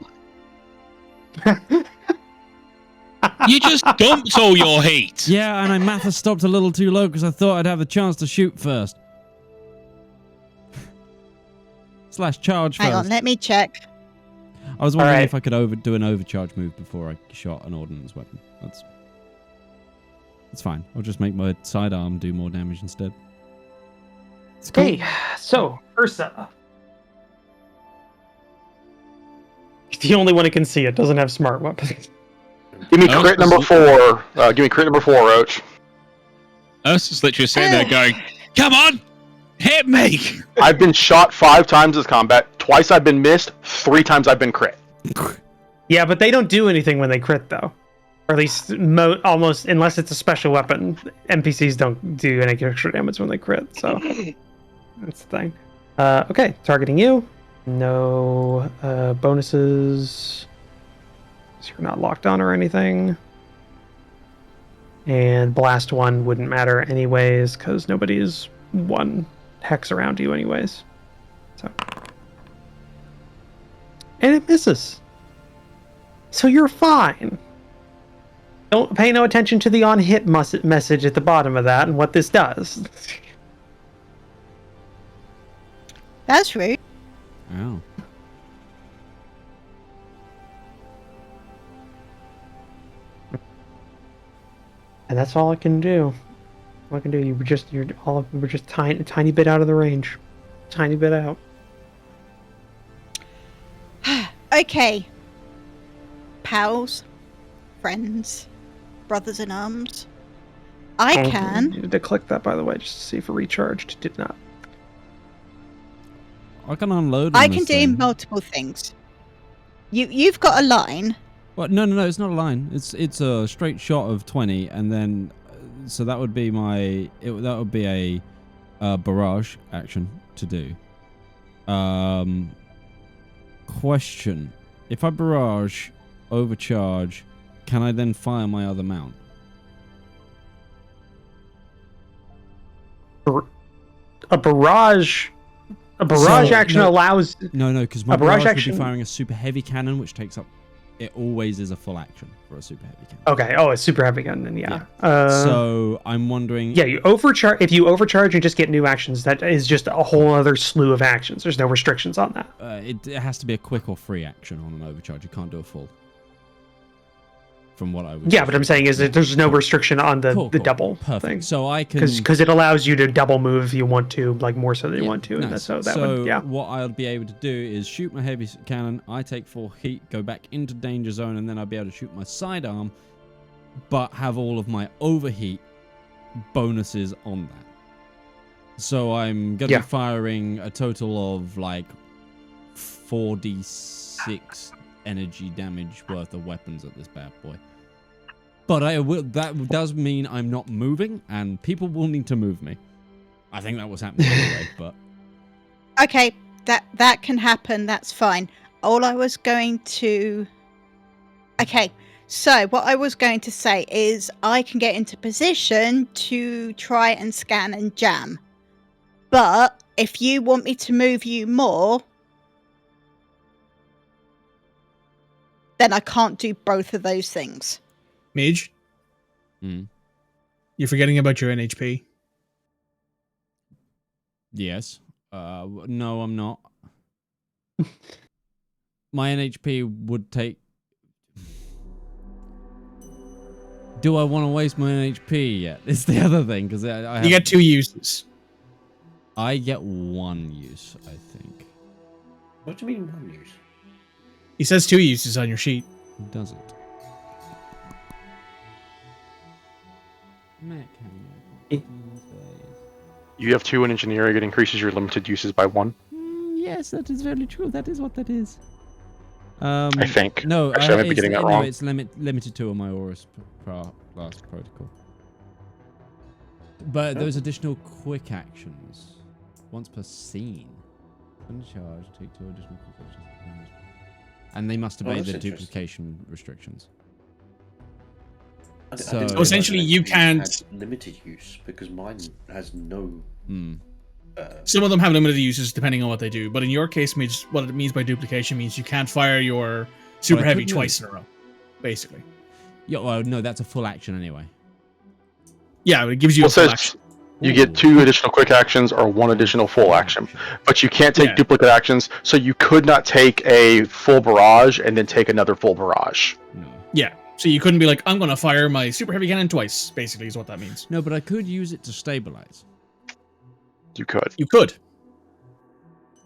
You just dumped all your heat. Yeah, and I math stopped a little too low because I thought I'd have the chance to shoot first. / charge Hang first. on, let me check. I was wondering Alright. if I could do an overcharge move before I shot an ordnance weapon. That's fine. I'll just make my sidearm do more damage instead. It's cool. Okay, so, Ursa. The only one who can see it doesn't have smart weapons. Give me Oh, crit number 4. Give me crit number 4, Roach. Ursa's literally sitting there going, "Come on, hit me!" I've been shot 5 times this combat. Twice I've been missed. 3 times I've been crit. Yeah, but they don't do anything when they crit, though. Or at least almost, unless it's a special weapon, NPCs don't do any extra damage when they crit, so that's the thing. Okay, targeting you. No bonuses. So you're not locked on or anything. And blast 1 wouldn't matter anyways, because nobody's 1 hex around you anyways. So. And it misses. So you're fine. Don't pay no attention to the on-hit message at the bottom of that and what this does. That's rude. Ow. And that's all I can do. All I can do. You were just tiny bit out of the range. Tiny bit out. Okay. Pals, friends, brothers in arms. I You can. needed to click that, by the way, just to see if it recharged. Did not. I can unload. I on can this do thing. multiple things. You've got a line. Well, no, it's not a line. It's a straight shot of 20, and then so that would be that would be a barrage action to do. Question: if I barrage, overcharge, can I then fire my other mount? A barrage action allows. No, because my A barrage barrage would action- be firing a super heavy cannon, which takes up. It always is a full action for a super heavy cannon. Okay. Oh, it's super heavy gun. Then yeah. So I'm wondering. Yeah, you overcharge. If you overcharge and just get new actions, that is just a whole other slew of actions. There's no restrictions on that. It has to be a quick or free action on an overcharge. You can't do a full. From what I was. Yeah, but I'm saying is that there's no restriction on the Cool. double Perfect. thing. So I can. Because it allows you to double move if you want to, like more so than you want to. And Nice. that's so that so one. Yeah. what I'll be able to do is shoot my heavy cannon. I take 4 heat, go back into danger zone, and then I'll be able to shoot my sidearm, but have all of my overheat bonuses on that. So I'm gonna Yeah. be firing a total of like 4d6 energy damage worth of weapons at this bad boy. But that does mean I'm not moving, and people will need to move me. I think that was happening anyway, but... Okay, that can happen. That's fine. All I was going to... Okay, so what I was going to say is I can get into position to try and scan and jam. But if you want me to move you more, then I can't do both of those things. Midge, Hmm. you're forgetting about your NHP. Yes. No, I'm not. My NHP would take... Do I want to waste my NHP yet? It's the other thing, because I You get 2 uses. I get 1 use, I think. What do you mean 1 use? He says 2 uses on your sheet. Who does it? Mech. You have 2 in engineering. It increases your limited uses by 1. Yes, that is very true. That is what that is. I think. No, Actually, I might be getting that no, wrong. it's limited to on my Aurus last protocol. But those additional quick actions, once per scene, uncharged, take 2 additional quick actions, and they must obey the duplication restrictions. So essentially, you can't limited use because mine has no. Some of them have limited uses depending on what they do, but in your case, what it means by duplication means you can't fire your super heavy twice in a row, basically. Yeah, well, no, that's a full action anyway. Yeah, it gives you a full action. You get 2 additional quick actions or 1 additional full action, but you can't take duplicate actions, so you could not take a full barrage and then take another full barrage. No. Yeah, so you couldn't be like, I'm going to fire my super heavy cannon twice, basically, is what that means. No, but I could use it to stabilize. You could. You could.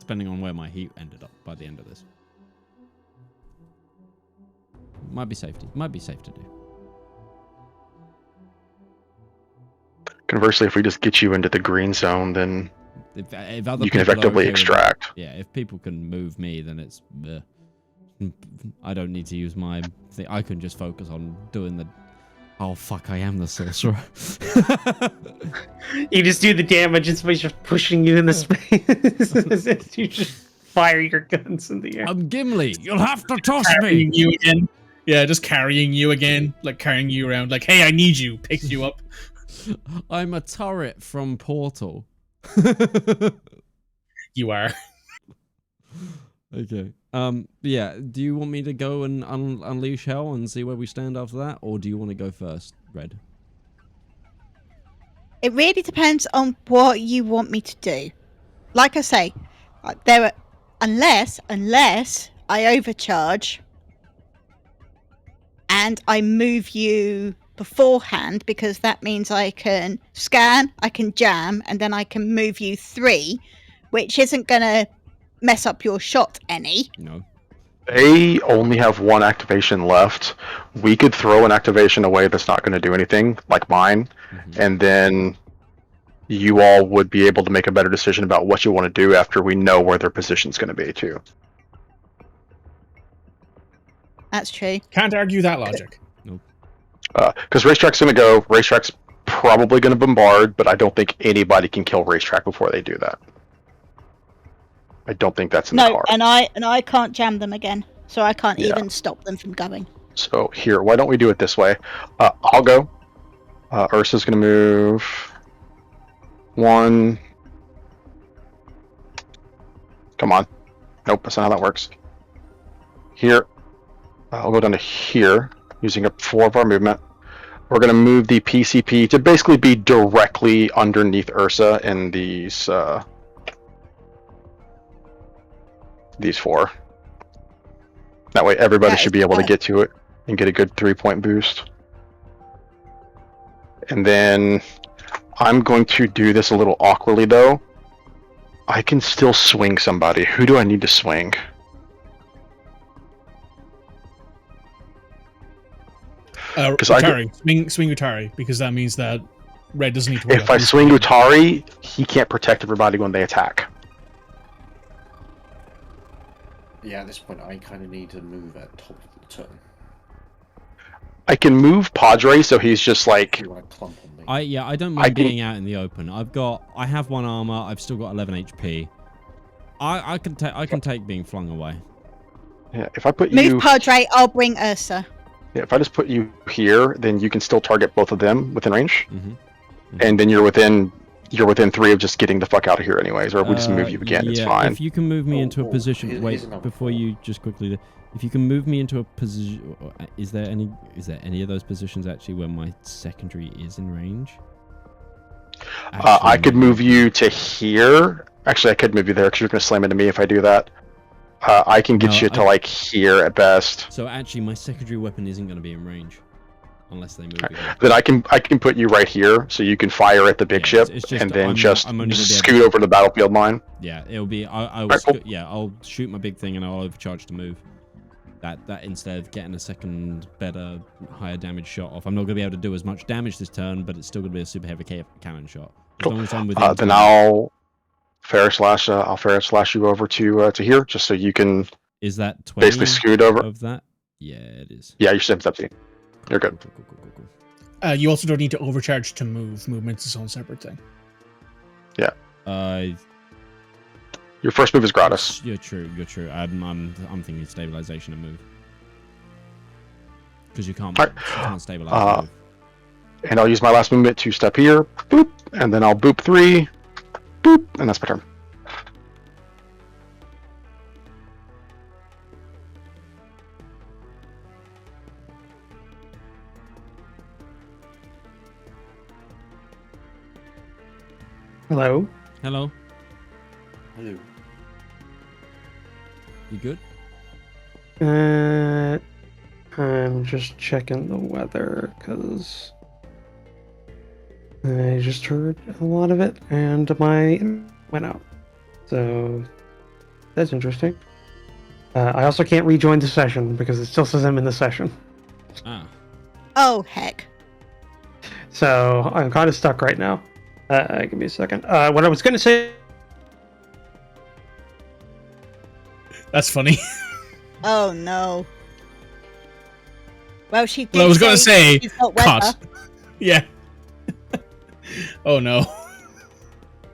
Depending on where my heat ended up by the end of this. Might be safe to do. Conversely, if we just get you into the green zone, then if other you can people are effectively okay with extract. it, yeah, if people can move me, then it's... I don't need to use my thing. I can just focus on doing the... Oh, fuck, I am the sorcerer. You just do the damage and somebody's just pushing you in the space. You just fire your guns in the air. I'm Gimli. You'll have to toss Carrying me. you again. Yeah, just carrying you again. Like carrying you around. Like, hey, I need you. Picks you up. I'm a turret from Portal. You are. Okay. Yeah. Do you want me to go and unleash hell and see where we stand after that, or do you want to go first, Red? It really depends on what you want me to do. Like I say, unless I overcharge and I move you beforehand, because that means I can scan, I can jam, and then I can move you 3, which isn't going to mess up your shot any. No. They only have 1 activation left. We could throw an activation away that's not going to do anything, like mine, and then you all would be able to make a better decision about what you want to do after we know where their position's going to be, too. That's true. Can't argue that logic. Nope. Because Racetrack's going to go, Racetrack's probably going to bombard, but I don't think anybody can kill Racetrack before they do that. I don't think that's in the card. and I can't jam them again, so I can't even stop them from going. So here, why don't we do it this way? I'll go. Ursa's going to move 1. Come on. Nope, that's not how that works. Here. I'll go down to here, using up 4 of our movement. We're going to move the PCP to basically be directly underneath Ursa in these 4. That way everybody should be able to get to it and get a good 3-point boost. And then I'm going to do this a little awkwardly though. I can still swing somebody. Who do I need to swing? Utari. Swing Utari, because that means that Red doesn't need to worry. If I swing Utari, he can't protect everybody when they attack. Yeah, at this point, I kind of need to move at top of the turn. I can move Padre, so he's just like... You want to clump on me. I don't mind being out in the open. I have 1 armor. I've still got 11 HP. I can take being flung away. Yeah, if I put you... Move Padre, I'll bring Ursa. Yeah, if I just put you here, then you can still target both of them within range. And then you're within 3 of just getting the fuck out of here anyways, or we just move you again, it's fine. If you can move me into a position... Wait, before you just quickly... If you can move me into a position... Is there any of those positions actually where my secondary is in range? I could move you to here. Actually, I could move you there because you're going to slam into me if I do that. I can get you to like here at best. So actually, my secondary weapon isn't going to be in range unless they move again. Then I can put you right here so you can fire at the big ship and then just scoot over to the battlefield line. Yeah, it'll be. I'll shoot my big thing and I'll overcharge to move. That instead of getting a second better, higher damage shot off, I'm not going to be able to do as much damage this turn, but it's still going to be a super heavy cannon shot. As long as I'm within then I'll Ferret Slash you over to here just so you can. Is that 20 basically scoot over of that? Yeah, it is. Yeah, your sim's empty. You're good. Cool. You also don't need to overcharge to move. Movement's its own separate thing. Yeah. Your first move is gratis. You're true. I'm thinking stabilization and move. Because you can't stabilize. And I'll use my last movement to step here, boop, and then I'll boop 3, boop, and that's my turn. Hello. Hello. Hello. You good? I'm just checking the weather because I just heard a lot of it and my internet went out. So that's interesting. I also can't rejoin the session because it still says I'm in the session. Ah. Oh, heck. So I'm kind of stuck right now. Give me a second. What I was going to say... That's funny. Oh, no. Well, she did I was going to say, cut. Yeah. Oh, no.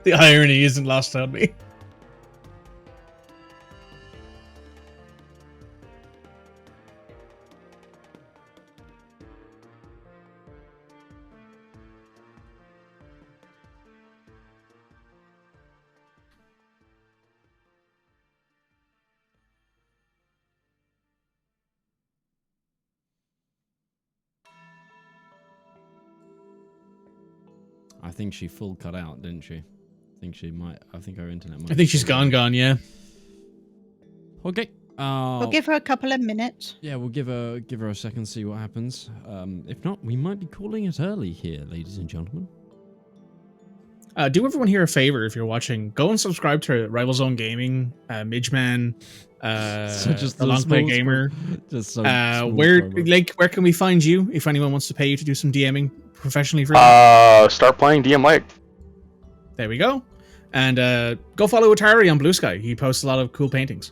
The irony isn't lost on me. I think she full cut out, didn't she? I think her internet might. I think she's gone, yeah. Okay. We'll give her a couple of minutes. Yeah, we'll give her a second, see what happens. If not, we might be calling it early here, ladies and gentlemen. Do everyone here a favor if you're watching. Go and subscribe to RivalzoneGaming, Midgeman, the Long Play Gamer. Where can we find you if anyone wants to pay you to do some DMing professionally for you? Start playing DM Lite. There we go. And go follow Utari on Blue Sky. He posts a lot of cool paintings.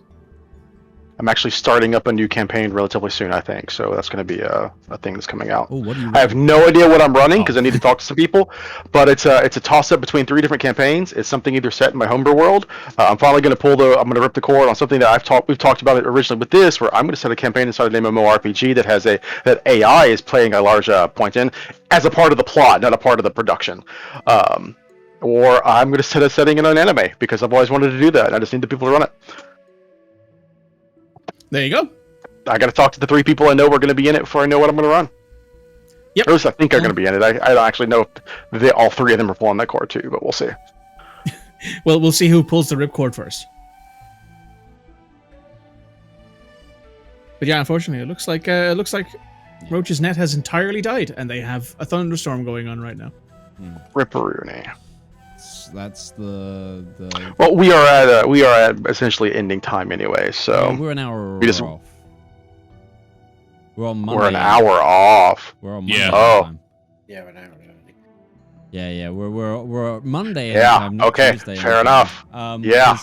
I'm actually starting up a new campaign relatively soon, I think. So that's going to be a thing that's coming out. Oh, what do you? I have no idea what I'm running because I need to talk to some people. But it's a toss-up between 3 different campaigns. It's something either set in my homebrew world. I'm finally going to I'm going to rip the cord on something that we've talked about it originally with this, where I'm going to set a campaign inside an MMORPG that has that AI is playing a large point in as a part of the plot, not a part of the production. Or I'm going to set a setting in an anime because I've always wanted to do that. And I just need the people to run it. There you go. I got to talk to the 3 people I know are going to be in it before I know what I'm going to run. Yep. Or at least I think are going to be in it. I don't actually know if all 3 of them are pulling that cord too, but we'll see. Well, we'll see who pulls the ripcord first. But yeah, unfortunately, it looks like Roach's net has entirely died, and they have a thunderstorm going on right now. Ripperoony. That's the. Well, we are at essentially ending time anyway, so yeah, we're an hour off. We're on Monday. We're an hour off. We're on Monday. Yeah. Oh. Time. Yeah, an hour early. Yeah. We're Monday. Yeah. Time, not okay. Tuesday Fair enough. Yeah.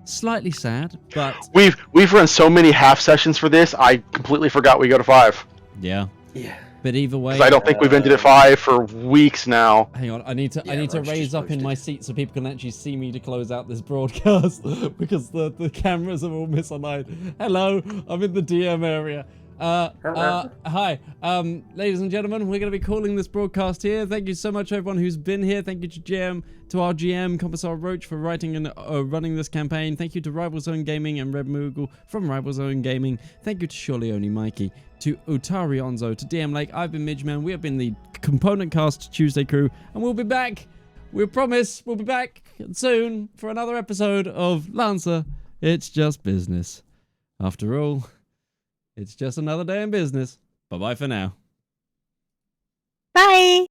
Slightly sad, but we've run so many half sessions for this. I completely forgot we go to 5. Yeah. Yeah. But either way, I don't think we've ended at 5 for weeks now. Hang on, I need to raise up in my seat so people can actually see me to close out this broadcast because the cameras are all misaligned. Hello, I'm in the DM area. Hi, ladies and gentlemen, we're going to be calling this broadcast here. Thank you so much everyone who's been here. Thank you to our GM Commissar Roach for writing and running this campaign. Thank you to RivalzoneGaming and Red Moogle from RivalzoneGaming. Thank you to SurelyOnlyMikey, to Utari, Onzo, to DM Lake. I've been Midgeman. We have been the Component Cast Tuesday crew, and we'll be back We promise we'll be back soon for another episode of Lancer. It's just business. After all, it's just another day in business. Bye-bye for now. Bye.